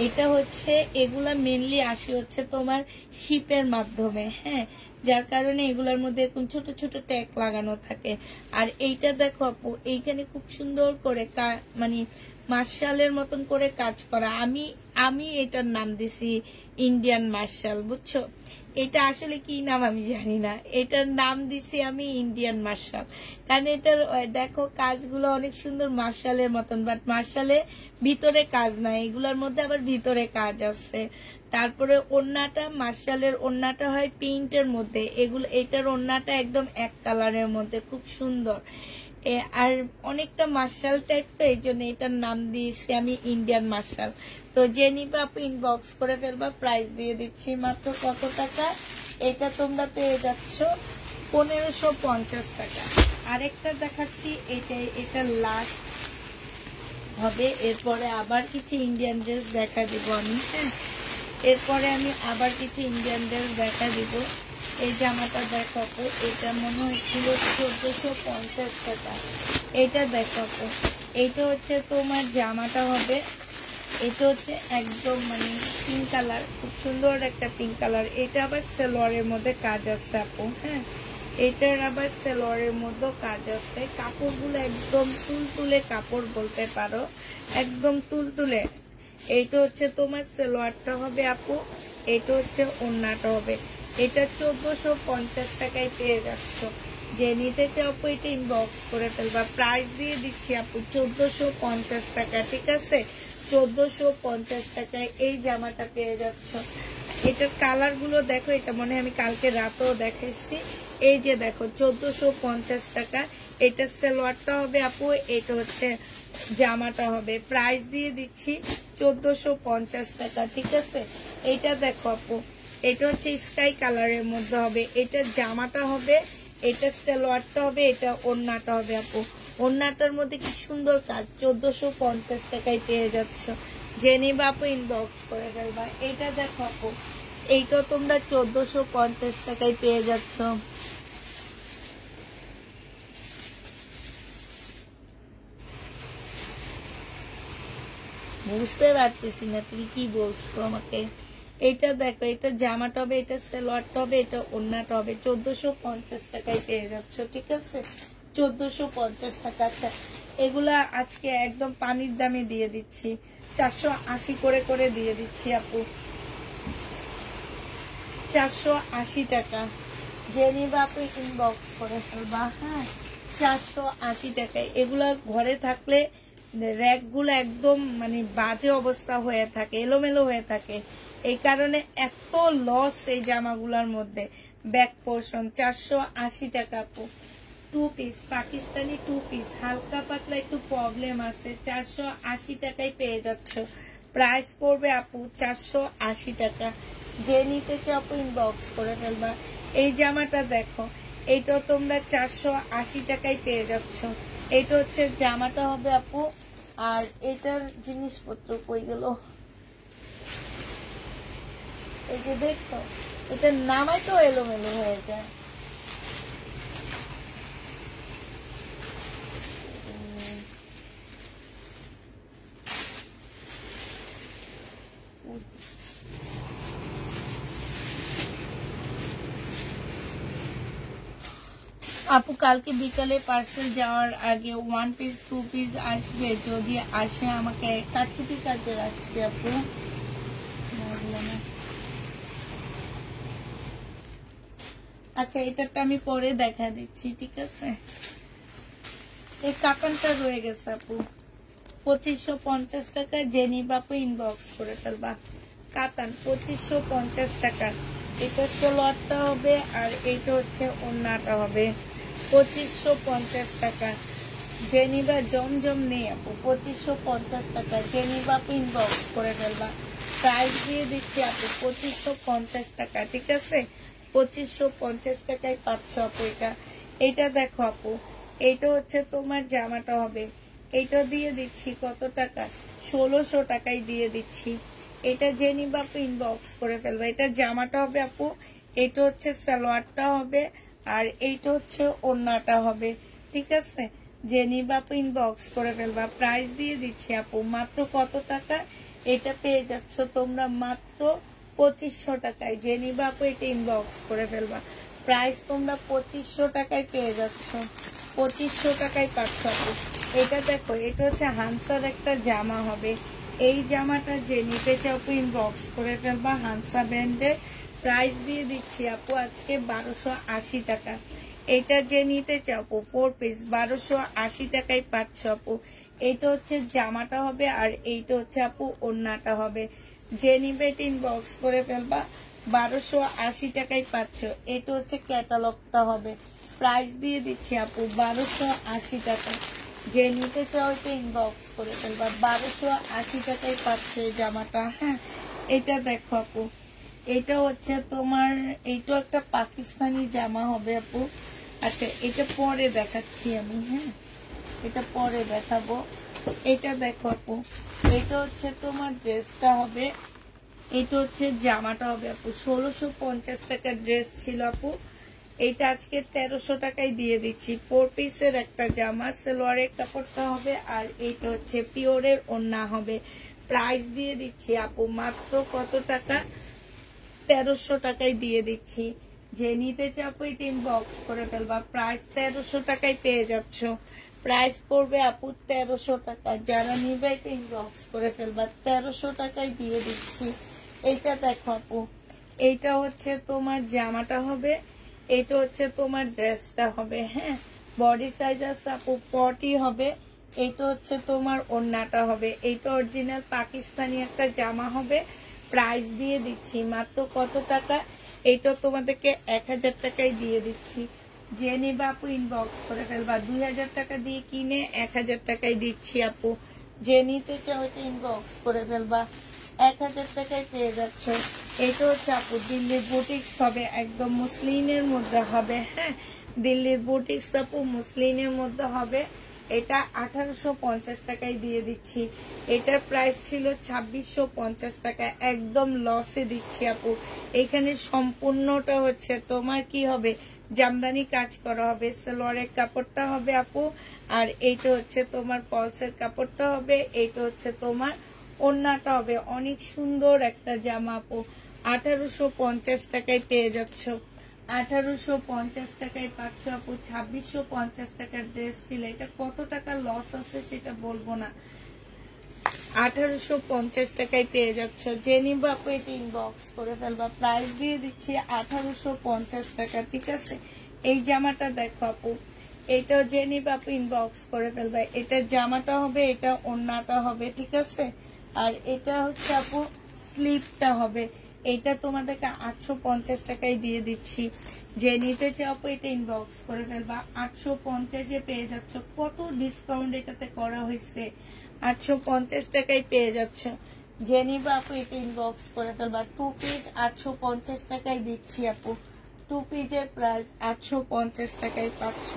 এটা হচ্ছে, এগুলা মেনলি আসে হচ্ছে তোমার শিপের মাধ্যমে। হ্যাঁ, যার কারণে এগুলোর মধ্যে এরকম ছোট ছোট ট্যাগ লাগানো থাকে। আর এইটা দেখো আপু, এইখানে খুব সুন্দর করে মানে মার্শালের মতন করে কাজ করা। আমি এটার নাম দিছি ইন্ডিয়ান মার্শাল, বুঝছো? এটা আসলে কি নাম আমি জানি না, এটার নাম দিছি আমি ইন্ডিয়ান মার্শাল। কারণ এটার দেখো কাজগুলো অনেক সুন্দর মার্শালের মতন, বাট মার্শালে ভিতরে কাজ নাই, এগুলোর মধ্যে আবার ভিতরে কাজ আছে। তারপরে ওড়নাটা, মার্শালের ওড়নাটা হয় প্রিন্টের মধ্যে, এটার ওড়নাটা একদম এক কালারের মধ্যে, খুব সুন্দর। আর অনেকটা মার্শাল টাইপ, তো এই জন্য এটার নাম দিয়েছি আমি ইন্ডিয়ান মার্শাল। তো যে নিবা আপু ইনবক্স করে ফেলবা। প্রাইস দিয়ে দিচ্ছি মাত্র কত টাকা? এটা তোমরা পেয়ে যাচ্ছ 1550 টাকা। আরেকটা দেখাচ্ছি, এটা লাস্ট হবে। এরপরে আবার কিছু ইন্ডিয়ান ড্রেস দেখা দিব আমি। হ্যাঁ, এরপরে আমি আবার কিছু ইন্ডিয়ান ড্রেস দেখা দিব। এই জামাটা দেখাবো, এটা মনে হচ্ছিল 1450 টাকা। এটা দেখাবো, এটা হচ্ছে তোমার জামাটা হবে, এটা হচ্ছে একদম মানে পিঙ্ক কালার, খুব সুন্দর একটা পিঙ্ক কালার। এটা আবার সালোয়ারের মধ্যে কাজ আছে আপু। হ্যাঁ, এটার আবার সালোয়ারের মধ্যে কাজ আছে। কাপড়গুলো একদম তুলতুলে কাপড় বলতে পারো, একদম তুলতুলে। এইটা হচ্ছে তোমার সালোয়ারটা হবে আপু, এটা হচ্ছে ওড়নাটা হবে। এটা 1450 টাকায় পেয়ে যাচ্ছ। যে নিতে চাও আপু এটা ইনবক্স করে ফেলবা। প্রাইস দিয়ে দিচ্ছি আপু 1450 টাকা, ঠিক আছে? 1450 টাকায় এই জামাটা পেয়ে যাচ্ছ। এটার কালার গুলো দেখো, এটা মনে হয় আমি কালকে রাতেও দেখাইছি। এই যে দেখো 1450 টাকা। এটা সালোয়ারটা হবে আপু, এটা হচ্ছে জামাটা হবে। প্রাইস দিয়ে দিচ্ছি 1450 টাকা, ঠিক আছে? এটা দেখো আপু, এটা হচ্ছে স্কাই কালারের মধ্যে হবে, এটা জামাটা হবে, এটা সালোয়ারটা হবে, এটা ওড়নাটা হবে আপু। ওড়নাটার মধ্যে কি সুন্দর কাজ। 1450 টাকায় পেয়ে যাচ্ছ। যে নিবা আপু ইনবক্স করে ফেলবা। এটা দেখো আপু, এইটা তোমরা 1450 টাকায় পেয়ে যাচ্ছ। বুঝতে পারতেছি না তুমি কি বলছো আমাকে। এটা দেখো, এটা জামাটা হবে, এটা সালোয়ারটা হবে, এটা ওড়নাটা হবে। 1450 টাকায় পেয়ে যাচ্ছ, ঠিক আছে? 1450 টাকা। আচ্ছা, এগুলা আজকে একদম পানির দামে দিয়ে দিচ্ছি, 480 করে দিয়ে দিচ্ছি আপু। 480 টাকা। যে নিবা আপু ইনবক্স করে ফেলবা। হ্যাঁ, 480 টাকায়। এগুলা ঘরে থাকলে র্যাক গুলো একদম মানে বাজে অবস্থা হয়ে থাকে, এলোমেলো হয়ে থাকে। এই কারণে এত লস এই জামাগুলোর মধ্যে। ব্যাক পোর্শন 480 টাকা আপু। 2 পিস পাকিস্তানি 2 পিস, হালকা পাতলা একটু প্রবলেম আছে, 480 টাকায় পেয়ে যাচ্ছ। প্রাইস পড়বে আপু 480 টাকা। যে নিতে চাও আপু ইনবক্স করে ফেলবা। এই জামাটা দেখো, এইটা তোমরা 480 টাকায় পেয়ে যাচ্ছ। এইটা হচ্ছে জামাটা হবে আপু। আর এটার জিনিসপত্র কই গেল, এই যে দেখছো, এটা নামাই তো এলোমেলো হয়ে যায়। আপু কালকে বিকালে পার্সেল যাওয়ার আগে 1 পিস 2 পিস আসবে, যদি আসে আমাকে কাটচুপি কাটে আসছে আপু। আচ্ছা, এটাটা আমি পরে দেখা দিচ্ছি, ঠিক আছে। এই কাতানটা রয়ে গেছে আপু, 2550 টাকা। জেনি বাপু ইনবক্স করে ফেলবা। কাতান 2550 টাকা। এটা সালোয়ারটা হবে আর এটা হচ্ছে ওড়নাটা হবে। 2550 টাকা। জেনিবা জমজম নেই আপু, 2550 টাকা। জেনিবা আপু ইনবক্স করে ফেলবা। প্রাইস দিয়ে দিচ্ছি আপু 2550 টাকা, ঠিক আছে। 2550 টাকায় পাচ্ছ আপু এটা। এটা দেখো আপু, এইটা হচ্ছে তোমার জামাটা হবে। এইটা দিয়ে দিচ্ছি কত টাকা, 1600 টাকায় দিয়ে দিচ্ছি। এটা জেনিবা আপু ইনবক্স করে ফেলবা। এটা জামাটা হবে আপু, এটা হচ্ছে সালোয়ারটা হবে আর এইটা হচ্ছে ওড়নাটা হবে, ঠিক আছে। জেনিবা আপু ইনবক্স করে ফেলবা। প্রাইস দিয়ে দিচ্ছি আপু মাত্র কত টাকা, এটা পেয়ে যাচ্ছ তোমরা মাত্র 2500 টাকায়। জেনিবা আপু এটা ইনবক্স করে ফেলবা। প্রাইস তোমরা 2500 টাকায় পেয়ে যাচ্ছ, 2500 টাকায় পাচ্ছ আপু। এটা দেখো, এটা হচ্ছে হানসার একটা জামা হবে। এই জামাটা যে নিতে চাও আপু ইনবক্স করে ফেলবা। হানসা ব্র্যান্ডের। প্রাইস দিয়ে দিচ্ছি আপু আজকে 1280 টাকা। এটা যে নিতে চাও আপু 4 পিস 1280 টাকায় পাচ্ছ আপু। এইটা হচ্ছে জামাটা হবে আর এইটা হচ্ছে আপু ওড়নাটা হবে। যে নিবে এটা ইনবক্স করে ফেলবা। 1280 টাকায় পাচ্ছ। এটা হচ্ছে ক্যাটালগটা হবে। প্রাইস দিয়ে দিচ্ছি আপু 1280 টাকা। যে নিতে চাও এটা ইনবক্স করে ফেলবা। 1280 টাকায় পাচ্ছ এই জামাটা। হ্যাঁ, এটা দেখো আপু, এটা হচ্ছে তোমার, এইটা একটা পাকিস্তানি জামা হবে আপু। আচ্ছা, এটা পরে দেখাচ্ছি আমি। হ্যাঁ, এটা পরে দেখাবো। এটা দেখো আপু, এটা হচ্ছে তোমার ড্রেসটা হবে, এটা হচ্ছে জামাটা হবে আপু। 1650 টাকার ড্রেস ছিল আপু, এইটা আজকে 1300 টাকায় দিয়ে দিচ্ছি। 4 পিসের একটা জামা, সালোয়ারের কাপড়টা হবে আর এইটা হচ্ছে পিওরের ওড়না হবে। প্রাইস দিয়ে দিচ্ছি আপু মাত্র কত টাকা, 1300 টাকায় দিয়ে দিচ্ছি। যে নিতে চাপো এটা ইনবক্স করে ফেলবা। প্রাইস 1300 টাকায় পেয়ে যাচ্ছ। প্রাইস পড়বে আপু 1300 টাকা। যারা নিবে এটা ইনবক্স করে ফেলবা। 1300 টাকায় দিয়ে দিচ্ছি। এইটা দেখো আপু, এইটা হচ্ছে তোমার জামাটা হবে, এটা হচ্ছে তোমার ড্রেসটা হবে। হ্যাঁ, বডি সাইজ আছে আপু 40 হবে। এইটা হচ্ছে তোমার ওড়নাটা হবে। এইটা অরিজিনাল পাকিস্তানি একটা জামা হবে। প্রাইস দিয়ে দিচ্ছি মাত্র কত টাকা, এইটা তোমাদেরকে 1000 টাকায় দিয়ে দিচ্ছি। যে নিবা আপু ইনবক্স করে ফেলবা। 2000 টাকা দিয়ে কিনে 1000 টাকায় দিচ্ছি আপু। যে নিতে চাও এটা ইনবক্স করে ফেলবা। 1000 টাকায় পেয়ে যাচ্ছ। এটা হচ্ছে আপু দিল্লির বুটিক্স হবে, একদম মুসলিনের মধ্যে হবে। হ্যাঁ, দিল্লির বুটিক্স আপু মুসলিনের মধ্যে হবে। এটা 1850 টাকায় দিয়ে দিচ্ছি। এটার প্রাইস ছিল 2650 টাকা। একদম লসে দিচ্ছি আপু। এখানে সম্পূর্ণটা হচ্ছে তোমার কি হবে, জামদানি কাজ করা হবে। সালোয়ারের কাপড়টা হবে আপু আর এইটা হচ্ছে তোমার ফলসের কাপড়টা হবে। এইটা হচ্ছে তোমার ওড়নাটা হবে। অনেক সুন্দর একটা জামা আপু। 1850 টাকায় পেয়ে যাচ্ছ। 1850 টাকায় পাচ্ছ আপু। 2650 টাকার ড্রেস ছিল। এটা কত টাকা লস আছে সেটা বলবো না। 1850 টাকায় পেয়ে যাচ্ছ। যে নিবা আপু এটা ইনবক্স করে ফেলবা, প্রাইস দিয়ে দিচ্ছি 1850 টাকা। ঠিক আছে, এই জামাটা দেখো আপু, এটাও যে নিবা আপু ইনবক্স করে ফেলবা। এটা জামাটা হবে, এটা ওড়নাটা হবে। ঠিক আছে, আর এটা হচ্ছে আপু স্লিপটা হবে। এটা তোমাদেরকে 850 টাকায় দিয়ে দিচ্ছি। যে নিতে চাও আপু এটা ইনবক্স করে ফেলবা। 850-এ পেয়ে যাচ্ছ। কত ডিসকাউন্ট এটাতে করা হয়েছে, 850 টাকায় পেয়ে যাচ্ছ। যে নিবা আপু এটা ইনবক্স করে ফেলবা। 2 পিস 850 টাকায় দিচ্ছি আপু। 2 পিসের প্রাইস 850 টাকায় পাচ্ছ।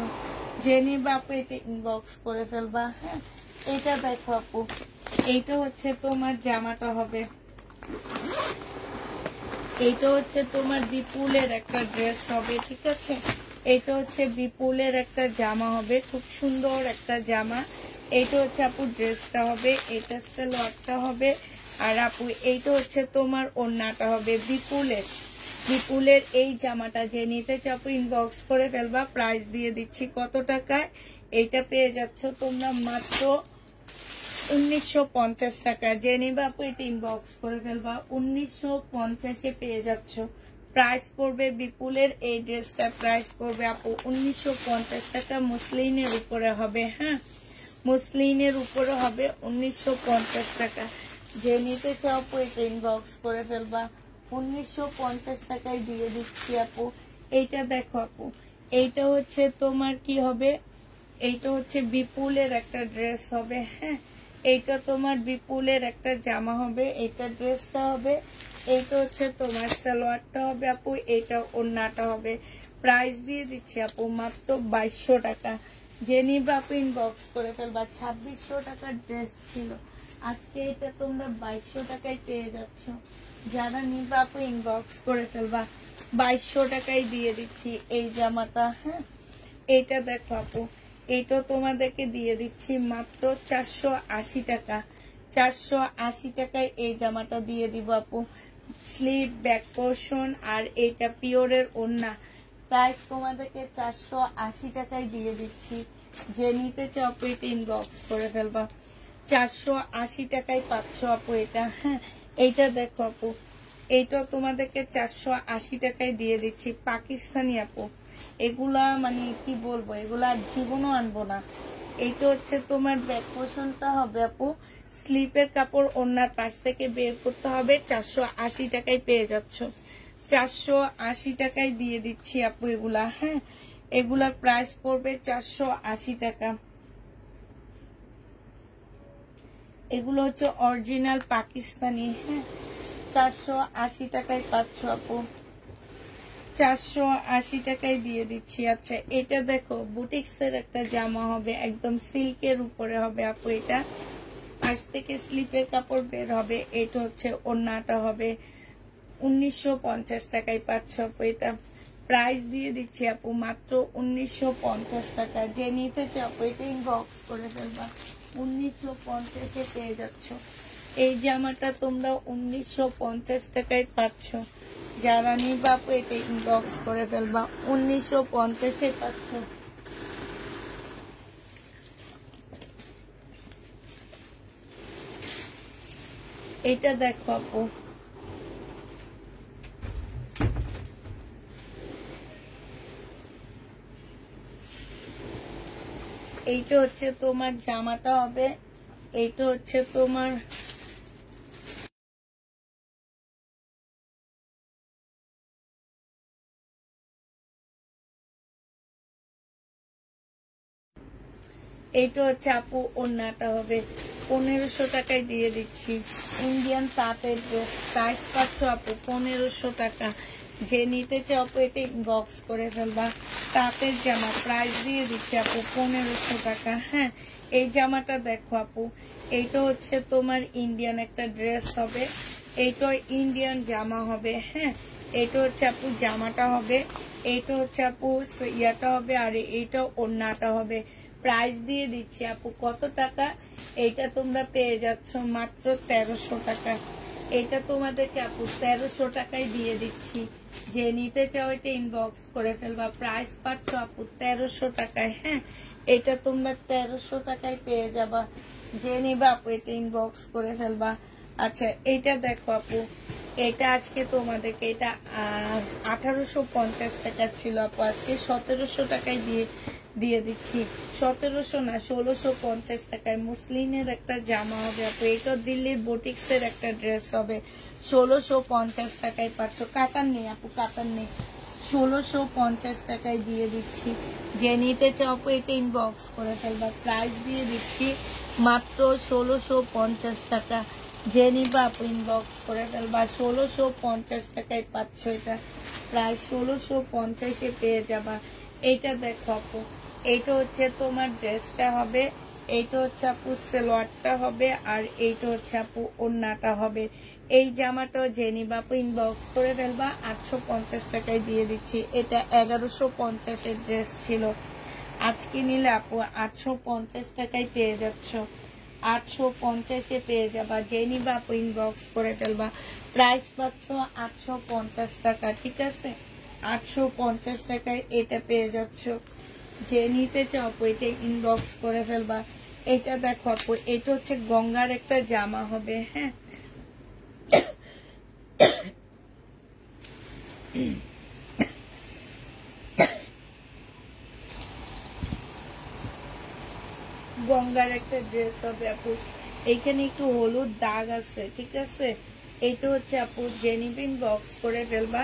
যে নিবা আপু এটা ইনবক্স করে ফেলবা। হ্যাঁ, এটা দেখো আপু, এইটা হচ্ছে তোমার জামাটা হবে। এইটা হচ্ছে তোমার বিপুলের একটা ড্রেস হবে। ঠিক আছে, এটা হচ্ছে বিপুলের একটা জামা হবে, খুব সুন্দর একটা জামা। এইটা হচ্ছে আপু ড্রেসটা হবে, এটা সালোয়ারটা হবে। আর আপু এইটা হচ্ছে তোমার ওড়নাটা হবে বিপুলের এই জামাটা। যে নিতে চাও আপু ইনবক্স করে ফেলবা। প্রাইস দিয়ে দিচ্ছি কত টাকায়, এইটা পেয়ে যাচ্ছ তোমরা মাত্র 1950 টাকা। যে নিবা আপু এটা ইনবক্স করে ফেলবা। 1950-এ পেয়ে যাচ্ছ। প্রাইস পড়বে বিপুলের এই ড্রেসটা, প্রাইস পড়বে আপু 1950 টাকা। মুসলিনের উপরে হবে। হ্যাঁ, মুসলিনের উপরে হবে 1950 টাকা। যে নিতে চাও আপু এটা ইনবক্স করে ফেলবা। 1950 টাকায় দিয়ে দিচ্ছি আপু। এইটা দেখো আপু, এইটা হচ্ছে তোমার কি হবে, এইটা হচ্ছে বিপুলের একটা ড্রেস হবে। হ্যাঁ, এইটা তোমার বিপুলের একটা জামা হবে, এইটা ড্রেসটা হবে। এইটা হচ্ছে তোমার সালোয়ারটা হবে আপু, এইটা ওড়নাটা হবে। প্রাইস দিয়ে দিচ্ছি আপু মাত্র 2200 টাকা। যে নিবা আপু ইনবক্স করে ফেলবা। 2600 টাকার ড্রেস ছিল, আজকে এটা তোমরা 2200 টাকায় পেয়ে যাচ্ছ। যারা নিবা আপু ইনবক্স করে ফেলবা। 2200 টাকায় দিয়ে দিচ্ছি এই জামাটা। হ্যাঁ, এইটা দেখো আপু, এইটা তোমাদেরকে দিয়ে দিচ্ছি মাত্র 480 টাকা। 480 টাকায় এই জামাটা দিয়ে দিব আপু। স্লিভ, ব্যাক পোর্শন আর এইটা পিওরের ওড়না। প্রাইস তোমাদেরকে 480 টাকায় দিয়ে দিচ্ছি। যে নিতে চাও আপু এটা ইনবক্স করে ফেলবা। 480 টাকায় পাচ্ছ আপু এটা। হ্যাঁ, এইটা দেখো আপু, এইটা তোমাদেরকে 480 টাকায় দিয়ে দিচ্ছি। পাকিস্তানি আপু, এগুলা মানে কি বলবো, এগুলা জীবনও আনবো না। এইটা হচ্ছে তোমার ব্যাক পোর্শনটা হবে আপু। স্লিপের কাপড় ওড়নার পাশ থেকে বের করতে হবে। 480 টাকায় পেয়ে যাচ্ছ। 480 টাকায় দিয়ে দিচ্ছি আপু এগুলা। হ্যাঁ, এগুলার প্রাইস পড়বে 480 টাকা। এগুলো হচ্ছে অরিজিনাল পাকিস্তানি। হ্যাঁ, 480 টাকায় পাচ্ছ আপু। 480 টাকায় দিয়ে দিচ্ছি। আচ্ছা, এটা দেখো বুটিক্সের একটা জামা হবে, একদম সিল্কের উপরে হবে আপু। এটা পাশ থেকে স্লিপের কাপড় বের হবে। এটা হচ্ছে ওড়নাটা হবে। 1950 টাকায় পাচ্ছ আপু এটা। প্রাইস দিয়ে দিচ্ছি আপু মাত্র 1950 টাকা। যে নিতে চাও আপু এটা ইনবক্স করে ফেলবা। 1950-এ পেয়ে যাচ্ছ। এই জামাটা তোমরা 1950 টাকায় পাচ্ছ। যারা নিবা আপু এটা ইনবক্স করে ফেলবা। 1950-এ পাচ্ছ। এটা দেখো আপু, এইটা হচ্ছে তোমার জামাটা হবে। এইটা হচ্ছে তোমার এইটা হচ্ছে আপু ওড়নাটা হবে। 1500 টাকায় দিয়ে দিচ্ছি। ইন্ডিয়ান তাঁতের ড্রেস, প্রাইস পাচ্ছ আপু 1500 টাকা। যে নিতে চাও আপু এটা ইনবক্স করে ফেলবা। তাঁতের জামা প্রাইস দিয়ে দিচ্ছি আপু 1500 টাকা। হ্যাঁ, এই জামাটা দেখো আপু, এইটা হচ্ছে তোমার ইন্ডিয়ান একটা ড্রেস হবে। এইটা ইন্ডিয়ান জামা হবে। হ্যাঁ, এইটা হচ্ছে আপু জামাটা হবে। এইটা হচ্ছে আপু ইয়াটা হবে, আর এইটা ওড়নাটা হবে। প্রাইস দিয়ে দিচ্ছি আপু কত টাকা, এইটা তোমরা পেয়ে যাচ্ছ মাত্র 1300 টাকা। এটা তোমাদেরকে আপু 1300 টাকায় দিয়ে দিচ্ছি। যে নিতে চাও এটা ইনবক্স করে ফেলবা। প্রাইস পাচ্ছ আপু 1300 টাকায়। হ্যাঁ, এটা তোমরা 1300 টাকায় পেয়ে যাবা। যে নিবা আপু এটা ইনবক্স করে ফেলবা। আচ্ছা এটা দেখো আপু, এটা আজকে তোমাদেরকে এটা 1850 টাকা ছিল আপু, আজকে 1700 টাকায় দিয়ে দিচ্ছি। 1700 না 1650 টাকায় মুসলিনের একটা জামা হবে আপু, এটা দিল্লির বুটিক্স এর একটা ড্রেস হবে। 1650 টাকায় পাচ্ছ। কাতান নেই আপু, কাতান নেই। 1650 টাকায় দিয়ে দিচ্ছি। যে নিতে চাও এটা ইনবক্স করে ফেলবা। প্রাইস দিয়ে দিচ্ছি মাত্র 1650 টাকা। যে নিবা আপু ইনবক্স করে ফেলবা। 1650 টাকায় পাচ্ছ এটা, প্রায় 1650-এ পেয়ে যাবা। এইটা দেখো আপু, এইটা হচ্ছে তোমার ড্রেসটা হবে, এইটা হচ্ছে আপু সালোয়ারটা হবে, আর এইটা হচ্ছে আপু ওড়নাটা হবে। এই জামাটা যে নিবা আপু ইনবক্স করে ফেলবা। 850 টাকায় দিয়ে দিচ্ছি। এটা 1150-এর ড্রেস ছিল, আজকে নিলে আপু 850 টাকায় পেয়ে যাচ্ছ। 850-এ পেয়ে যাবা। যে নিবা আপু ইনবক্স করে ফেলবা। প্রাইস পাচ্ছ 850 টাকা, ঠিক আছে? 850 টাকায় এটা পেয়ে যাচ্ছ। যে নিতে চাও আপু এটা ইনবক্স করে ফেলবা। এটা দেখো আপু, এটা হচ্ছে গঙ্গার একটা জামা হবে, হ্যাঁ। গঙ্গার একটা ড্রেস হবে আপু, এইখানে একটু হলুদ দাগ আছে, ঠিক আছে? এইটা হচ্ছে আপু জেনিবিন বক্স করে ফেলবা।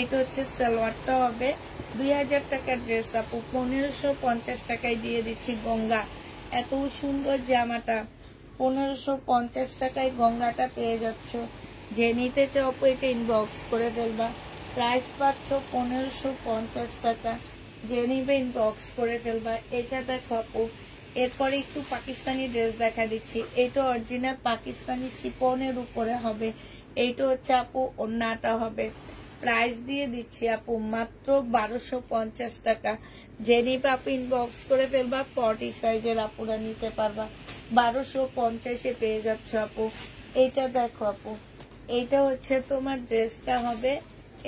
এটা হচ্ছে সালোয়ারটা হবে। 2000 টাকার ড্রেস আপু, 1550 টাকায় দিয়ে দিচ্ছি। গঙ্গা এত সুন্দর জামাটা 1550 টাকায় গঙ্গাটা পেয়ে যাচ্ছ। যে নিতে চাও আপু এটা ইনবক্স করে ফেলবা। প্রাইস পাচ্ছ 1550 টাকা। যে নিবে ইনবক্স করে ফেলবা। এটা দেখো আপু, এরপরে একটু পাকিস্তানি ড্রেস দেখা দিচ্ছি। এটা অরিজিনাল পাকিস্তানি শিফনের উপরে হবে। এইটা হচ্ছে আপু ওড়নাটা হবে। প্রাইস দিয়ে দিচ্ছি আপু মাত্র 1250 টাকা। যে নিবে আপু ইনবক্স করে ফেলবা। 40 সাইজের আপুরা নিতে পারবা। 1250-এ পেয়ে যাচ্ছ আপু। এইটা দেখো আপু, এইটা হচ্ছে তোমার ড্রেসটা হবে,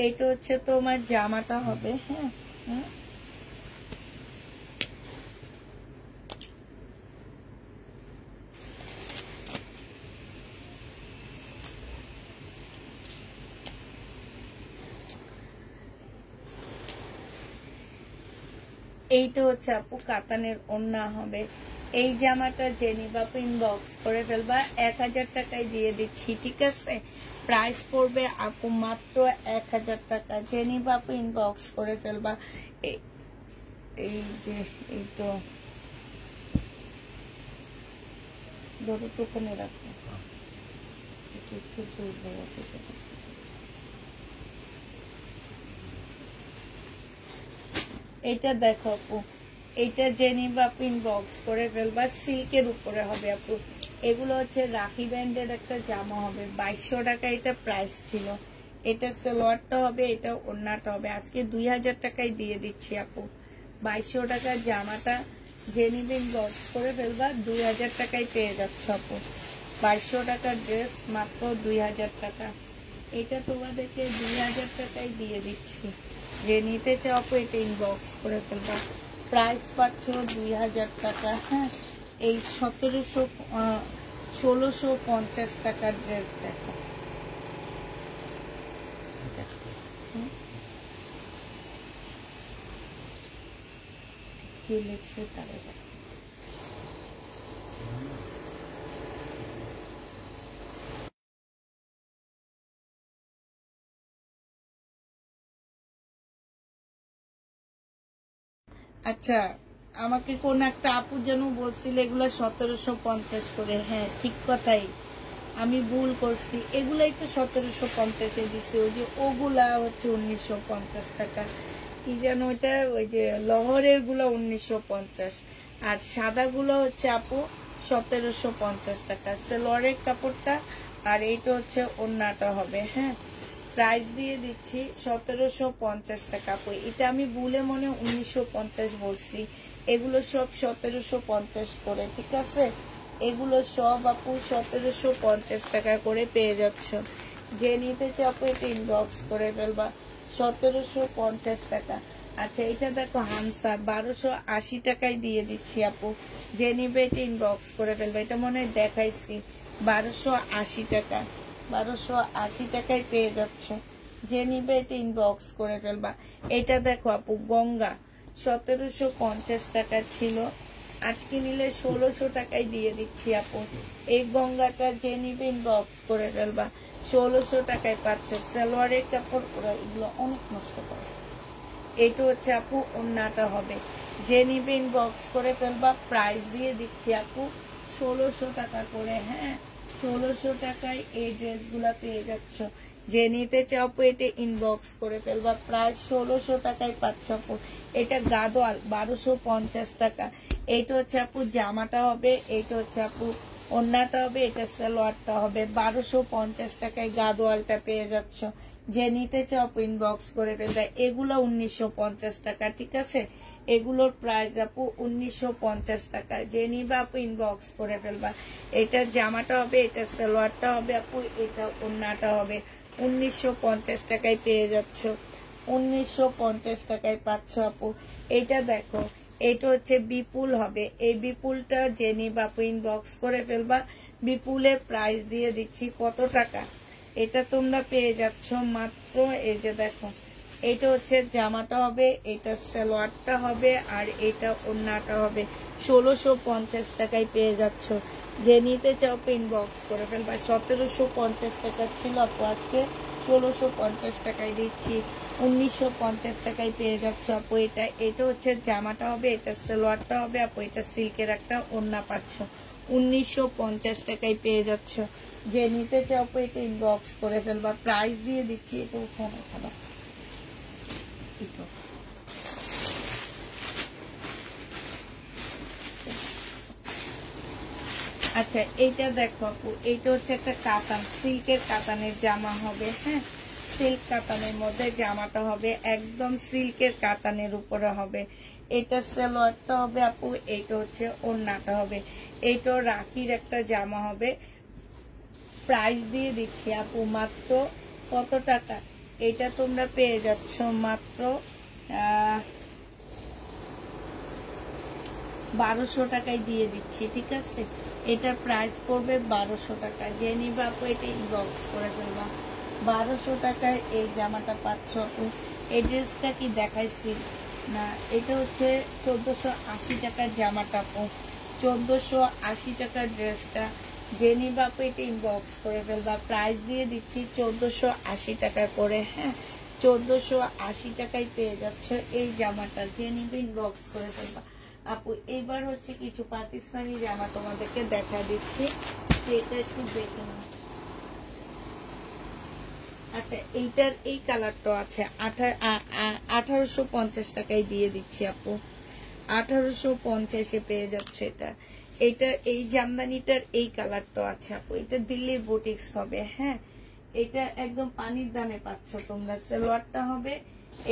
এইটা হচ্ছে তোমার জামাটা হবে, হ্যাঁ। এইটা হচ্ছে আপু কাতানের ওড়না হবে। এই জামাটা যে নিবা আপু ইনবক্স করে ফেলবা। 1000 টাকায় দিয়ে দিচ্ছি, ঠিক আছে? প্রাইস পড়বে আপু মাত্র 1000 টাকা। যে নিবা আপু ইনবক্স করে ফেলবা। এই যে এই তো ধরো টুকনে রাখো, এইটা দেখো আপু, এইটা যে নিবা আপু ইনবক্স করে ফেলবা। সিল্কের উপরে হবে আপু। এগুলো হচ্ছে রাখি ব্যান্ডের একটা জামা হবে। 2200 টাকা এটা প্রাইস ছিল। এটা সালোয়ারটা হবে, এটা ওড়নাটা হবে। আজকে 2000 টাকায় দিয়ে দিচ্ছি আপু। 2200 টাকার জামাটা যে নিবে ইনবক্স করে ফেলবা। 2000 টাকায় পেয়ে যাচ্ছ আপু। 2200 টাকার ড্রেস মাত্র 2000 টাকা। এটা তোমাদেরকে 2000 টাকায় দিয়ে দিচ্ছি। যে নিতে চাও আপু এটা ইনবক্স করে ফেলবা। প্রাইস পাচ্ছ 2000 টাকা, হ্যাঁ। এই 1650 টাকার ড্রেস দেখো। কি লিখছে তারা দেখো। আচ্ছা, আমাকে কোন একটা আপু যেন বলছিল এগুলো 1750 করে। হ্যাঁ ঠিক কথাই, আমি ভুল করছি। এগুলাই তো 1750-এ দিছে। ওই যে ওগুলা হচ্ছে 1950 টাকা। কি যেন ওইটা, ওই যে লহরের গুলো 1950, আর সাদা গুলো হচ্ছে আপু 1750 টাকা। সেলোয়ারের কাপড়টা আর এইটা হচ্ছে ওড়নাটা হবে, হ্যাঁ। প্রাইস দিয়ে দিচ্ছি 1750 টাকা আপু। এটা আমি ভুলে মনে 1950 বলছি। এগুলো সব 1750 করে, ঠিক আছে? এগুলো সব আপু 1750 টাকা করে পেয়ে যাচ্ছ। যে নিতে চাও আপু এটা ইনবক্স করে ফেলবা। 1750 টাকা। আচ্ছা এটা দেখো হামসা 1280 টাকায় দিয়ে দিচ্ছি আপু, যে নিবে এটা ইনবক্স করে ফেলবে। এটা মনে হয় দেখাইছি, 1280 টাকা, 1280 টাকায় পেয়ে যাচ্ছ, যে নিবে এটা ইনবক্স করে ফেলবা। এটা দেখো আপু গঙ্গা 1750 টাকা ছিল, আজকে নিলে 1600 টাকায় দিয়ে দিচ্ছি আপু। এই গঙ্গাটা যে নিবে ইনবক্স করে ফেলবা, 1600 টাকায় পাচ্ছ। সালোয়ারের কাপড় ওরা এগুলো অনেক নষ্ট করে। এটা হচ্ছে আপু ওন্নাটা হবে, যে নিবে ইনবক্স করে ফেলবা। প্রাইস দিয়ে দিচ্ছি আপু 1600 টাকা করে। হ্যাঁ 1600 টাকায় এই ড্রেসগুলা পেয়ে যাচ্ছ, যে নিতে চাও আপু এটা ইনবক্স করে ফেলবা। প্রাইস 1600 টাকায় পাচ্ছ আপু। এটা গাদোয়াল 1250 টাকা। এইটা হচ্ছে আপু জামাটা হবে, এইটা হচ্ছে আপু ওন্নাটা হবে, এটা সালোয়ারটা হবে। 1250 টাকায় গাদোয়ালটা পেয়ে যাচ্ছ, যে নিতে চাও ইনবক্স করে ফেলবে। এগুলো 1950 টাকা, ঠিক আছে? এগুলোর প্রাইস আপু 1950 টাকা, যে নিবা আপু ইনবক্স করে ফেলবা। এটা জামাটা হবে, এটা সালোয়ারটা হবে আপু, এটা ওন্নাটা হবে। 1950 টাকায় পেয়ে যাচ্ছ, 1950 টাকায় পাচ্ছ আপু। এটা দেখো, এটা হচ্ছে বিপুল হবে, এই বিপুলটা যে নিবা আপু ইনবক্স করে ফেলবা। বিপুলের প্রাইস দিয়ে দিচ্ছি কত টাকা, এটা তোমরা পেয়ে যাচ্ছ মাত্র, এই যে দেখো, এটা হচ্ছে জামাটা হবে, এটা সালোয়ারটা হবে, আর এটা ওন্নাটা হবে। 1650 টাকায় পেয়ে যাচ্ছ, যে নিতে চাও ইনবক্স করে ফেলবা। 1750 টাকা ছিল আপু, আজকে 1650 টাকায় দিচ্ছি, 1950 টাকায় পেয়ে যাচ্ছ আপু। এটা হচ্ছে জামাটা হবে, এটা সালোয়ারটা হবে আপু, এটা সিল্কের একটা ওন্না পাচ্ছ, 1950 টাকায় পেয়ে যাচ্ছ, যে নিতে চাও এটা ইনবক্স করে ফেলবা। প্রাইস দিয়ে দিচ্ছি, এটা ওখানে খাবার। আচ্ছা এইটা দেখো আপু, এইটা হচ্ছে একটা কাতান, সিল্কের কাতানের জামা হবে। হ্যাঁ সিল্ক কাতানের মধ্যে জামাটা হবে, একদম সিল্কের কাতানের উপরে হবে। এটা সালোয়ারটা হবে আপু, এইটা হচ্ছে ওন্নাটা হবে। এইটা রাখির একটা জামা হবে। প্রাইস দিয়ে দিচ্ছি আপু মাত্র কত টাকা, এটা তোমরা পেয়ে যাচ্ছ মাত্র 1200 টাকায় দিয়ে দিচ্ছি, ঠিক আছে? এটার প্রাইস পড়বে 1200 টাকা, যে নিবা আপু এটা ইনবক্স করে ফেলবা। 1200 টাকায় এই জামাটা পাচ্ছ আপু। এই ড্রেসটা কি দেখাইছি না, এটা হচ্ছে 1480 টাকার জামাটা আপু, 1480 টাকার ড্রেসটা, যে নিবা আপু এটা ইনবক্স করে ফেলবা। প্রাইস দিয়ে দিচ্ছি 1480 টাকা করে। হ্যাঁ 1480 টাকায় পেয়ে যাচ্ছ এই জামাটা, যে নিবে ইনবক্স করে ফেলবা আপু। এবার হচ্ছে কিছু পাকিস্তানি জামা তোমাদেরকে দেখা দিচ্ছি, এটা একটু দেখে নাও। আচ্ছা এইটার এই কালারটা আছে 1850 টাকায় দিয়ে দিচ্ছি আপু, 1850-এ পেয়ে যাচ্ছে এটা। এটা এই জামদানিটার এই কালারটা আছে আপু, এটা দিল্লির বুটিক্স হবে। হ্যাঁ এটা একদম পানির দামে পাচ্ছ তোমরা। সালোয়ারটা হবে,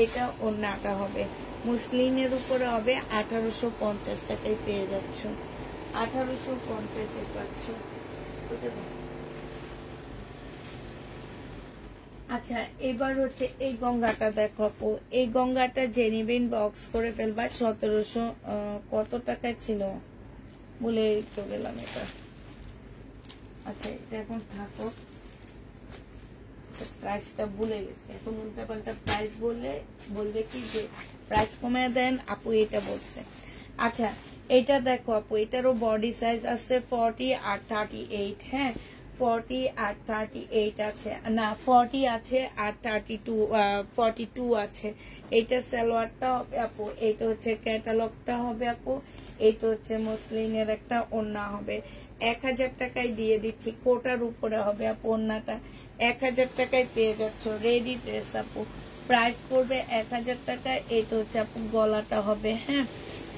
এটা ওন্নাটা হবে, মুসলিনের উপরে হবে। 1850 টাকায় পেয়ে যাচ্ছ, 1850-এ পাচ্ছ। আচ্ছা এবার হচ্ছে এই গঙ্গাটা দেখো আপু, এই গঙ্গাটা জেনিবিন বক্স করে ফেলবা। 1700 কত টাকায় ছিল বলে তো গেলাম এটা। আচ্ছা এটা এখন থাকো, প্রাইসটা ভুলে গেছি, এখন উল্টা পাল্টা প্রাইস বলবে কি যে প্রাইস কমে দেন আপু, এটা বলছে। আচ্ছা এটা দেখো আপু, এটারও বডি সাইজ আছে 40 আর 38। হ্যাঁ 40 আর 38 আছে, না 40 আছে আর 42 আছে। এইটা সালোয়ারটা হবে আপু, এইটা হচ্ছে ক্যাটালগটা হবে আপু, এইটা হচ্ছে মুসলিনের একটা ওন্না হবে। 1000 টাকায় দিয়ে দিচ্ছি, কোটার উপরে হবে আপু ওন্নাটা। 1000 টাকায় পেয়ে যাচ্ছ রেডি ড্রেস আপু। প্রাইস পড়বে 1000 টাকা। এইটা হচ্ছে আপু গলাটা হবে। হ্যাঁ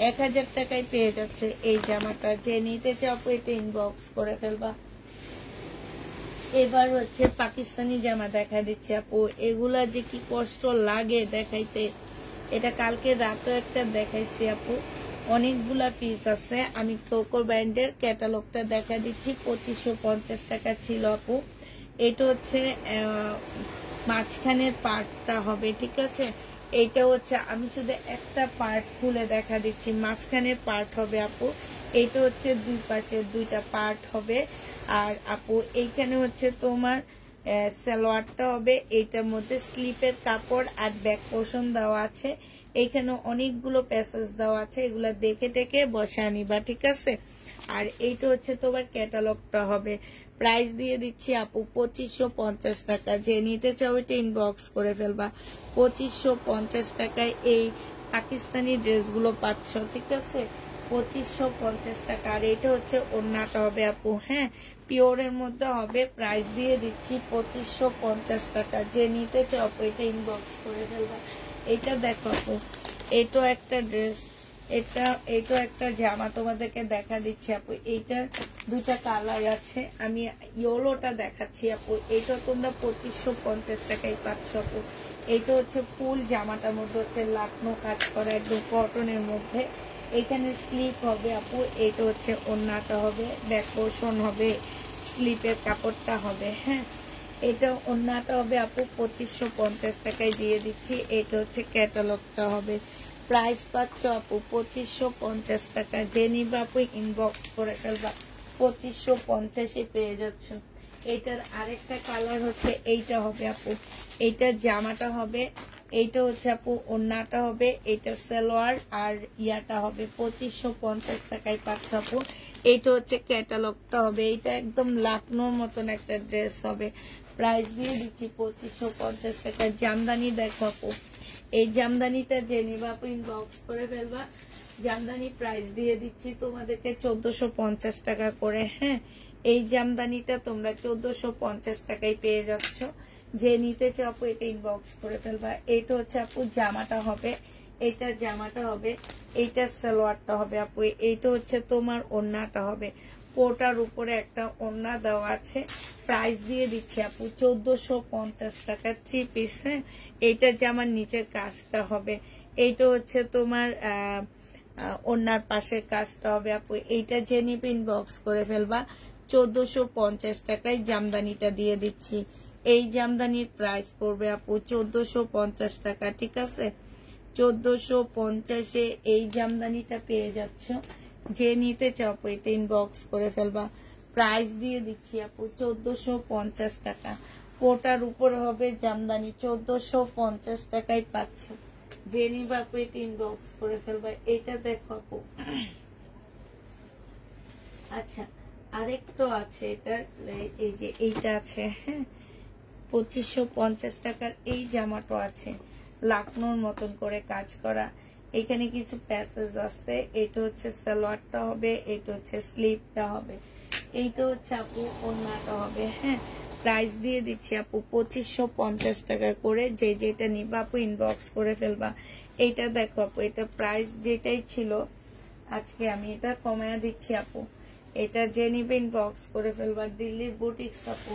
1000 টাকায় পেয়ে যাচ্ছে এই জামাটা, যে নিতে চাও আপু এটা ইনবক্স করে ফেলবা। এবার হচ্ছে পাকিস্তানি জামা দেখা দিচ্ছে আপু, এগুলা যে কি কষ্ট লাগে দেখাইতে। এটা কালকে রাতেও একটা দেখাইছি আপু, অনেকগুলা পিস আছে। আমি কোকো ব্র্যান্ডের ক্যাটালগটা দেখা দিচ্ছি, 2550 টাকা ছিল আপু। এটা হচ্ছে মাঝখানের পার্টটা হবে, ঠিক আছে? এইটা হচ্ছে আমি শুধু একটা পার্ট খুলে দেখা দিচ্ছি, মাঝখানের পার্ট হবে আপু। এইটা হচ্ছে দুই পাশে দুইটা পার্ট হবে। আর আপু এইখানে হচ্ছে তোমার সালোয়ারটা হবে, এইটার মধ্যে স্লিপের কাপড় আর ব্যাক পোর্শন দেওয়া আছে। এইখানে অনেকগুলো প্যাসেজ দেওয়া আছে, এগুলা দেখে টেকে বসা নিবা, ঠিক আছে। আর এইটা হচ্ছে তোমার ক্যাটালগটা হবে। প্রাইস দিয়ে দিচ্ছি আপু 2550 টাকা। যে নিতে চাও এটা ইনবক্স করে ফেলবা। 2550 টাকায় এই পাকিস্তানি ড্রেসগুলো পাচ্ছ, ঠিক আছে। 2550 টাকা। আর এটা হচ্ছে ওড়নাটা হবে আপু, হ্যাঁ, পিওরের মধ্যে হবে। প্রাইস দিয়ে দিচ্ছি 2550 টাকা। যে নিতে চাও এটা ইনবক্স করে ফেলবা। এটা দেখো আপু, এটাও একটা ড্রেস, এটা একটা জামা তোমাদেরকে দেখা দিচ্ছি আপু। এইটার দুইটা কালার আছে, আমি ইয়েলোটা দেখাচ্ছি আপু। এটা তোমরা 2550 টাকায় পাচ্ছ আপু। এইটা হচ্ছে ফুল জামাটার মধ্যে হচ্ছে লাকনো কাজ করা, একদম কটনের মধ্যে। এখানে স্লিপ হবে আপু। এটা হচ্ছে ওড়নাটা হবে, ব্যাক পোর্শন হবে, স্লিপের কাপড়টা হবে, হ্যাঁ। এটা ওড়নাটা হবে আপু 2550 টাকায় দিয়ে দিচ্ছি। এটা হচ্ছে ক্যাটালগটা হবে। প্রাইস পাচ্ছ আপু 2550 টাকা। যে নিবা আপু ইনবক্স করে ফেলবা, 2550 পেয়ে যাচ্ছ। এইটার আরেকটা কালার হচ্ছে এইটা হবে আপু। এইটার জামাটা হবে, এইটা হচ্ছে আপু ওড়নাটা হবে, এটা সালোয়ার আর ইয়াটা হবে। 2550 টাকায় পাচ্ছ আপু। এইটা হচ্ছে ক্যাটালগটা হবে। এইটা একদম লাকনোর মতন একটা ড্রেস হবে। প্রাইস দিয়ে দিচ্ছি 2550 টাকা। জামদানি দেখো আপু, এই জামদানিটা যে নিবা আপু ইনবক্স করে ফেলবা। জামদানি প্রাইস দিয়ে দিচ্ছি তোমাদেরকে 1450 টাকা করে, হ্যাঁ। এই জামদানিটা তোমরা 1450 টাকায় পেয়ে যাচ্ছ। যে নিতে চাও আপু এটা ইনবক্স করে ফেলবা। এইটা হচ্ছে আপু জামাটা হবে, এইটার জামাটা হবে, এইটার সালোয়ারটা হবে আপু। এইটা হচ্ছে তোমার ওড়নাটা হবে। কোটার উপরে একটা ওড়না দেওয়া আছে। প্রাইস দিয়ে দিচ্ছি আপু 1450 টাকা। 3 পিস, হ্যাঁ। এইটা জামার নিচের কাজটা হবে। এইটা হচ্ছে তোমার ওড়নার পাশের কাজটা হবে আপু। এইটা যে নিবে ইনবক্স করে ফেলবা। 1450 টাকায় জামদানিটা দিয়ে দিচ্ছি। এই জামদানির প্রাইস পড়বে আপু 1450 টাকা, ঠিক আছে। 1450-এ এই জামদানিটা পেয়ে যাচ্ছ। যে নিতে চাও এটা ইনবক্স করে ফেলবা। প্রাইস দিয়ে দিচ্ছি আপু 1450 টাকা। কোটার উপর হবে জামদানি, 1450 টাকায় পাচ্ছ। যে নিবা আপু এটা ইনবক্স করে ফেলবা। এটা দেখো আপু, আচ্ছা আরেকটা আছে, এটা এই যে এইটা আছে, হ্যাঁ। 2550 টাকার এই জামাটা আছে, লাকনোর মতন করে কাজ করা। এখানে কিছু প্যাসেজ আছে। এটা হচ্ছে সালোয়ারটা হবে, এটা হচ্ছে স্লিভটা হবে, এইটা হচ্ছে আপু ওড়নাটা হবে, হ্যাঁ। প্রাইস দিয়ে দিচ্ছি আপু 2550 টাকা করে। যে যেটা নিবা আপু ইনবক্স করে ফেলবা। এইটা দেখো আপু, এটা প্রাইস যেটাই ছিল আজকে আমি এটা কমায়া দিচ্ছি আপু। এটা যে নিবে ইনবক্স করে ফেলবা। দিল্লির বুটিক্স আপু।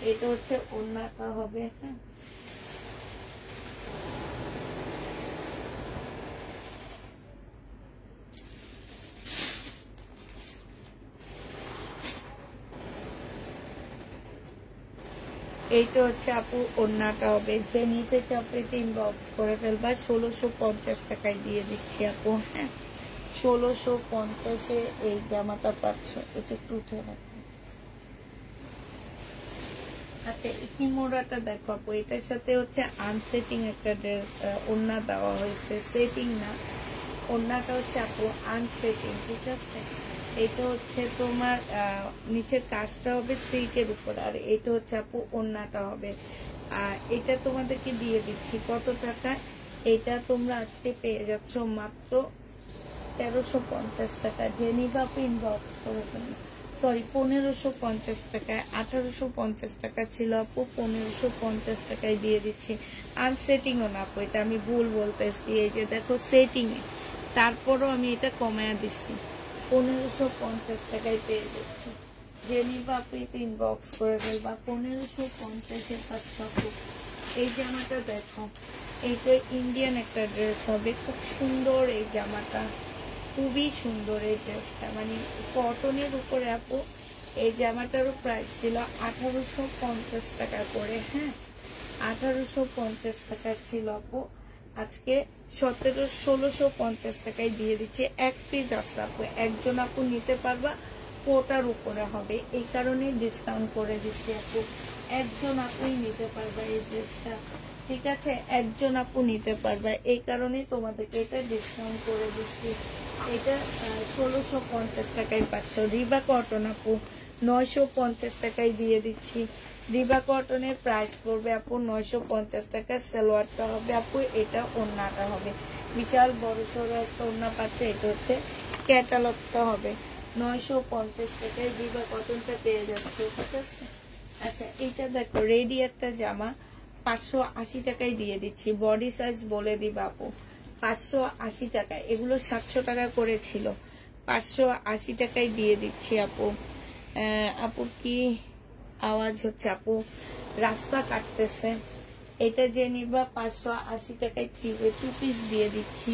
এটা হচ্ছে ওড়নাটা হবে, হ্যাঁ। এইটা হচ্ছে আপু ওড়নাটা হবে। যে নিতে চাপে এটা ইনবক্স করে ফেলবা। 1650 টাকায় দিয়ে দিচ্ছি আপু, হ্যাঁ। 1650-এ এই জামাটা পাচ্ছ। এটা একটু উঠে রাখো। আচ্ছা ইকিমোরাটা দেখো আপু, এটার সাথে হচ্ছে আনসেটিং একটা ড্রেস ওড়না দেওয়া হয়েছে, সেটিং না। ওড়নাটা হচ্ছে আপু আনসেটিং, ঠিক আছে। এটা হচ্ছে তোমার নিচের কাজটা হবে সিল্কের উপর। আর এটা হচ্ছে আপু ওড়নাটা হবে। এটা তোমাদেরকে দিয়ে দিচ্ছি কত টাকা। এটা তোমরা আজকে পেয়ে যাচ্ছ মাত্র 1350 টাকা। যে নিবা আপু ইনবক্স করে ফেলবে। সরি 1550 টাকায়, 1850 টাকা ছিল আপু, 1550 টাকায় দিয়ে দিচ্ছি। আনসেটিংও না আপু, এটা আমি ভুল বলতেছি। এই যে দেখো সেটিং এ, তারপরও আমি এটা কমায়া দিচ্ছি। 1550 টাকায় পেয়ে যাচ্ছি। যে নিবা আপু এটা ইনবক্স করে ফেলবা। 1550-এ পাচ্ছ আপু। এই জামাটা দেখো, এইটা ইন্ডিয়ান একটা ড্রেস হবে, খুব সুন্দর এই জামাটা, খুবই সুন্দর এই ড্রেসটা, মানে কটনের উপরে আপু। এই জামাটারও প্রাইস ছিল 1850 টাকা করে, হ্যাঁ। 1850 টাকা ছিল আপু। আজকে 1650 টাকায় দিয়ে দিচ্ছি। এক পিস আছে আপু, একজন আপু নিতে পারবা, কোটার উপরে হবে, এই কারণে ডিসকাউন্ট করে দিচ্ছি আপু। একজন আপুই নিতে পারবা এই ড্রেসটা, ঠিক আছে? একজন আপু নিতে পারবা, এই কারণে তোমাদেরকে এটা ডিসকাউন্ট করে দিচ্ছি। এটা 1650 টাকায় পাচ্ছ। রিবা কটন আপু 950 টাকায় দিয়ে দিচ্ছি। রিবা কটনের প্রাইস পড়বে আপু 950 টাকা। সালোয়ারটা হবে আপু, এটা ওড়নাটা হবে, বিশাল বড় সড়ো একটা ওড়না পাচ্ছে। এটা হচ্ছে ক্যাটালগটা হবে 950 টাকায় রিবা কটনটা পেয়ে যাচ্ছে, ঠিক আছে? আচ্ছা, এটা দেখো রেডি একটা জামা 580 টাকায় দিয়ে দিচ্ছি। বডি সাইজ বলে দিবা আপু, 580 টাকা। এগুলো 700 টাকা করে ছিল, 580 টাকায় দিয়ে দিচ্ছি আপু। আপু কি আওয়াজ হচ্ছে? আপু রাস্তা কাটতেছে। এটা যে নিবা 580 টাকায় 2 পিস দিয়ে দিচ্ছি।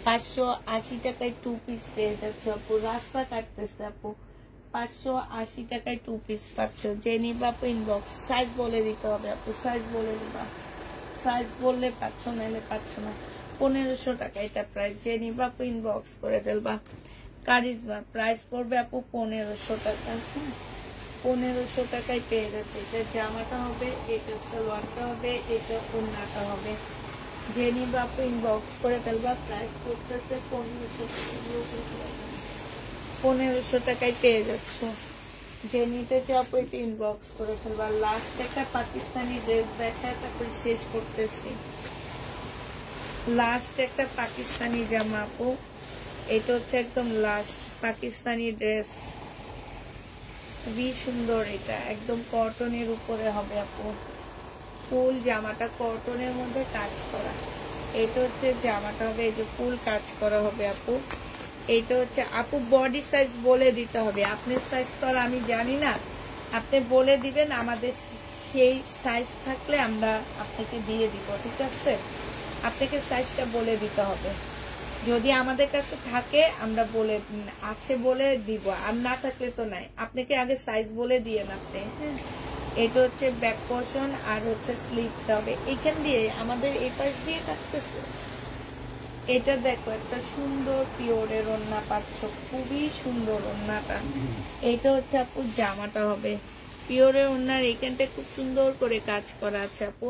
580 টাকায় 2 পিস পেয়ে যাচ্ছে আপু। রাস্তা কাটতেছে আপু, 580 টাকায় 2 পিস পাচ্ছ। যে নিবা আপু ইনবক্স, সাইজ বলে দিতে হবে আপু, সাইজ বলে দিবা। সাইজ বললে পাচ্ছ, নাহলে পাচ্ছ না। 1500 টাকা এটা প্রাইস। যে নিবা আপু ইনবক্স করে ফেলবা। কারিজমা প্রাইস পড়বে আপু 1500 টাকা। 1500 টাকায় পেয়ে যাচ্ছে। এটা জামাটা হবে, এটা সালোয়ারটা হবে, এটা ওড়নাটা হবে। যে নিবা আপু ইনবক্স করে ফেলবা। প্রাইস পড়তেছে 1500 টাকায় পেয়ে যাচ্ছ। যে নিতে চাও আপু এটা ইনবক্স করে ফেলবা। লাস্ট একটা পাকিস্তানি ড্রেস দেখায় তারপরে শেষ করতেছি। লাস্ট একটা পাকিস্তানি জামা আপু, এটা হচ্ছে একদম লাস্ট পাকিস্তানি ড্রেস, খুবই সুন্দর। এটা একদম কটনের উপরে হবে আপু, ফুল জামাটা কটনের মধ্যে কাজ করা। এটা হচ্ছে জামাটা হবে, এই যে ফুল কাজ করা হবে আপু। এইটা হচ্ছে আপু বডি সাইজ বলে দিতে হবে। আপনার সাইজ তো আর আমি জানি না, আপনি বলে দিবেন, আমাদের সেই সাইজ থাকলে আমরা আপনাকে দিয়ে দিব, ঠিক আছে? আপনাকে সাইজটা বলে দিতে হবে। যদি আমাদের কাছে থাকে আমরা বলে আছে বলে দিব, আর না থাকলে তো নাই। আপনাকে আগে সাইজ বলে দিয়ে আপনি। হ্যাঁ, এটা হচ্ছে ব্যাক পোর্শন আর হচ্ছে স্লিভটা হবে এখান দিয়ে, আমাদের এই পাশ দিয়ে কাটতেছে। এটা দেখো একটা সুন্দর পিওরের ওড়না পাচ্ছ, খুবই সুন্দর ওড়নাটা। এটা হচ্ছে আপু জামাটা হবে পিওরের ওড়নার, এখানটা খুব সুন্দর করে কাজ করা আছে আপু।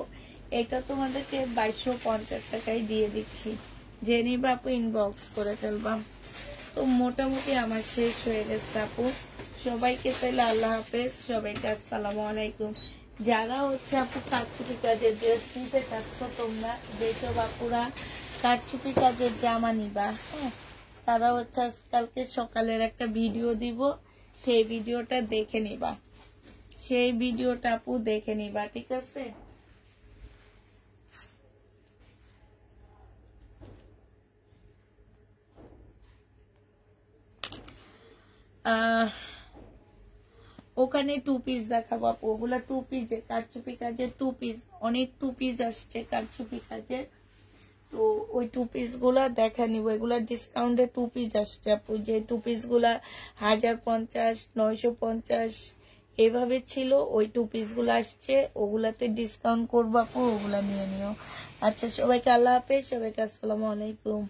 এটা তোমাদেরকে 2250 টাকায় দিয়ে দিচ্ছি। যে নিবা আপু ইনবক্স করে ফেলবা। তো মোটামুটি আমার শেষ হয়ে গেছে আপু। সবাইকে তাহলে আল্লাহ হাফেজ, সবাইকে আসসালামু আলাইকুম। যারা হচ্ছে আপু কারচুপি কাজের ড্রেস নিতে চাচ্ছ, তোমরা যেসব আপুরা কারচুপি কাজের জামা নিবা, হ্যাঁ, তারা হচ্ছে আজকালকে সকালের একটা ভিডিও দিব, সেই ভিডিওটা দেখে নিবা। সেই ভিডিওটা আপু দেখে নিবা, ঠিক আছে? ওখানে 2 পিস দেখাবো আপু, ওগুলা 2 পিস, কারচুপি কাজের 2 পিস, অনেক 2 পিস আসছে কারচুপি কাজের। তো ওই 2 পিস গুলা দেখা নিব। এগুলা ডিসকাউন্টে 2 পিস আসছে আপু। যে 2 পিস গুলা 1050, 950 এইভাবে ছিল, ওই 2 পিস গুলা আসছে, ওগুলাতে ডিসকাউন্ট করবো আপু, ওগুলা নিয়ে নিও। আচ্ছা, সবাইকে আল্লাহ হাফেজ, সবাইকে আসসালামু আলাইকুম।